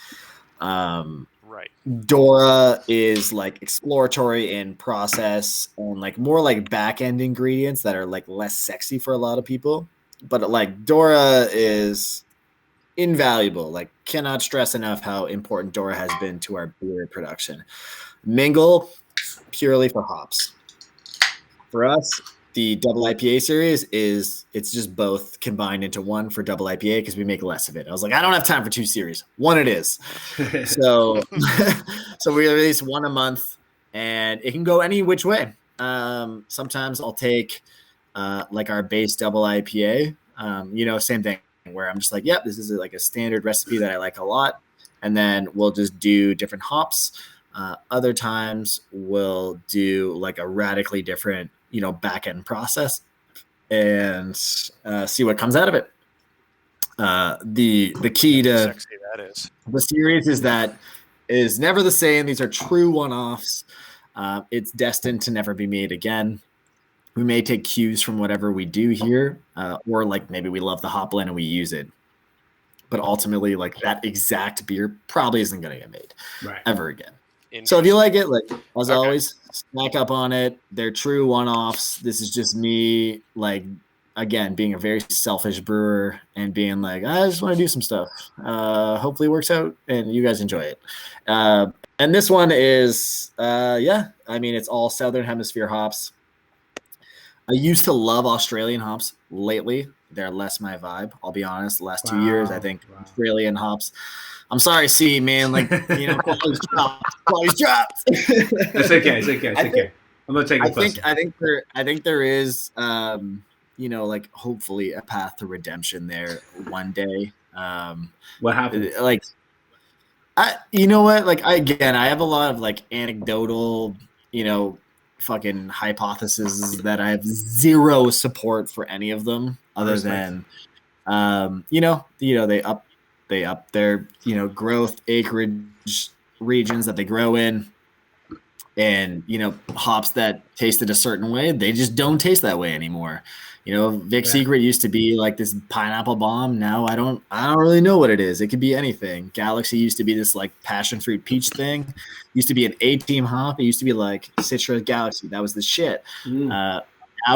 Right. Dora is exploratory in process and more back end ingredients that are less sexy for a lot of people. But Dora is invaluable. Cannot stress enough how important Dora has been to our beer production. Mingle, purely for hops. For us, the double IPA series it's just both combined into one for double IPA because we make less of it. I was like, I don't have time for 2 series. One it is. So we release 1 a month, and it can go any which way. Sometimes I'll take our base double IPA, same thing where I'm just this is a standard recipe that I like a lot. And then we'll just do different hops. Other times we'll do a radically different, back end process and see what comes out of it. The key to sexy that is. The series is that it is never the same. These are true one-offs. It's destined to never be made again. We may take cues from whatever we do here, or maybe we love the hop blend and we use it. But ultimately, that exact beer probably isn't going to get made ever again. So if you like it, as always, snack up on it. They're true one-offs. This is just me, again, being a very selfish brewer and being I just want to do some stuff. Hopefully it works out and you guys enjoy it. And this one is, it's all Southern Hemisphere hops. I used to love Australian hops. Lately, they're less my vibe. I'll be honest. The last 2 years, I think Australian hops. I'm sorry, Cee, man. Like, quality's dropped. Quality's dropped. It's okay. It's okay. I'm not taking it. I think there is, like hopefully a path to redemption there one day. What happened? Like, you know what? Like, I have a lot of like anecdotal, fucking hypotheses that I have zero support for any of them, other than, they up their growth acreage regions that they grow in, and hops that tasted a certain way, they just don't taste that way anymore. Vic Secret used to be like this pineapple bomb. Now I don't really know what it is. It could be anything. Galaxy used to be this like passion fruit peach thing. Used to be an A-team hop. It used to be like Citra Galaxy. That was the shit. Now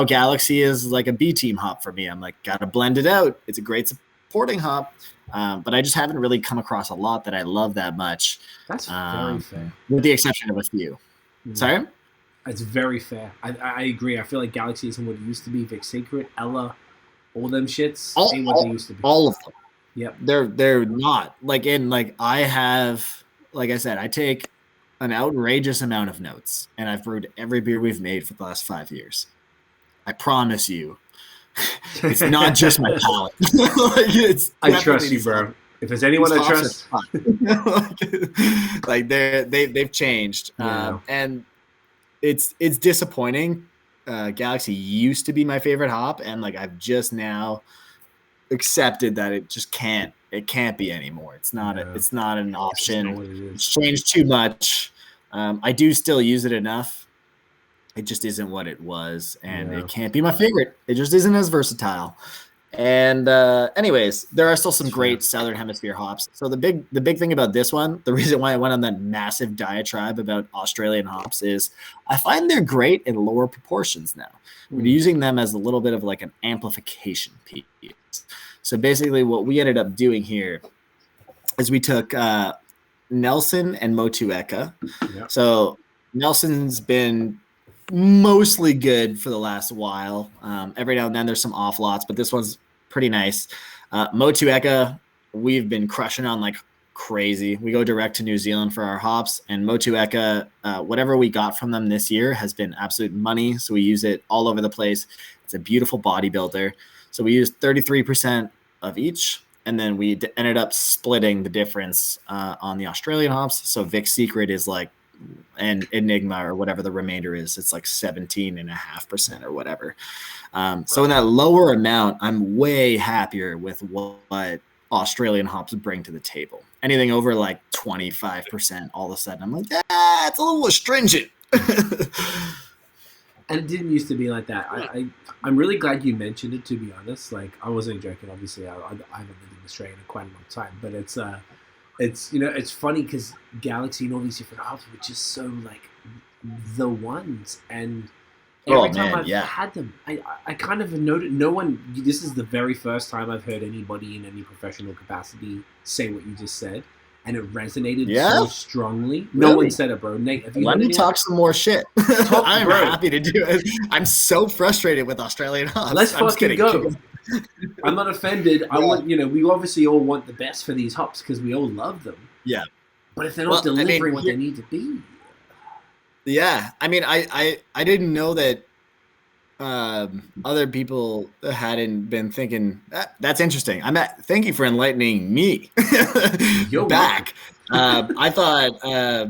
Galaxy is like a B-team hop for me. I'm like, gotta blend it out. It's a great supporting hop. But I just haven't really come across a lot that I love that much. That's very fair. With the exception of a few. Sorry? It's very fair. I agree. I feel like Galaxy isn't what it used to be. Vic Secret, Ella, all them shits ain't what they used to be. All of them. Yep. They're not. I said, I take an outrageous amount of notes, and I've brewed every beer we've made for the last 5 years. I promise you, it's not just my palate. I trust you, bro. If there's anyone I trust, like they've changed, and it's disappointing. Galaxy used to be my favorite hop, and like I've just now accepted that it just can't be anymore. It's not an option. It's changed too much. I do still use it enough. It just isn't what it was, and it can't be my favorite. It just isn't as versatile. And anyways, there are still some great Southern Hemisphere hops. So the big thing about this one, the reason why I went on that massive diatribe about Australian hops is I find they're great in lower proportions now. We're using them as a little bit of like an amplification piece. So basically what we ended up doing here is we took Nelson and Motueka. Yep. So Nelson's been mostly good for the last while. Every now and then there's some off lots, but this one's pretty nice. Motueka, we've been crushing on like crazy. We go direct to New Zealand for our hops, and Motueka, whatever we got from them this year has been absolute money. So we use it all over the place. It's a beautiful bodybuilder. So we used 33% of each, and then we ended up splitting the difference on the Australian hops. So Vic Secret is like, and Enigma or whatever the remainder is, it's like 17.5% or whatever. So in that lower amount, I'm way happier with what Australian hops bring to the table. Anything over like 25%, all of a sudden I'm like, it's a little astringent. And it didn't used to be like that. I'm really glad you mentioned it, to be honest. Like, I wasn't joking. Obviously, I haven't lived in Australia in quite a long time, but it's funny because Galaxy and all these different hops were just so like the ones, and every time I've had them, I kind of noted no one. This is the very first time I've heard anybody in any professional capacity say what you just said, and it resonated so strongly. No one said it, bro. Nate, have you let me talk some more shit. I'm happy to do it. I'm so frustrated with Australian hops. Let's fucking go. I'm not offended. I want, we obviously all want the best for these hops because we all love them. Yeah. But if they're not delivering what they need to be. Yeah. I mean, I didn't know that other people hadn't been thinking, that's interesting. Thank you for enlightening me. You're back. I thought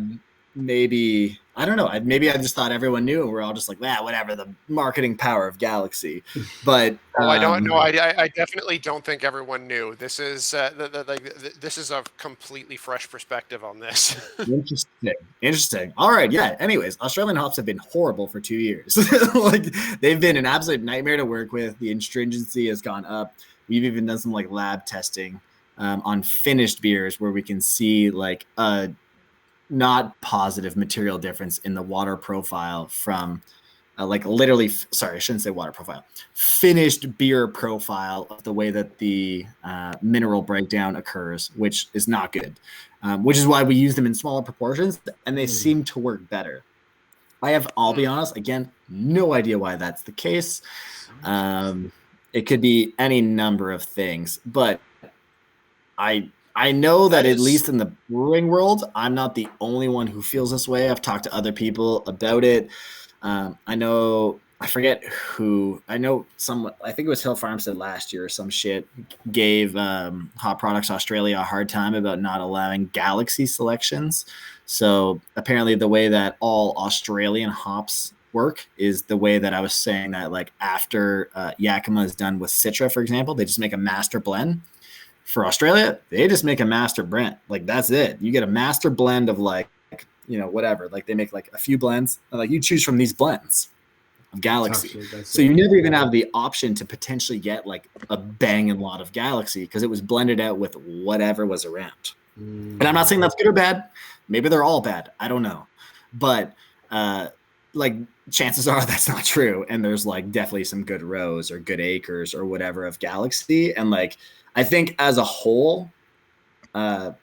maybe, I don't know. Maybe I just thought everyone knew, and we're all just like, whatever, the marketing power of Galaxy. But I don't know. I definitely don't think everyone knew. This is this is a completely fresh perspective on this. Interesting. All right. Yeah. Anyways, Australian hops have been horrible for 2 years. Like, they've been an absolute nightmare to work with. The astringency has gone up. We've even done some like lab testing on finished beers where we can see like not positive material difference in the water profile from I shouldn't say water profile, finished beer profile of the way that the mineral breakdown occurs, which is not good, which is why we use them in smaller proportions, and they seem to work better. I'll be honest, again, no idea why that's the case. It could be any number of things, but I know that at least in the brewing world, I'm not the only one who feels this way. I've talked to other people about it. I know someone, I think it was Hill Farmstead last year or some shit, gave Hop Products Australia a hard time about not allowing Galaxy selections. So apparently the way that all Australian hops work is the way that I was saying that, like, after Yakima is done with Citra, for example, they just make a master blend. For Australia, they just make a master blend. Like, that's it. You get a master blend of, like, whatever. Like, they make like a few blends. Like, you choose from these blends of Galaxy. So you never even have the option to potentially get like a banging lot of Galaxy because it was blended out with whatever was around. And I'm not saying that's good or bad. Maybe they're all bad. I don't know. But like, chances are that's not true. And there's like definitely some good rows or good acres or whatever of Galaxy. And like, I think as a whole, I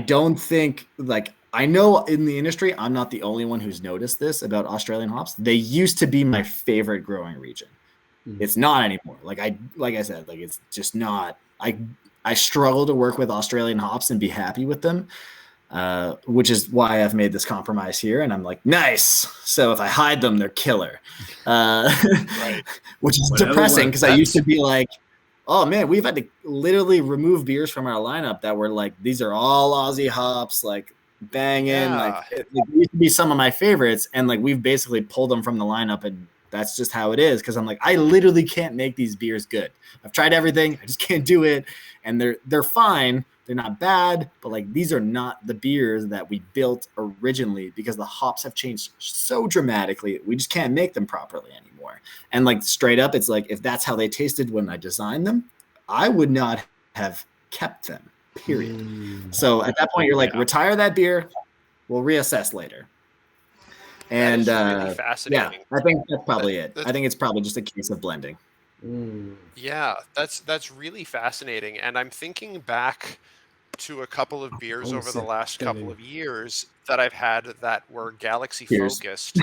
don't think, like, I know in the industry, I'm not the only one who's noticed this about Australian hops. They used to be my favorite growing region. It's not anymore. Like I said, like, it's just not. I struggle to work with Australian hops and be happy with them, which is why I've made this compromise here. And I'm like, nice. So if I hide them, they're killer, right. Which is depressing because I used to be like, oh man, we've had to literally remove beers from our lineup that were like, these are all Aussie hops, like banging, like it used to be some of my favorites, and like we've basically pulled them from the lineup, and that's just how it is. Because I'm like, I literally can't make these beers good. I've tried everything, I just can't do it, and they're fine. They're not bad, but like these are not the beers that we built originally because the hops have changed so dramatically. We just can't make them properly anymore. And like straight up, it's like if that's how they tasted when I designed them, I would not have kept them, period. So at that point, you're like, retire that beer. We'll reassess later. And really fascinating. Yeah, I think that's probably it. I think it's probably just a case of blending. Yeah, that's really fascinating. And I'm thinking back to a couple of beers over the last couple of years that I've had that were Galaxy focused,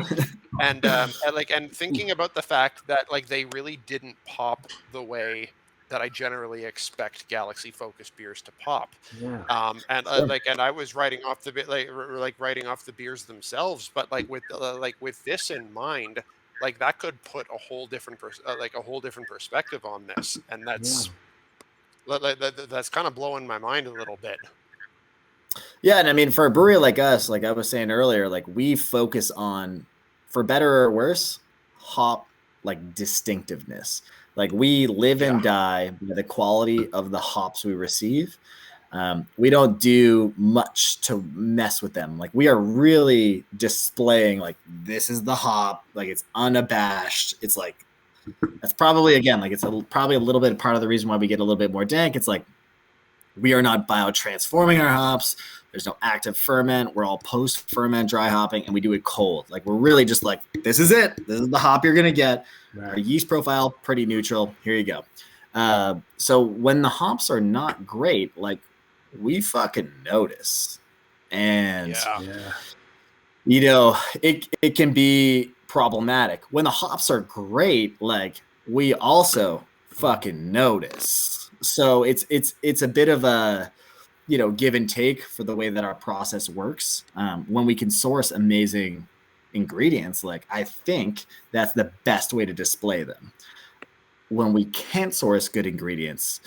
and thinking about the fact that like they really didn't pop the way that I generally expect Galaxy focused beers to pop. And I was writing off the beers themselves, but like with this in mind, like that could put a whole different perspective on this, and that's kind of blowing my mind a little bit. Yeah, and I mean, for a brewery like us, like I was saying earlier, like we focus on, for better or worse, hop like distinctiveness. Like we live and die by the quality of the hops we receive. We don't do much to mess with them. Like we are really displaying like, this is the hop, like it's unabashed. It's like, that's probably, again, like it's probably a little bit part of the reason why we get a little bit more dank. It's like, we are not biotransforming our hops. There's no active ferment. We're all post-ferment dry hopping, and we do it cold. Like we're really just like, this is it. This is the hop you're going to get. Our yeast profile, pretty neutral. Here you go. So when the hops are not great, like we fucking notice. And, you know, it can be problematic. When the hops are great, like we also fucking notice. So it's a bit of a, you know, give and take for the way that our process works. When we can source amazing ingredients, like I think that's the best way to display them. When we can't source good ingredients,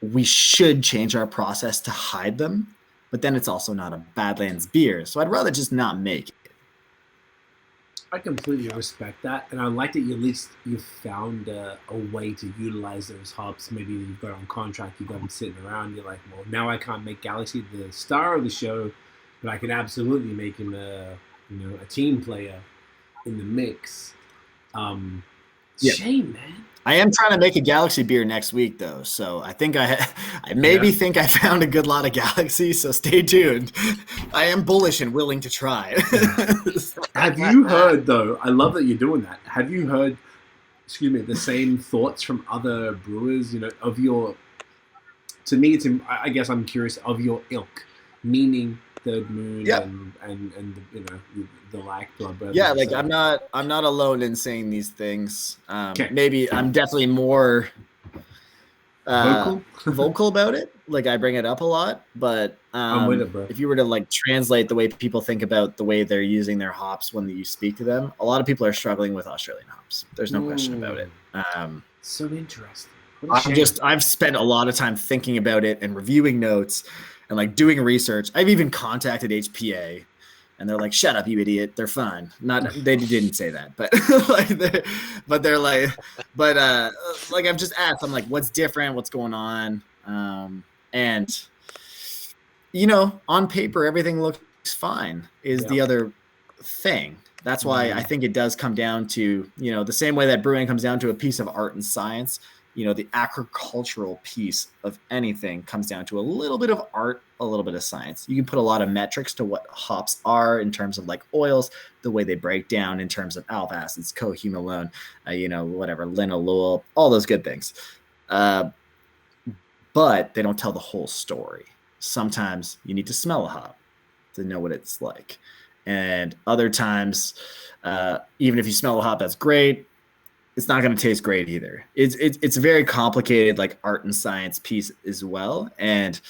we should change our process to hide them, but then it's also not a Badlands beer. So I'd rather just not make it. I completely respect that, and I like that you found a way to utilize those hops. Maybe you've got on contract, you've got them sitting around. You're like, well, now I can't make Galaxy the star of the show, but I can absolutely make him a team player in the mix. Shame, man. I am trying to make a Galaxy beer next week, though. So I think I think I found a good lot of Galaxy. So stay tuned. I am bullish and willing to try. Have you heard, though? I love that you're doing that. Have you heard, the same thoughts from other brewers? You know, of your. To me, I guess I'm curious of your ilk, meaning Third Moon Yep. and the like. Blah, blah, Yeah, blah, like so. I'm not alone in saying these things. Okay. Maybe I'm definitely more vocal about it. Like I bring it up a lot, but I'm with it, bro. if you were to like translate the way people think about the way they're using their hops when you speak to them, a lot of people are struggling with Australian hops. There's no question about it. So interesting. I've spent a lot of time thinking about it and reviewing notes and like doing research. I've even contacted HPA and they're like, shut up, you idiot. They're fine. They didn't say that, but like I've just asked, I'm like, what's different? What's going on? And on paper, everything looks fine is the other thing. That's why I think it does come down to, the same way that brewing comes down to a piece of art and science, the agricultural piece of anything comes down to a little bit of art, a little bit of science. You can put a lot of metrics to what hops are in terms of like oils, the way they break down in terms of alpha acids, cohumulone, whatever, linalool, all those good things. But they don't tell the whole story. Sometimes you need to smell a hop to know what it's like. And other times, even if you smell a hop, that's great. It's not going to taste great either. It's a very complicated like art and science piece as well. And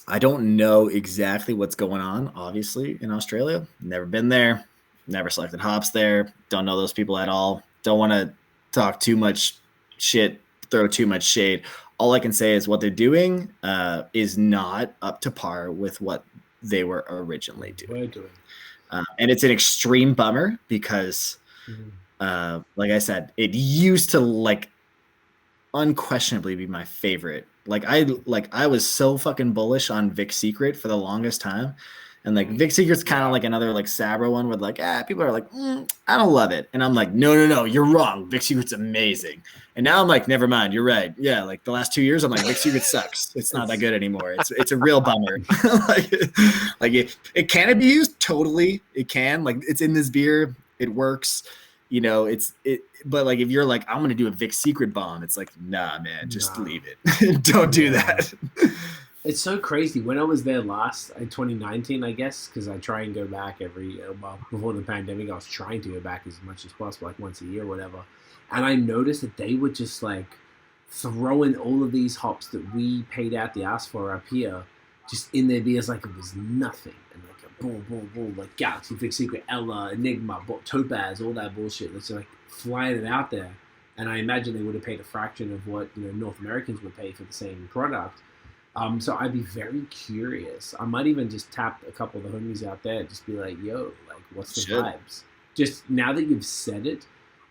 I don't know exactly what's going on, obviously, in Australia. Never been there, never selected hops there. Don't know those people at all. Don't want to talk too much shit, throw too much shade. All I can say is what they're doing is not up to par with what they were originally doing. And it's an extreme bummer because like I said, it used to like unquestionably be my favorite. I was so fucking bullish on Vic Secret for the longest time. And like Vic Secret's kind of like another like Sabra one where like, people are like, I don't love it. And I'm like, no, you're wrong. Vic Secret's amazing. And now I'm like, never mind, you're right. Yeah, like the last 2 years, I'm like, Vic Secret sucks. It's not that good anymore. It's a real bummer. like it can be used totally. It can, like it's in this beer. It works. But like if you're like, I'm gonna do a Vic Secret bomb, it's like, nah, man, just leave it. Don't do that. It's so crazy. When I was there last in 2019, I guess, because I try and go back before the pandemic, I was trying to go back as much as possible, like once a year or whatever. And I noticed that they would just like throwing all of these hops that we paid out the ass for up here, just in their beers like it was nothing. And like a boom, boom, boom, like Galaxy, Vic Secret, Ella, Enigma, Topaz, all that bullshit. It's like flying it out there. And I imagine they would have paid a fraction of what North Americans would pay for the same product. So I'd be very curious. I might even just tap a couple of the homies out there, just be like, "Yo, like, what's the vibes?" Just now that you've said it,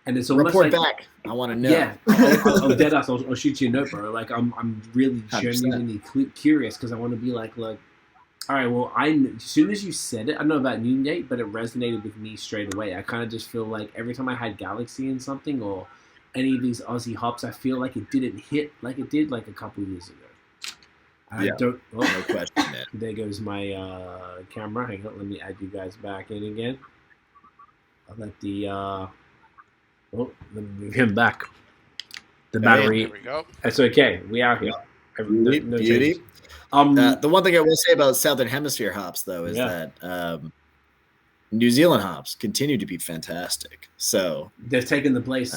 and it's almost report like, back. I want to know. Yeah, I'll dead ass. I'll shoot you a note, bro. Like, I'm really 100%. genuinely curious because I want to be like, all right. Well, as soon as you said it, I don't know about you, Nate, but it resonated with me straight away. I kind of just feel like every time I had Galaxy in something or any of these Aussie hops, I feel like it didn't hit like it did like a couple years ago. I don't. Oh, no question, man. There goes my camera. Hang on, let me add you guys back in again. I'll let let me move him back. The battery. There we go. That's okay. We out here. Beauty. The one thing I will say about Southern Hemisphere hops, though, is that New Zealand hops continue to be fantastic. So they're taking the place.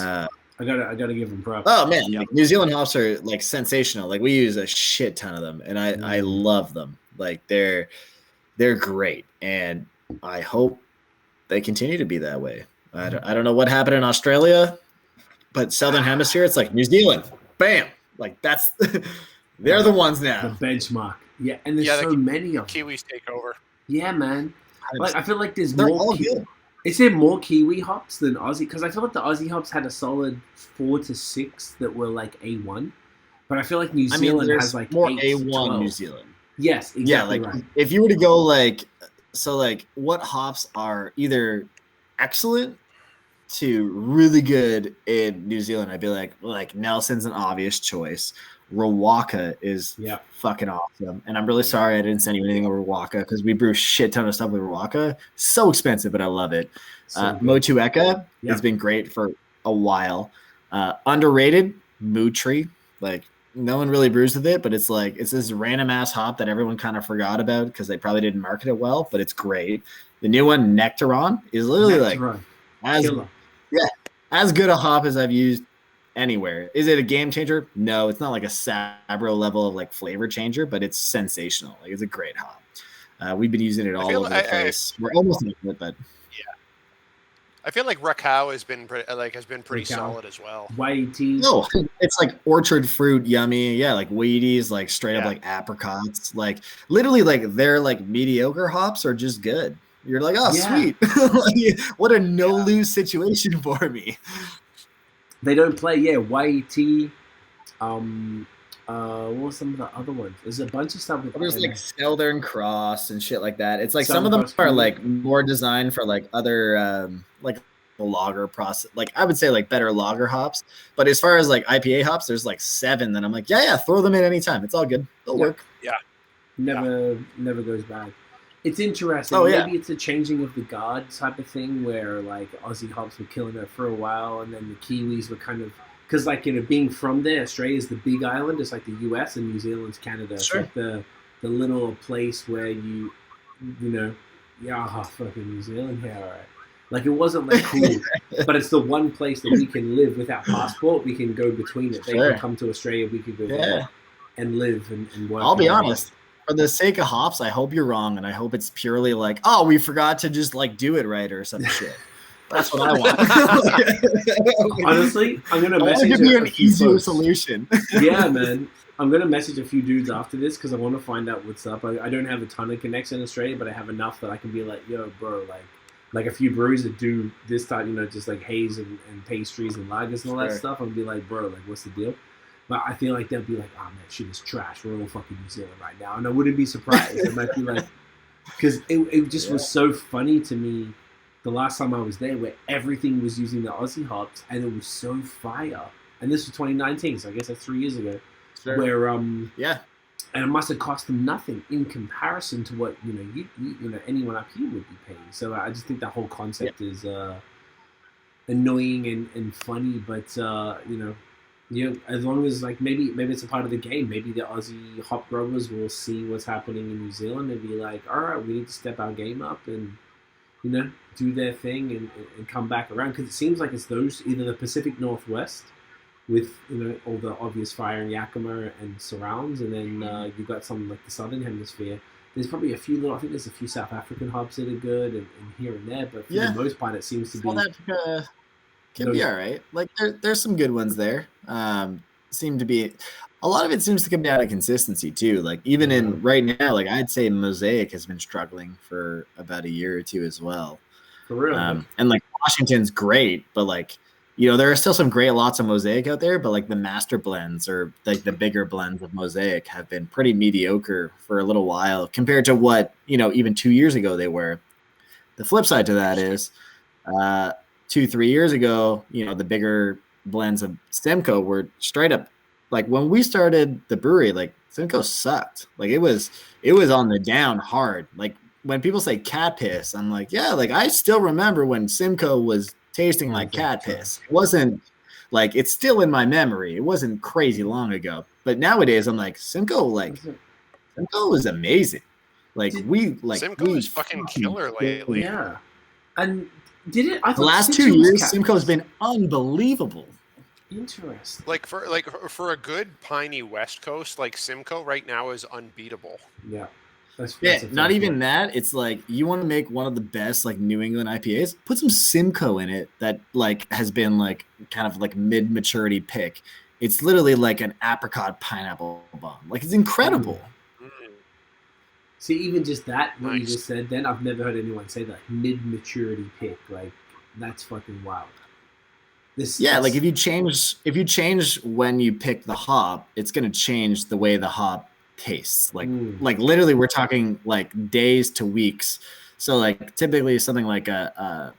I gotta give them props. Oh man, like, New Zealand hops are like sensational. Like we use a shit ton of them, and I love them. Like they're great, and I hope they continue to be that way. I don't know what happened in Australia, but Southern Hemisphere, it's like New Zealand, bam, like that's they're the ones now. The benchmark, yeah, and there's so many of them. Kiwis take over. Yeah, man. Like I feel like there's they're more. All good. Is there more Kiwi hops than Aussie? Because I feel like the Aussie hops had a solid 4 to 6 that were like A1, but I feel like New Zealand has like more 8 A1 12. New Zealand. Yes, exactly. Yeah, like right. If you were to go like what hops are either excellent to really good in New Zealand, I'd be like Nelson's an obvious choice. Rawaka is fucking awesome. And I'm really sorry I didn't send you anything over Rawaka because we brew shit ton of stuff with Rawaka. So expensive, but I love it. Motueka has been great for a while. Underrated, Mootri. Like no one really brews with it, but it's like it's this random ass hop that everyone kind of forgot about because they probably didn't market it well, but it's great. The new one, Nectaron, is literally like as good a hop as I've used anywhere. Is it a game changer? No, it's not like a Sabro level of like flavor changer, but it's sensational. Like it's a great hop. We've been using it all over the place. We're almost into it, but I feel like Rakau has been pretty solid as well. Whitey. No, it's like orchard fruit, yummy. Yeah, like Wheaties, like straight up like apricots. Like literally, like they're like mediocre hops are just good. You're like, oh, sweet. Like, what a no-lose situation for me. They don't play, YT. What were some of the other ones? There's a bunch of stuff. There's like Southern Cross and shit like that. It's like some of them are like more designed for like other like the lager process. Like I would say like better lager hops. But as far as like IPA hops, there's like 7 that I'm like, yeah, throw them in anytime. It's all good. They'll work. Yeah. Never goes bad. It's interesting. Maybe it's a changing of the guard type of thing where like Aussie hops were killing it for a while, and then the Kiwis were kind of because like being from there, Australia's the big island. It's like the US and New Zealand's Canada. It's like the little place where fucking New Zealand here, all right. Like it wasn't like cool, but it's the one place that we can live without passport. We can go between it. They can come to Australia. We could go there and live and work. I'll be honest. For the sake of hops, I hope you're wrong, and I hope it's purely like, oh, we forgot to just like do it right or some shit. That's what I want. Honestly, I'm gonna message you an easier solution. Yeah, man. I'm gonna message a few dudes after this because I want to find out what's up. I don't have a ton of connects in Australia, but I have enough that I can be like, yo, bro, like a few breweries that do this type, just like haze and pastries and lagers and all that stuff. I'd be like, bro, like, what's the deal? But I feel like they'll be like, oh, man, shit is trash. We're all fucking New Zealand right now. And I wouldn't be surprised. It might be like, because it just was so funny to me the last time I was there where everything was using the Aussie hops and it was so fire. And this was 2019, so I guess that's 3 years ago. Sure. Where, and it must have cost them nothing in comparison to what, anyone up here would be paying. So I just think that whole concept is annoying and funny, but, as long as like maybe it's a part of the game. Maybe the Aussie hop growers will see what's happening in New Zealand and be like, all right, we need to step our game up and do their thing and come back around, because it seems like it's those either the Pacific Northwest with all the obvious fire in Yakima and surrounds, and then you've got some like the Southern Hemisphere. There's probably I think there's a few South African hops that are good and here and there, but for the most part it seems to be. Can be all right. Like there's some good ones there. Seem to be a lot of it seems to come down to consistency too. Like even in right now, like I'd say Mosaic has been struggling for about a year or two as well. For real. And like Washington's great, but like there are still some great lots of Mosaic out there, but like the master blends or like the bigger blends of Mosaic have been pretty mediocre for a little while compared to what even 2 years ago they were. The flip side to that is 2-3 years ago, the bigger blends of Simcoe were straight up like when we started the brewery, like Simcoe sucked. Like it was on the down hard. Like when people say cat piss, I'm like, yeah, like I still remember when Simcoe was tasting like cat piss. It wasn't like it's still in my memory. It wasn't crazy long ago. But nowadays I'm like, Simcoe was amazing. Like Simcoe is fucking killer lately. Yeah. And the last 2 years, Simcoe's been unbelievable. Interesting. Like for a good piney West Coast, like Simcoe right now is unbeatable. Yeah. That's not even that. It's like you want to make one of the best like New England IPAs, put some Simcoe in it that like has been like kind of like mid-maturity pick. It's literally like an apricot pineapple bomb. Like it's incredible. See, even just that, what you just said, then I've never heard anyone say that mid-maturity pick. Like that's fucking wild. Like if you change when you pick the hop, it's gonna change the way the hop tastes. Like literally, we're talking like days to weeks. So like typically something like a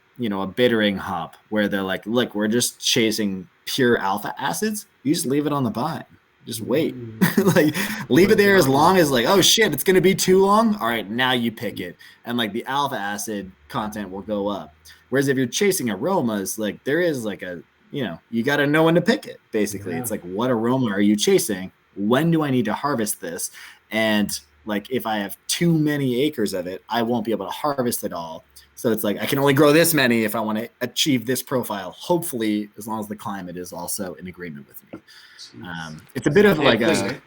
bittering hop where they're like, look, we're just chasing pure alpha acids. You just leave it on the vine. Just wait. Like leave it there as long as like, oh shit, it's gonna be too long. All right, now you pick it, and like the alpha acid content will go up. Whereas if you're chasing aromas, like there is like you got to know when to pick it. Basically, it's like what aroma are you chasing, when do I need to harvest this? And like, if I have too many acres of it, I won't be able to harvest it all. So it's like, I can only grow this many if I want to achieve this profile, hopefully, as long as the climate is also in agreement with me. It's a bit of like a,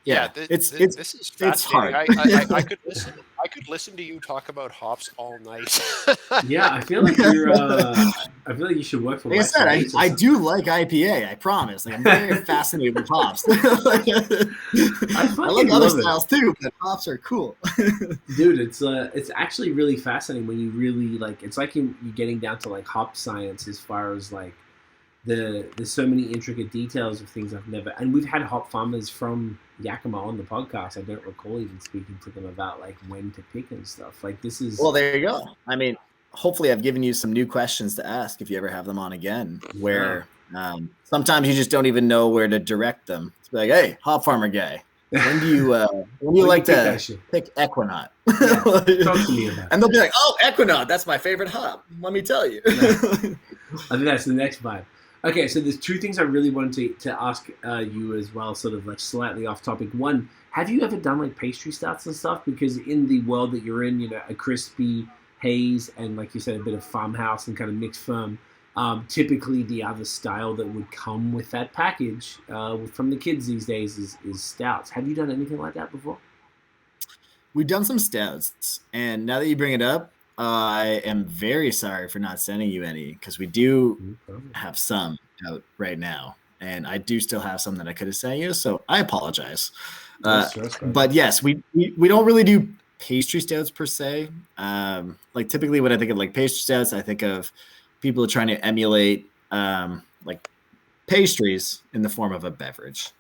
this is fascinating. It's hard. I could listen to you talk about hops all night. Yeah, I feel like you're. I feel like you should work for. Like I said, I do like IPA. I promise. Like, I'm very fascinated with hops. I like other styles too, but hops are cool. Dude, it's actually really fascinating when you really like. It's like you're getting down to like hop science as far as like there's so many intricate details of things I've never. And we've had hop farmers from Yakima on the podcast. I don't recall even speaking to them about like when to pick and stuff. Like, this is. Well, there you go. I mean, hopefully I've given you some new questions to ask if you ever have them on again, where sometimes you just don't even know where to direct them. It's like, hey, hop farmer guy, when do you like to pick Equinaut? Yeah, talk to me about it. And they'll be like, oh, Equinaut, that's my favorite hop. Let me tell you. I think that's the next vibe. Okay, so there's two things I really wanted to ask you as well, sort of like slightly off topic. One, have you ever done like pastry stouts and stuff? Because in the world that you're in, you know, a crispy haze and, like you said, a bit of farmhouse and kind of mixed firm, typically the other style that would come with that package from the kids these days is stouts. Have you done anything like that before? We've done some stouts, and now that you bring it up, I am very sorry for not sending you any, because we do have some out right now, and I do still have some that I could have sent you, so I apologize. But yes, we don't really do pastry stouts per se. Like, typically when I think of like pastry stouts, I think of people trying to emulate like pastries in the form of a beverage,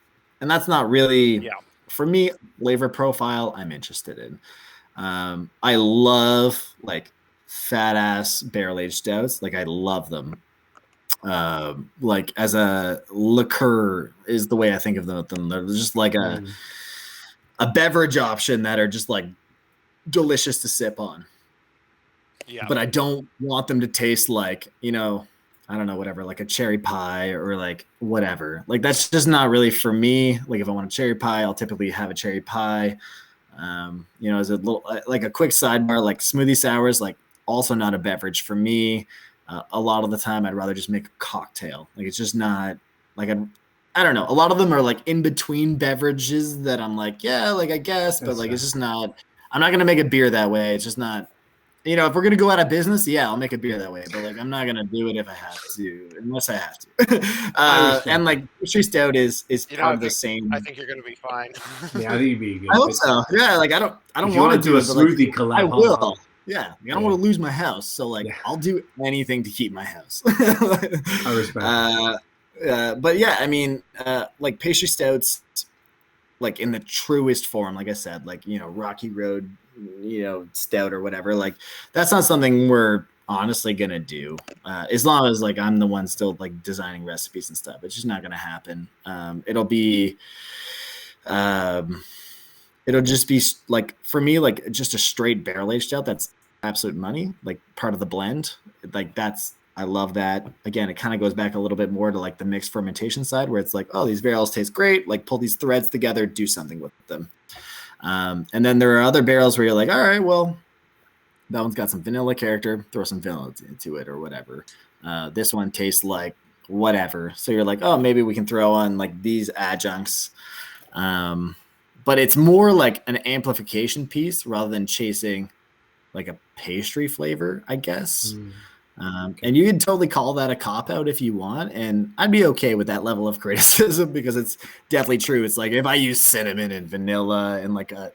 and that's not really for me flavor profile I'm interested in. I love like fat ass barrel aged stouts. Like, I love them. Like, as a liqueur is the way I think of them. They're just like a beverage option that are just like delicious to sip on. Yeah. But I don't want them to taste like, you know, I don't know, whatever, like a cherry pie or like whatever. Like, that's just not really for me. Like, if I want a cherry pie, I'll typically have a cherry pie. You know, as a little, like a quick sidebar, like smoothie sours, like also not a beverage for me. A lot of the time I'd rather just make a cocktail. Like, it's just not like, I don't know. A lot of them are like in between beverages that I'm like, yeah, like I guess, but like, it's just not, I'm not going to make a beer that way. It's just not, you know, if we're going to go out of business, yeah, I'll make a beer that way, but like, I'm not going to do it if I have to, unless I have to. And like pastry stout is part of the same. I think you're going to be fine. Yeah, I think you'd be good. I hope so. Yeah. Like, I don't want to do a smoothie collab. I will. Yeah. I don't want to lose my house. So like, I'll do anything to keep my house. I respect but yeah, I mean, like pastry stouts, like in the truest form, like I said, like, you know, Rocky Road, you know, stout or whatever, like that's not something we're honestly gonna do, as long as like I'm the one still like designing recipes and stuff. It's just not gonna happen. It'll just be like, for me, like just a straight barrel aged stout. That's absolute money, like part of the blend. Like, I love that. Again, it kind of goes back a little bit more to like the mixed fermentation side, where it's like, oh, these barrels taste great. Like, pull these threads together, do something with them. And then there are other barrels where you're like, all right, well, that one's got some vanilla character, throw some vanilla into it or whatever. This one tastes like whatever. So you're like, oh, maybe we can throw on like these adjuncts. But it's more like an amplification piece rather than chasing like a pastry flavor, I guess. And you can totally call that a cop-out if you want, and I'd be okay with that level of criticism, because it's definitely true. It's like, if I use cinnamon and vanilla and like a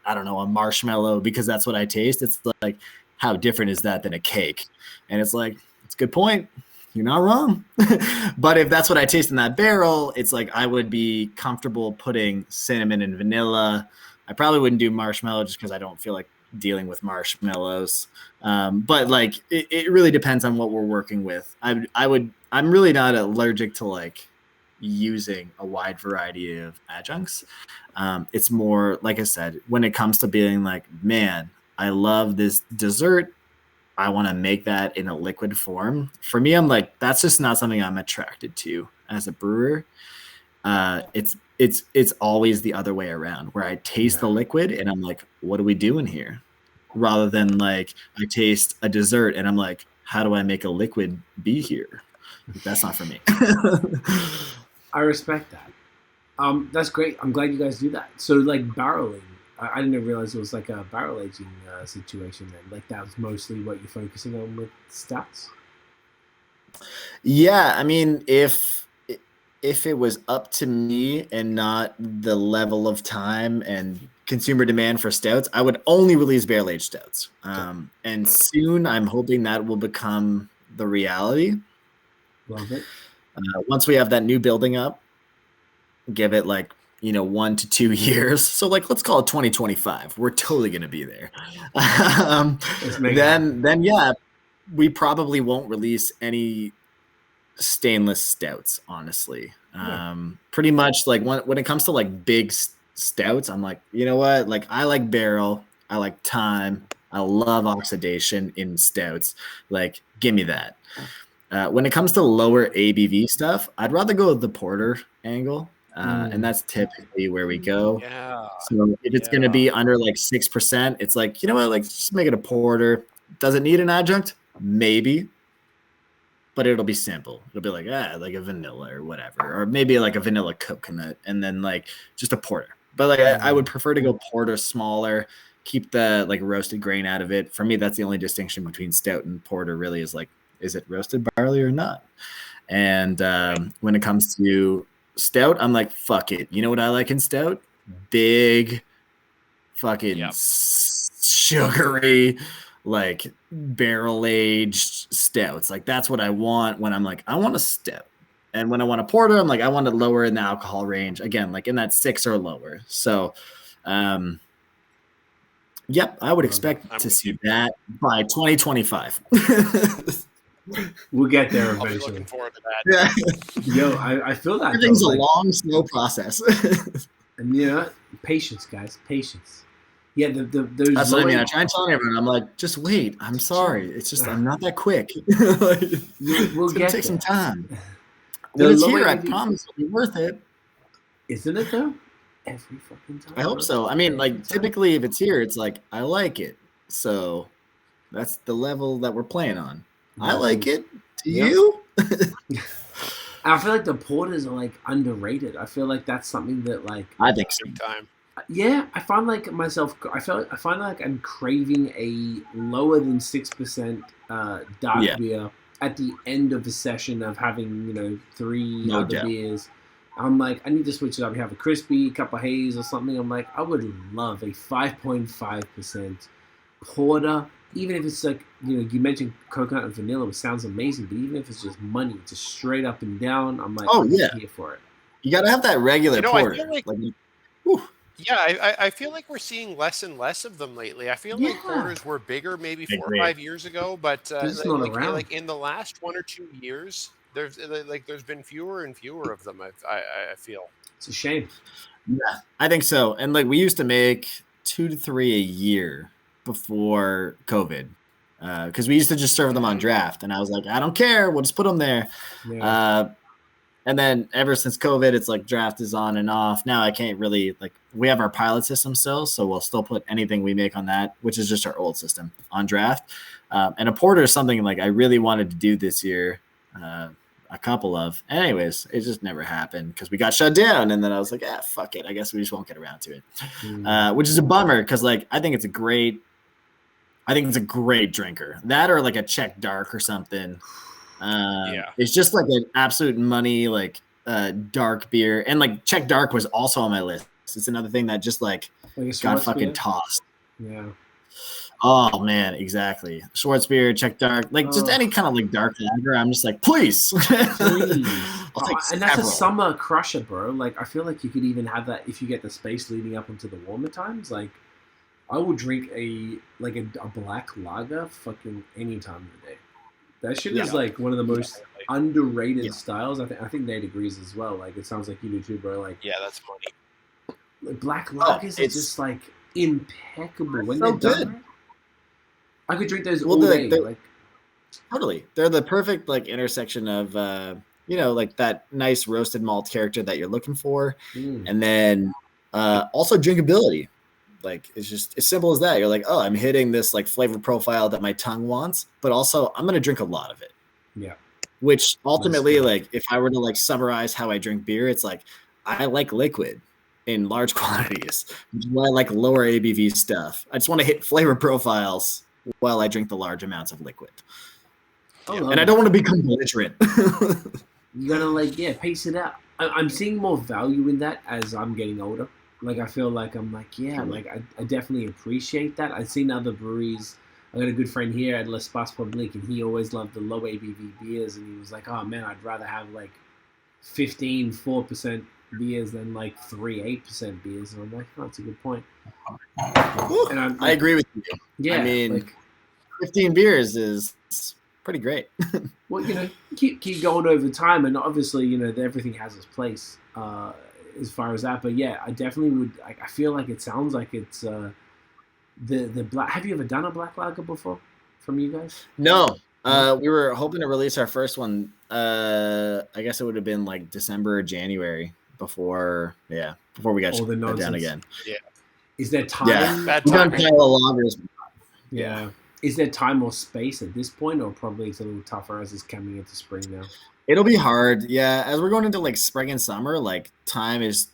marshmallow because that's what I taste, it's like, how different is that than a cake? And it's like, it's a good point. You're not wrong. But if that's what I taste in that barrel, it's like, I would be comfortable putting cinnamon and vanilla. I probably wouldn't do marshmallow just because I don't feel like dealing with marshmallows. But like, it really depends on what we're working with. I'm really not allergic to like using a wide variety of adjuncts. It's more, like I said, when it comes to being like, man, I love this dessert, I want to make that in a liquid form. For me, I'm like, that's just not something I'm attracted to as a brewer. It's always the other way around, where I taste the liquid and I'm like, what are we doing here? Rather than like I taste a dessert and I'm like, how do I make a liquid be here? That's not for me. I respect that. That's great. I'm glad you guys do that. So like barreling, I didn't realize it was like a barrel aging situation then. Like that was mostly what you're focusing on with stouts. Yeah, I mean, if it was up to me and not the level of time and consumer demand for stouts, I would only release barrel aged stouts. And soon, I'm hoping that will become the reality. Love it. Once we have that new building up, give it like 1 to 2 years. So like let's call it 2025. We're totally gonna be there. Then yeah, we probably won't release any stainless stouts, honestly. Pretty much like when it comes to like big stouts, I'm like, you know what? Like I like barrel, I like time, I love oxidation in stouts. Like, give me that. When it comes to lower ABV stuff, I'd rather go with the porter angle. And that's typically where we go. Yeah. So if it's going to be under like 6%, it's like, you know what, like just make it a porter. Does it need an adjunct? Maybe. But it'll be simple. It'll be like, like a vanilla or whatever. Or maybe like a vanilla coconut and then like just a porter. But like I would prefer to go porter smaller, keep the like roasted grain out of it. For me, that's the only distinction between stout and porter really is like, is it roasted barley or not? And when it comes to stout, I'm like, fuck it. You know what I like in stout? Big, fucking sugary, like barrel aged stouts. Like that's what I want when I'm like, I want a stout. And when I want a porter, I'm like, I want to lower in the alcohol range again, like in that 6 or lower. So, yep, I would expect to see that by 2025. We'll get there eventually. I'll be looking forward to that. Yeah. Yo, I feel that. Everything's a long, slow process. And patience, guys, patience. Yeah, those. That's what I mean. I try and tell everyone, I'm like, just wait. I'm sorry. It's just I'm not that quick. Like, we'll it's gonna take some time. When it's here, I promise it'll be worth it. Isn't it though? Every fucking time. I hope so. I mean, like typically, if it's here, it's like I like it. So that's the level that we're playing on. I like it. Do you? I feel like the porters are like underrated. I feel like that's something that like I think so. Time. Yeah, I find like myself. I find like I'm craving a lower than 6% dark beer at the end of the session of having 3 other beers. I'm like, I need to switch it up. You have a crispy, cup of haze or something. I'm like, I would love a 5.5% porter. Even if it's like, you mentioned coconut and vanilla, which sounds amazing, but even if it's just money, just straight up and down, I'm like, I'm here for it. You got to have that regular porter. I feel like we're seeing less and less of them lately. I feel like porters were bigger maybe 4 or 5 years ago, but like in the last 1 or 2 years, there's been fewer and fewer of them. I feel it's a shame. Yeah, I think so. And like we used to make 2 to 3 a year before COVID, because we used to just serve them on draft, and I was like, I don't care, we'll just put them there. And then ever since COVID, it's like draft is on and off. Now I can't really we have our pilot system still, so we'll still put anything we make on that, which is just our old system, on draft. And a porter is something like I really wanted to do this year, a couple of. Anyways, it just never happened because we got shut down, and then I was like, fuck it, I guess we just won't get around to it, which is a bummer because I think it's a great drinker. That or like a Czech dark or something. It's just like an absolute money dark beer, and like Czech dark was also on my list. It's another thing that just got fucking tossed. Yeah. Oh man, exactly. Schwarzbier, Czech dark, just any kind of dark lager. I'm just like, please. And that's a summer crusher, bro. Like I feel like you could even have that if you get the space leading up into the warmer times. Like I would drink a black lager fucking any time of the day. That shit is one of the most underrated styles. I think Nate agrees as well. Like it sounds like you do too, bro. That's funny. Black lagers are just impeccable when so they're done. I could drink those all day. Totally, they're the perfect intersection of like that nice roasted malt character that you're looking for. And then also drinkability. Like, it's just as simple as that. You're like, oh, I'm hitting this like flavor profile that my tongue wants, but also I'm going to drink a lot of it. Yeah. Which ultimately, like, if I were to like summarize how I drink beer, it's like, I like liquid in large quantities, which is why I like lower ABV stuff. I just want to hit flavor profiles while I drink the large amounts of liquid. And I don't want to become belligerent. You gotta like, pace it out. I'm seeing more value in that as I'm getting older. Like, I feel like I'm like, like I definitely appreciate that. I've seen other breweries. I got a good friend here at L'Espace Public, and he always loved the low ABV beers, and he was like, oh man, I'd rather have like 4% beers than like 8% beers. And I'm like, oh, that's a good point. And I agree with you. Yeah, I mean, like, 15 beers is pretty great. Well, keep going over time, and obviously, everything has its place as far as that. But yeah, I definitely would. I feel like it sounds like it's the black. Have you ever done a black lager before from you guys? No. We were hoping to release our first one. I guess it would have been like December or January before we got shut down again. Yeah. Is there time? Yeah. Bad We've done timing. pale lagers. Yeah. Is there time or space at this point, or probably it's a little tougher as it's coming into spring now? It'll be hard. Yeah. As we're going into like spring and summer, like time is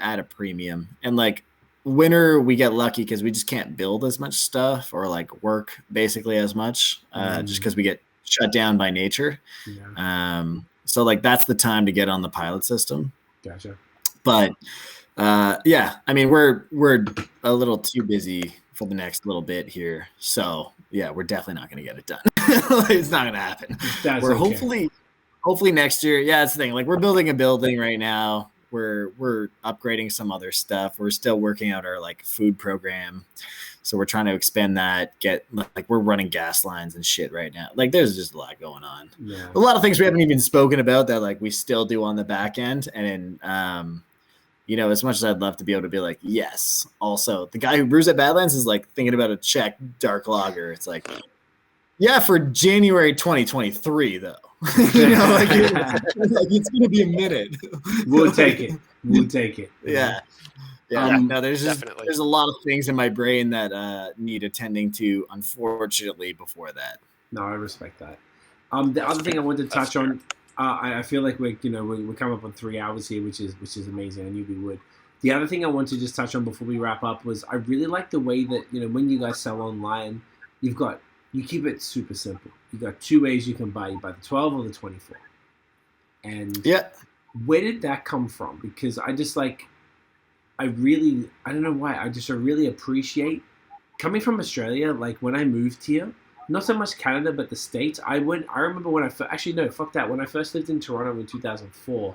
at a premium. And like winter, we get lucky because we just can't build as much stuff or like work basically as much just because we get shut down by nature. Yeah. So like that's the time to get on the pilot system. Gotcha. But I mean, we're a little too busy for the next little bit here. So yeah, we're definitely not going to get it done. It's not going to happen. We're hopefully next year. Yeah, that's the thing. Like, we're building a building right now. We're upgrading some other stuff. We're still working out our like food program. So we're trying to expand that, we're running gas lines and shit right now. Like, there's just a lot going on. Yeah. A lot of things we haven't even spoken about that like we still do on the back end. And as much as I'd love to be able to be like, yes, also the guy who brews at Badlands is like thinking about a Czech dark lager. It's like, yeah, for January 2023 though. It's going to be a minute. We'll take it. Yeah. No, there's a lot of things in my brain that need attending to, unfortunately, before that. No, I respect that. The other thing I wanted to touch on, I feel like we're coming up on 3 hours here, which is amazing. I knew we would. The other thing I want to just touch on before we wrap up was I really like the way that when you guys sell online, you keep it super simple. You got 2 ways you can buy. You buy the 12 or the 24. And where did that come from? Because I just like. I don't know why. I really appreciate coming from Australia. Like, when I moved here, not so much Canada, but the States. I remember when when I first lived in Toronto in 2004,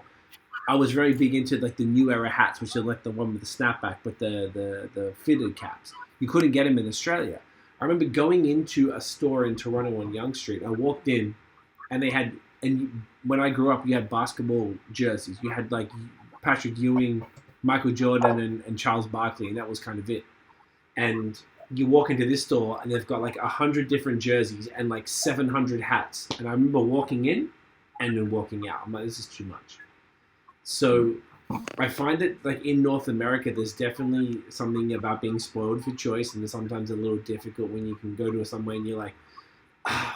I was very big into like the new era hats, which are like the one with the snapback, but the fitted caps. You couldn't get them in Australia. I remember going into a store in Toronto on Yonge Street. I walked in, and they had, and when I grew up, you had basketball jerseys. You had like Patrick Ewing, Michael Jordan, and Charles Barkley, and that was kind of it. And you walk into this store, and they've got like 100 different jerseys and like 700 hats. And I remember walking in and then walking out. I'm like, this is too much. So I find that like in North America, there's definitely something about being spoiled for choice, and it's sometimes a little difficult when you can go to somewhere and you're like,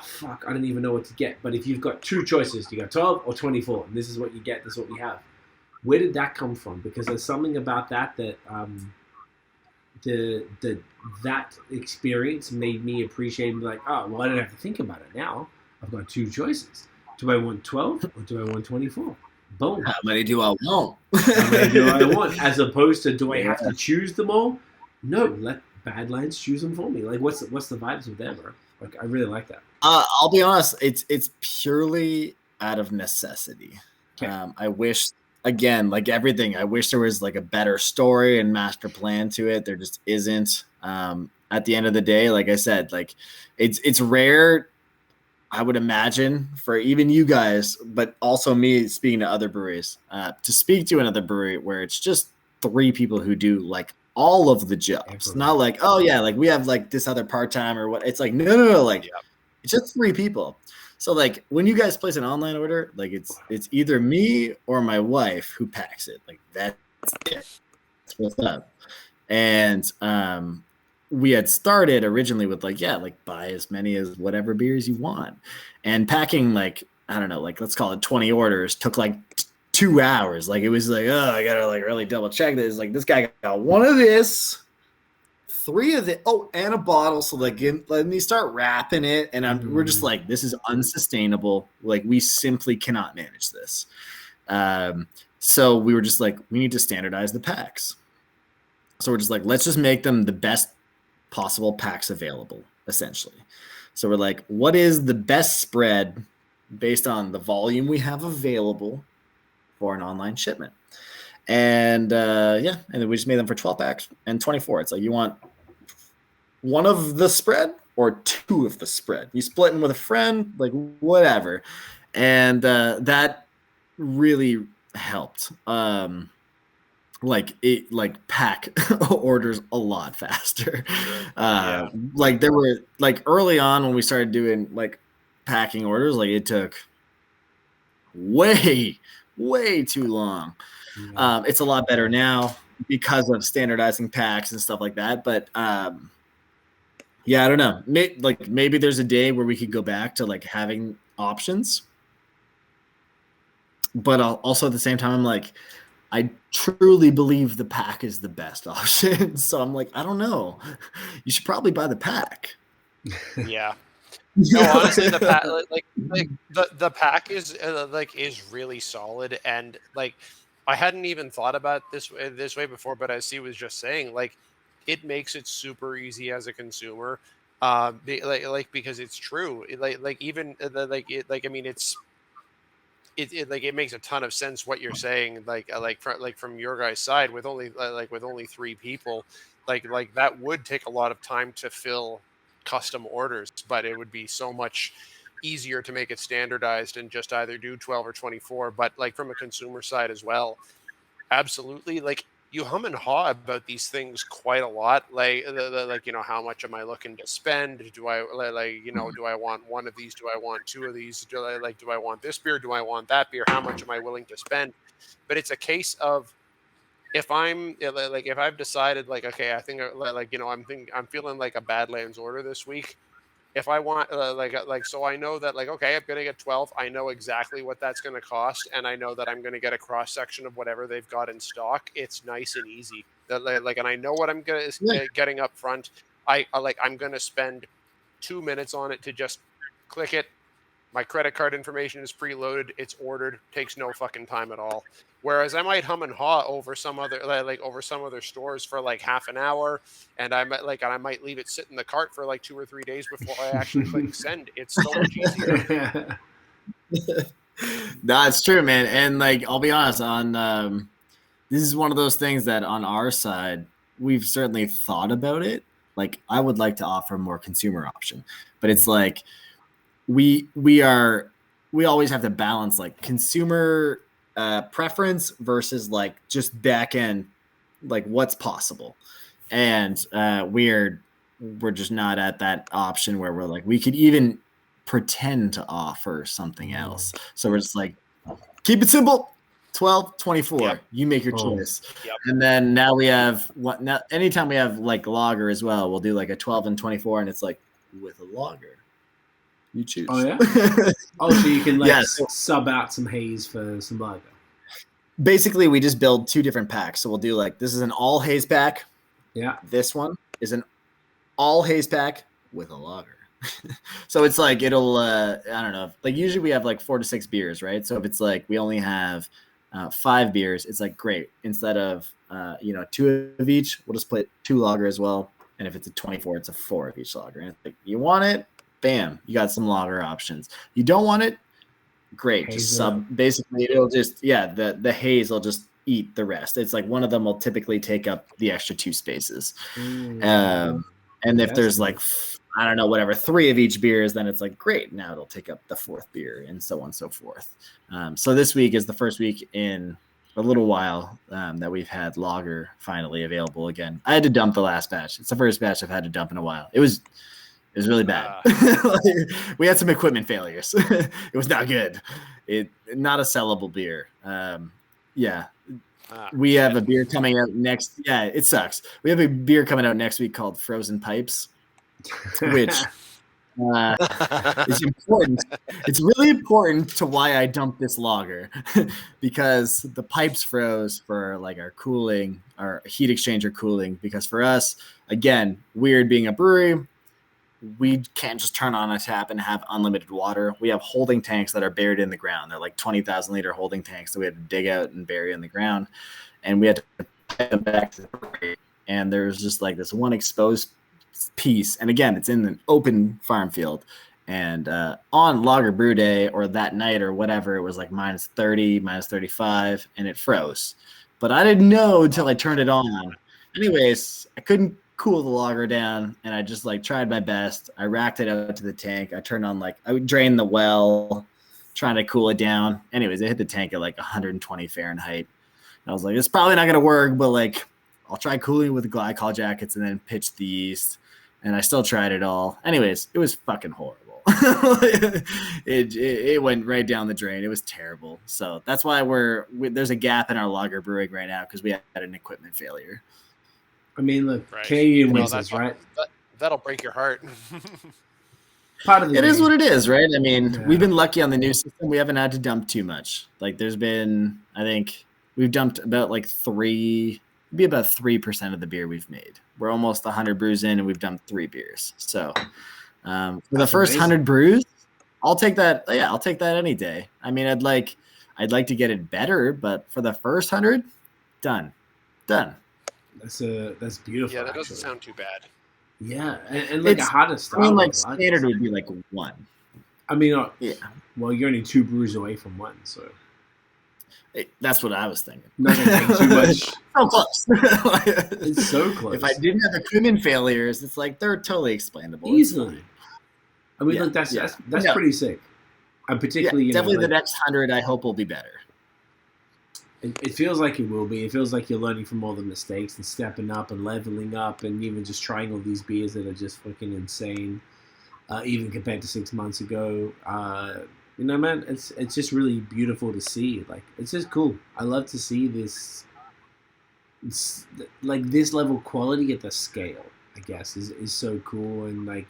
fuck, I don't even know what to get. But if you've got 2 choices, you got 12 or 24, and this is what you get, this is what we have. Where did that come from? Because there's something about that that experience made me appreciate, like, oh, well, I don't have to think about it now. I've got 2 choices. Do I want 12 or do I want 24? Boom. How many do I want? How many do I want? As opposed to, do I have to choose them all? No, let Badlands choose them for me. Like, what's the vibes with them, bro? Like, I really like that. I'll be honest. It's purely out of necessity. Okay. I wish. Again, like everything, I wish there was like a better story and master plan to it. There just isn't. At the end of the day, like I said, like it's rare, I would imagine, for even you guys, but also me speaking to other breweries, to speak to another brewery where it's just 3 people who do like all of the jobs. It's not like, oh yeah, like we have like this other part-time or what. It's like, no, like it's just 3 people. So like when you guys place an online order, like it's either me or my wife who packs it. Like that's it. That's what's up. And we had started originally with like buy as many as whatever beers you want, and packing like I don't know, like let's call it 20 orders took like 2 hours. Like it was like, oh, I gotta like really double check this. Like this guy got one of this, 3 of it, and a bottle. So like let me start wrapping it, and we're just like, this is unsustainable. Like we simply cannot manage this. So we were just like, we need to standardize the packs. So we're just like, let's just make them the best possible packs available, essentially. So we're like, what is the best spread based on the volume we have available for an online shipment? And and then we just made them for 12 packs and 24. It's like, you want one of the spread or 2 of the spread? You split them with a friend, like whatever. And that really helped. Pack orders a lot faster. Like there were like early on when we started doing like packing orders, like it took way too long. It's a lot better now because of standardizing packs and stuff like that. But I don't know. Maybe there's a day where we could go back to like having options. But also at the same time, I'm like, I truly believe the pack is the best option. So I'm like, I don't know. You should probably buy the pack. Yeah. No, honestly, the pack, the pack is really solid, and like I hadn't even thought about this way before, but as Cee was just saying, like it makes it super easy as a consumer, because it's true. It makes a ton of sense what you're saying. From your guys' side, with only 3 people, like that would take a lot of time to fill custom orders, but it would be so much easier to make it standardized and just either do 12 or 24. But like from a consumer side as well, absolutely. Like you hum and haw about these things quite a lot. How much am I looking to spend? Do I do I want one of these? Do I want 2 of these? Do I want this beer? Do I want that beer? How much am I willing to spend? But it's a case of if I've decided like, okay, I think I'm feeling like a Badlands order this week. If I want so I know that okay, I'm going to get 12. I know exactly what that's going to cost. And I know that I'm going to get a cross section of whatever they've got in stock. It's nice and easy and I know what I'm getting up front. I'm going to spend 2 minutes on it to just click it. My credit card information is preloaded. It's ordered. Takes no fucking time at all. Whereas I might hum and haw over some other stores for like half an hour, and I might leave it sit in the cart for like 2 or 3 days before I actually click send. It's so much easier. No, it's true, man. And like, I'll be honest, on this is one of those things that on our side we've certainly thought about it. Like, I would like to offer a more consumer option, but it's like we always have to balance like consumer preference versus like just back end, like what's possible. And we're just not at that option where we're like, we could even pretend to offer something else. So we're just like, keep it simple. 12, 24. Yep. You make your choice. Yep. And then now we have anytime we have like lager as well, we'll do like a 12 and 24, and it's like with a lager. You choose. Oh yeah. So you can sub out some haze for some lager. Basically, we just build 2 different packs. So we'll do like, this is an all haze pack. Yeah. This one is an all haze pack with a lager. So it's like it'll I don't know. Like usually we have like 4 to 6 beers, right? So if it's like we only have 5 beers, it's like great. Instead of 2 of each, we'll just put 2 lager as well. And if it's a 24, it's a 4 of each lager. And it's like, you want it? Bam, you got some lager options. You don't want it? Great. Haze just sub. Basically, it'll just the haze will just eat the rest. It's like one of them will typically take up the extra 2 spaces. And if there's like, I don't know, whatever, 3 of each beers, then it's like, great, now it'll take up the 4th beer, and so on and so forth. So this week is the first week in a little while that we've had lager finally available again. I had to dump the last batch. It's the first batch I've had to dump in a while. It was It was really bad. Like, we had some equipment failures. It was not good. Not a sellable beer. We have a beer coming out next. Yeah, it sucks. We have a beer coming out next week called Frozen Pipes, which is important. It's really important to why I dumped this lager because the pipes froze for like our cooling, our heat exchanger cooling. Because for us, again, weird being a brewery, we can't just turn on a tap and have unlimited water. We have holding tanks that are buried in the ground. They're like 20,000 liter holding tanks that we had to dig out and bury in the ground. And we had to put them back to the brewery. And there's just like this one exposed piece. And again, it's in an open farm field. And on Lager Brew Day or that night or whatever, it was like minus 30, minus 35, and it froze. But I didn't know until I turned it on. Anyways, I couldn't cool the lager down, and I just like tried my best. I racked it out to the tank. I turned on I would drain the well, trying to cool it down. Anyways, I hit the tank at like 120 Fahrenheit. And I was like, it's probably not gonna work, but like I'll try cooling with the glycol jackets and then pitch the yeast. And I still tried it all. Anyways, it was fucking horrible. It went right down the drain. It was terrible. So that's why there's a gap in our lager brewing right now because we had an equipment failure. I mean, look, right. Canadian wins, right? That'll break your heart. Part of the game. Is what it is, right? I mean, We've been lucky on the new system. We haven't had to dump too much. Like, there's been, I think, we've dumped about like 3% of the beer we've made. We're almost 100 brews in, and we've dumped 3 beers. So, for the first 100 brews, I'll take that. Yeah, I'll take that any day. I mean, I'd like to get it better, but for the first 100, done. That's beautiful. Yeah, that doesn't sound too bad. Yeah, and like a hotter style. I mean, like standard would be like 1. I mean, yeah. Well, you're only 2 brews away from 1, so that's what I was thinking. Not gonna take too much. So close. It's so close. If I didn't have equipment failures, it's like they're totally explainable. Easily. I mean, look, that's pretty sick. I'm particularly definitely the next 100. I hope will be better. It feels like it will be. It feels like you're learning from all the mistakes and stepping up and leveling up and even just trying all these beers that are just fucking insane, even compared to 6 months ago. Man, it's just really beautiful to see. Like, it's just cool. I love to see this, like this level of quality at the scale. I guess is so cool, and like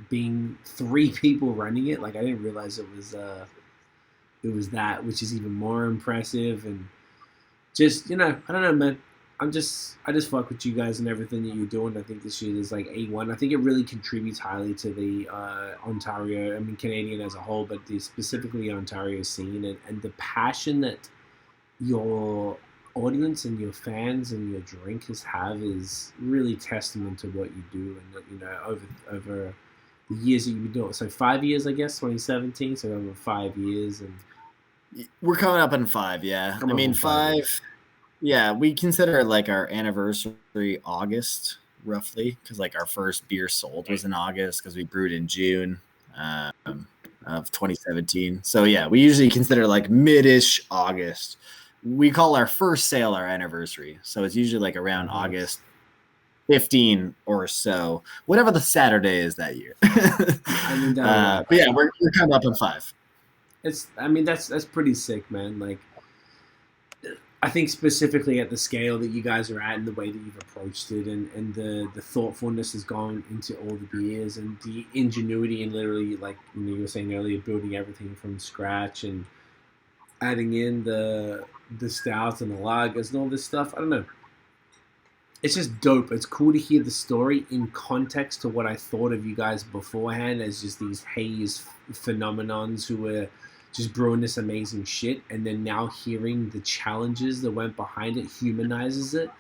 being 3 people running it. Like, I didn't realize it was that, which is even more impressive. And just, I don't know, man. I just fuck with you guys and everything that you're doing. I think this shit is like A1. I think it really contributes highly to the Ontario, I mean Canadian as a whole, but specifically Ontario scene, and the passion that your audience and your fans and your drinkers have is really testament to what you do. And over the years that you've been doing. So 5 years, I guess, 2017. So over 5 years, and we're coming up on 5. Yeah, I mean 5. Yeah, we consider like our anniversary August roughly, because like our first beer sold was in August because we brewed in June of 2017. So yeah, we usually consider like mid-ish August. We call our first sale our anniversary, so it's usually like around August 15 or so, whatever the Saturday is that year. But yeah, we're coming up on 5. That's pretty sick, man. Like, I think specifically at the scale that you guys are at and the way that you've approached it, and the thoughtfulness has gone into all the beers and the ingenuity and literally, like you were saying earlier, building everything from scratch and adding in the stouts and the lagers and all this stuff. I don't know. It's just dope. It's cool to hear the story in context to what I thought of you guys beforehand as just these haze phenomenons who were just brewing this amazing shit, and then now hearing the challenges that went behind it humanizes it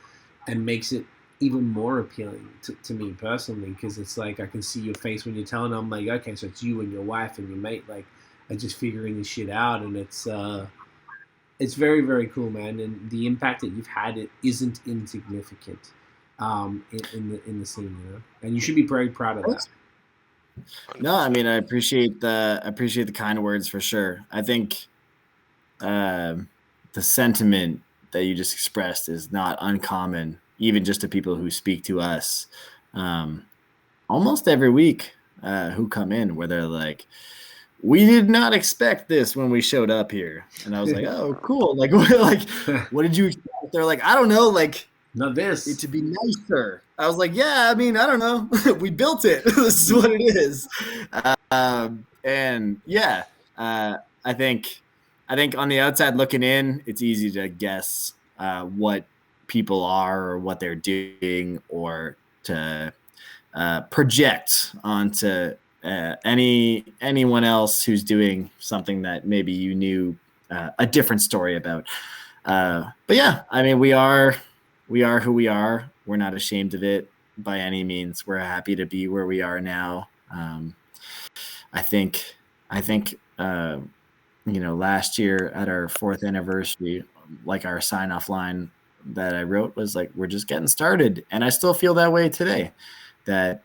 and makes it even more appealing to me personally, because it's like I can see your face when you're telling them, like, okay, so it's you and your wife and your mate, like, are just figuring this shit out, and it's very, very cool, man. And the impact that you've had, it isn't insignificant in the scene, and you should be very proud of that. No, I mean, I appreciate the kind words for sure. I think the sentiment that you just expressed is not uncommon, even just to people who speak to us almost every week. who come in where they're like, we did not expect this when we showed up here. And I was like, oh, cool. Like, what did you expect? They're like, I don't know. Like, not this. It to be nicer. I was like, yeah, I mean, I don't know. We built it. This is what it is. And yeah, I think on the outside looking in, it's easy to guess what people are or what they're doing, or to project onto anyone else who's doing something that maybe you knew a different story about. But yeah, I mean, we are who we are. We're not ashamed of it by any means. We're happy to be where we are now. I think last year at our 4th anniversary, like our sign-off line that I wrote was like, we're just getting started. And I still feel that way today, that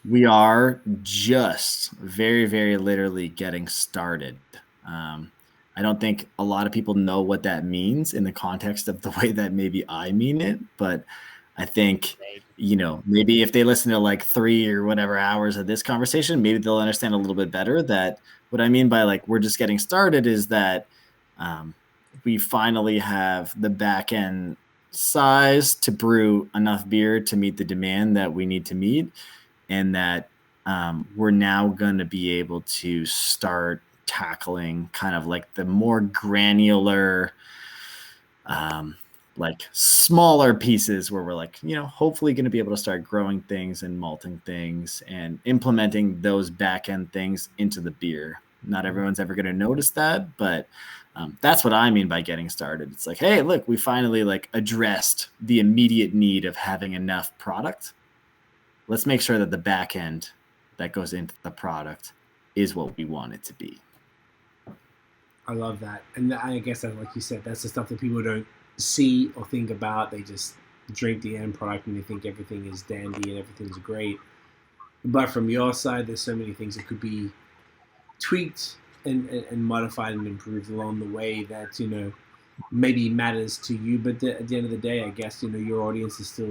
we are just very, very literally getting started. I don't think a lot of people know what that means in the context of the way that maybe I mean it, but I think, maybe if they listen to like 3 or whatever hours of this conversation, maybe they'll understand a little bit better that what I mean by like, we're just getting started is that we finally have the back end size to brew enough beer to meet the demand that we need to meet. And that we're now going to be able to start tackling kind of like the more granular, like smaller pieces where we're like, hopefully going to be able to start growing things and malting things and implementing those back end things into the beer. Not everyone's ever going to notice that, but that's what I mean by getting started. It's like, hey, look, we finally like addressed the immediate need of having enough product. Let's make sure that the back end that goes into the product is what we want it to be. I love that. And I guess that, like you said, that's the stuff that people don't see or think about. They just drink the end product and they think everything is dandy and everything's great. But from your side, there's so many things that could be tweaked and modified and improved along the way that, maybe matters to you. But at the end of the day, I guess, your audience is still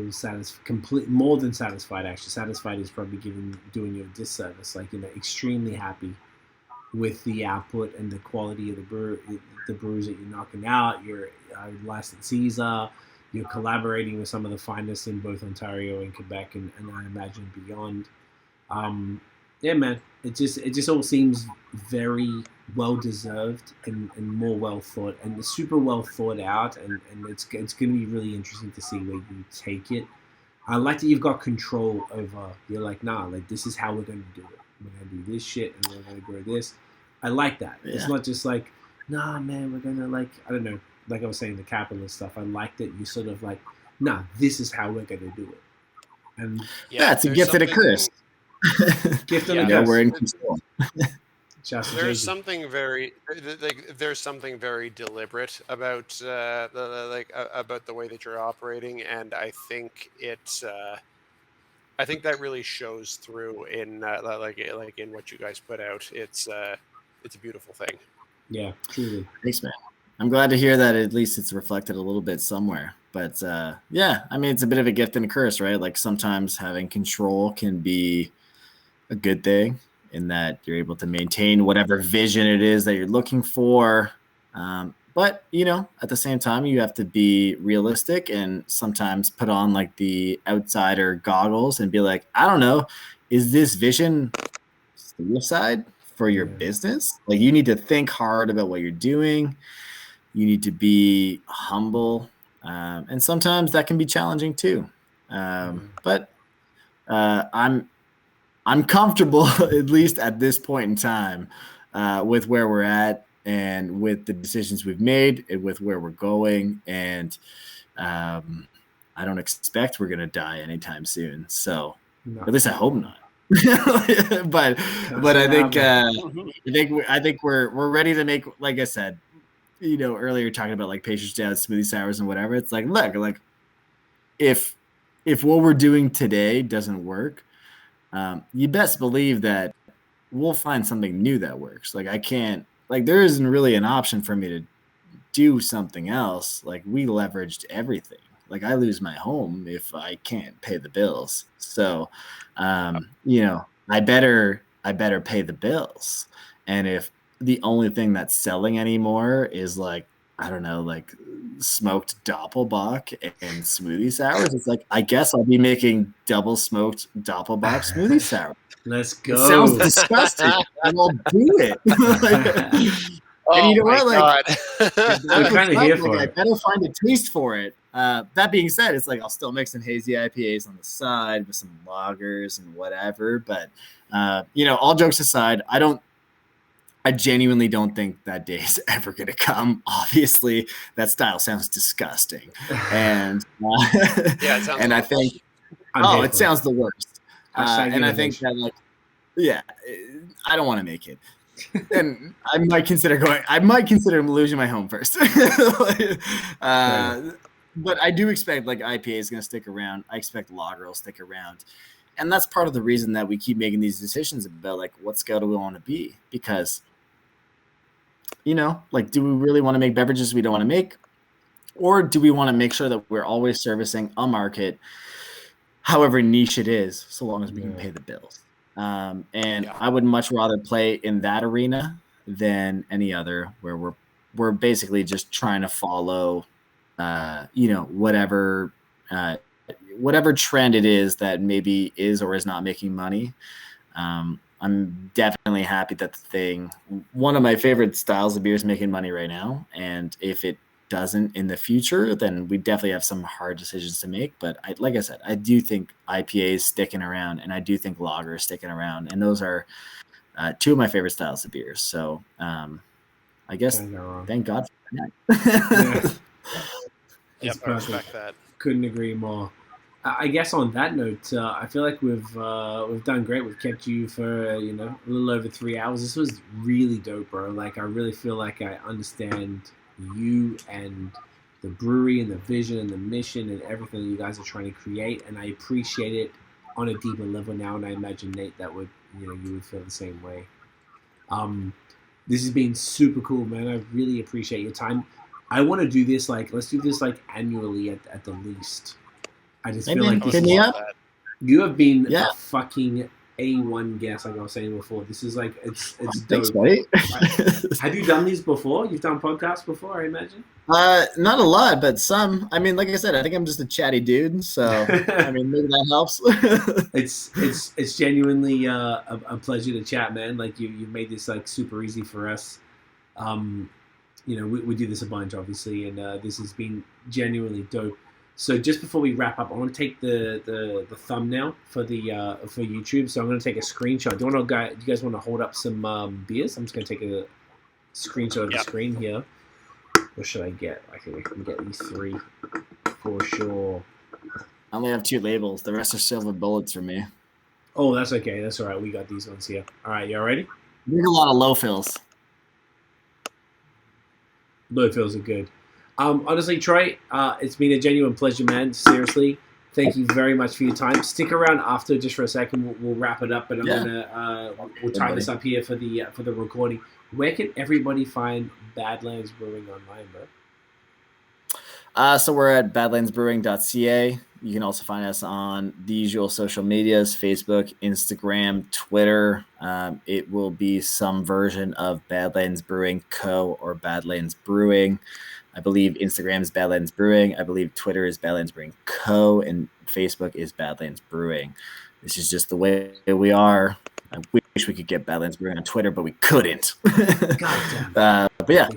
more than satisfied. Actually, satisfied is probably doing you a disservice. Like, extremely happy with the output and the quality of the brews that you're knocking out. Your licensees are. You're collaborating with some of the finest in both Ontario and Quebec, and I imagine beyond. Yeah, man, it just all seems very well deserved and more well thought and super well thought out, and it's going to be really interesting to see where you take it. I like that you've got control over. You're like, nah, like this is how we're going to do it. We're going to do this shit and we're going to grow this. I like that. Yeah. It's not just like, nah, man, we're going to like, I don't know, like I was saying, the capitalist stuff. I like that you sort of like, nah, this is how we're going to do it. And yeah, it's a gift and a curse. Gift and a curse. We're in control. There's something very deliberate about about the way that you're operating, and I think that really shows through in in what you guys put out. It's a beautiful thing. Yeah, truly. Thanks, man. I'm glad to hear that at least it's reflected a little bit somewhere. But yeah, I mean, it's a bit of a gift and a curse, right? Like sometimes having control can be a good thing in that you're able to maintain whatever vision it is that you're looking for. But, at the same time, you have to be realistic and sometimes put on like the outsider goggles and be like, I don't know, is this vision suicide for your business? Like you need to think hard about what you're doing. You need to be humble. And sometimes that can be challenging too. But I'm comfortable, at least at this point in time, with where we're at and with the decisions we've made and with where we're going. And I don't expect we're going to die anytime soon. So at least I hope not. but I think we're ready to make, like I said, earlier talking about like pastry stouts, smoothie sours and whatever. It's like, look, like if what we're doing today doesn't work, you best believe that we'll find something new that works. Like there isn't really an option for me to do something else. Like we leveraged everything. Like I lose my home if I can't pay the bills. So, I better pay the bills. And if the only thing that's selling anymore is like, I don't know, like smoked Doppelbock and smoothie sours, it's like, I guess I'll be making double smoked Doppelbock smoothie sour. Let's go. It sounds disgusting, and I'll do it. And you know what? Like, we're kind of here for it. I better find a taste for it. That being said, it's like I'll still make some hazy IPAs on the side with some lagers and whatever. But all jokes aside, I genuinely don't think that day is ever going to come. Obviously, that style sounds disgusting, and it sounds and I think it sounds the worst. And I think that I don't want to make it. And I might consider losing my home first. But I do expect like IPA is going to stick around. I expect lager will stick around. And that's part of the reason that we keep making these decisions about like what scale do we want to be? Because, like, do we really want to make beverages we don't want to make? Or do we want to make sure that we're always servicing a market, however niche it is, so long as we can pay the bills? I would much rather play in that arena than any other where we're basically just trying to follow, whatever trend it is that maybe is or is not making money. I'm definitely happy that one of my favorite styles of beer is making money right now. And if it doesn't in the future, then we definitely have some hard decisions to make. But like I said, I do think IPA is sticking around, and I do think lager is sticking around, and those are two of my favorite styles of beers. So I guess thank God for that. I respect that. Couldn't agree more. I guess on that note, I feel like we've done great. We've kept you for a little over 3 hours. This was really dope, bro. Like, I really feel like I understand you and the brewery and the vision and the mission and everything that you guys are trying to create, and I appreciate it on a deeper level now. And I imagine, Nate, that would you would feel the same way. This has been super cool, man. I really appreciate your time. I want to do this let's do this annually at the least. I just feel like you have been a fucking A1 guest, like I was saying before. This is like it's dope. Thanks, have you done these before? You've done podcasts before, I imagine. Not a lot, but some. I mean, like I said, I think I'm just a chatty dude, so I mean, maybe that helps. It's genuinely a pleasure to chat, man. Like you've made this like super easy for us. We do this a bunch, obviously, and this has been genuinely dope. So just before we wrap up, I want to take the thumbnail for for YouTube. So I'm going to take a screenshot. Do you guys want to hold up some beers? I'm just going to take a screenshot of the screen here. What should I get? I think I can get these 3 for sure. I only have 2 labels. The rest are silver bullets for me. Oh, that's okay. That's all right. We got these ones here. All right, you all ready? There's a lot of low fills. Low fills are good. Honestly, Troy, it's been a genuine pleasure, man. Seriously, thank you very much for your time. Stick around after just for a second. We'll wrap it up, but we'll tie this up here for the recording. Where can everybody find Badlands Brewing online, bro? So we're at badlandsbrewing.ca. You can also find us on the usual social medias: Facebook, Instagram, Twitter. It will be some version of Badlands Brewing Co. or Badlands Brewing. I believe Instagram is Badlands Brewing. I believe Twitter is Badlands Brewing Co. and Facebook is Badlands Brewing. This is just the way we are. I wish we could get Badlands Brewing on Twitter, but we couldn't. But yeah,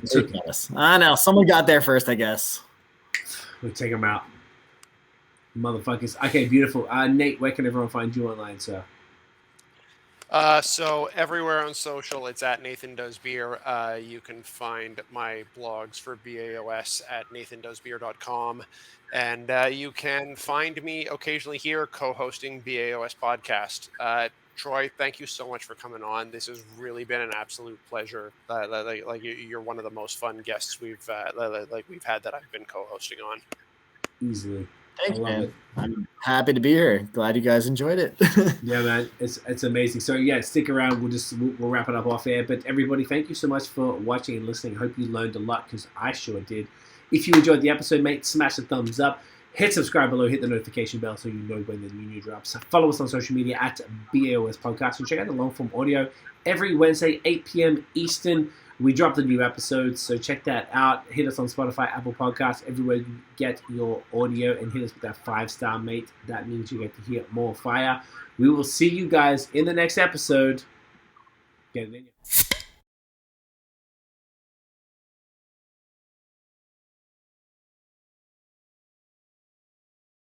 I know. Someone got there first, I guess. We'll take them out. Motherfuckers. Okay, beautiful. Nate, where can everyone find you online, sir? So everywhere on social, it's at NathanDoesBeer. You can find my blogs for BAOS at NathanDoesBeer.com. And you can find me occasionally here co-hosting BAOS podcast. Troy, thank you so much for coming on. This has really been an absolute pleasure. You're one of the most fun guests we've had that I've been co-hosting on. Easily. Thanks, man. I'm happy to be here. Glad you guys enjoyed it. Yeah, man, it's amazing. So yeah, stick around. We'll wrap it up off air. But everybody, thank you so much for watching and listening. I hope you learned a lot because I sure did. If you enjoyed the episode, mate, smash the thumbs up. Hit subscribe below, hit the notification bell so you know when the new drops. Follow us on social media at BAOS Podcast and check out the long form audio every Wednesday, 8 p.m. Eastern. We drop the new episodes, so check that out. Hit us on Spotify, Apple Podcasts, everywhere you get your audio, and hit us with that 5-star mate. That means you get to hear more fire. We will see you guys in the next episode. Get it in you.